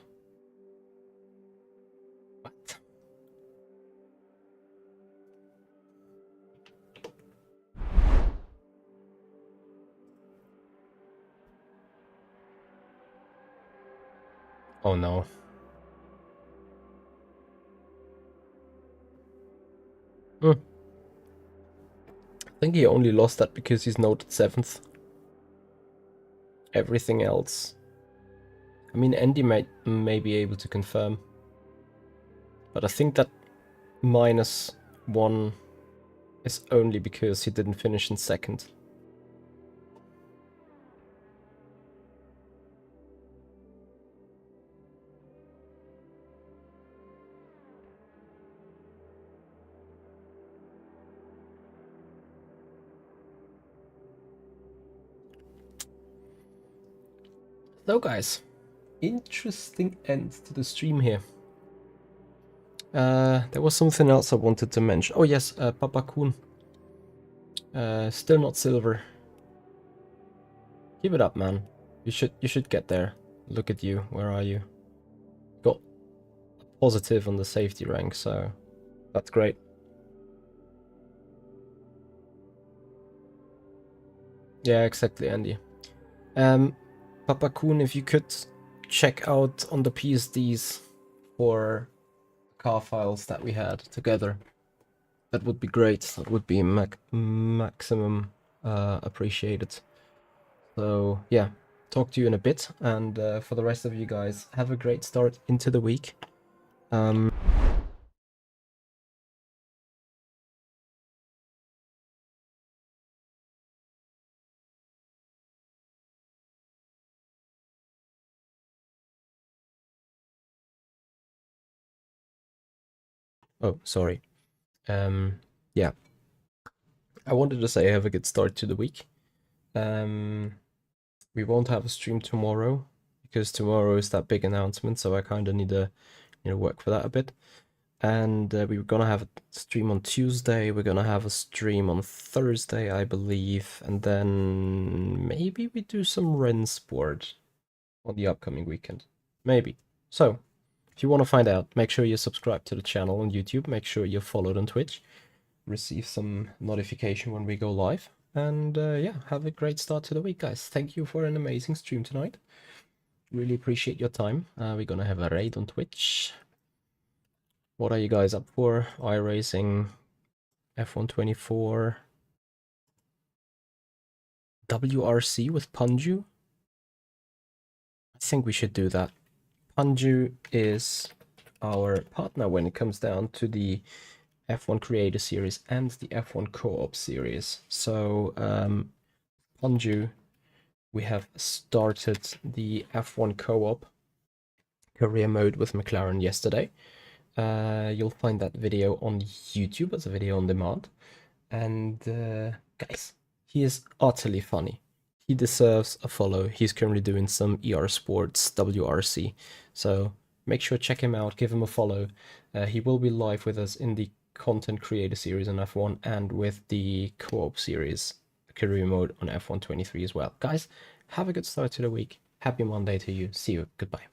What? Oh no. I think he only lost that because he's noted 7th. Everything else... I mean, Andy may be able to confirm. But I think that -1 is only because he didn't finish in 2nd. So guys, interesting end to the stream here. There was something else I wanted to mention. Oh yes, Papa Kun. Still not silver. Keep it up, man. You should get there. Look at you. Where are you? Got a positive on the safety rank, so that's great. Yeah, exactly, Andy. Papa Kun, if you could check out on the PSDs for car files that we had together, that would be great. That would be maximum appreciated. So yeah, talk to you in a bit, and for the rest of you guys, have a great start into the week. Oh, sorry. Yeah. I wanted to say have a good start to the week. We won't have a stream tomorrow because tomorrow is that big announcement, so I kind of need to, work for that a bit. And we were gonna have a stream on Tuesday. We're gonna have a stream on Thursday, I believe, and then maybe we do some Rensport on the upcoming weekend. Maybe. So, if you want to find out, make sure you subscribe to the channel on YouTube. Make sure you're followed on Twitch. Receive some notification when we go live. And yeah, have a great start to the week, guys. Thank you for an amazing stream tonight. Really appreciate your time. We're gonna have a raid on Twitch. What are you guys up for? iRacing, F124, WRC with Panju? I think we should do that. Panju is our partner when it comes down to the F1 Creator Series and the F1 Co-op Series. So, Panju, we have started the F1 Co-op career mode with McLaren yesterday. You'll find that video on YouTube as a video on demand. And guys, he is utterly funny. He deserves a follow. He's currently doing some ER Sports WRC. So make sure to check him out, give him a follow. He will be live with us in the Content Creator Series on F1 and with the Co-op Series career mode on F1 23 as well. Guys, have a good start to the week. Happy Monday to you. See you. Goodbye.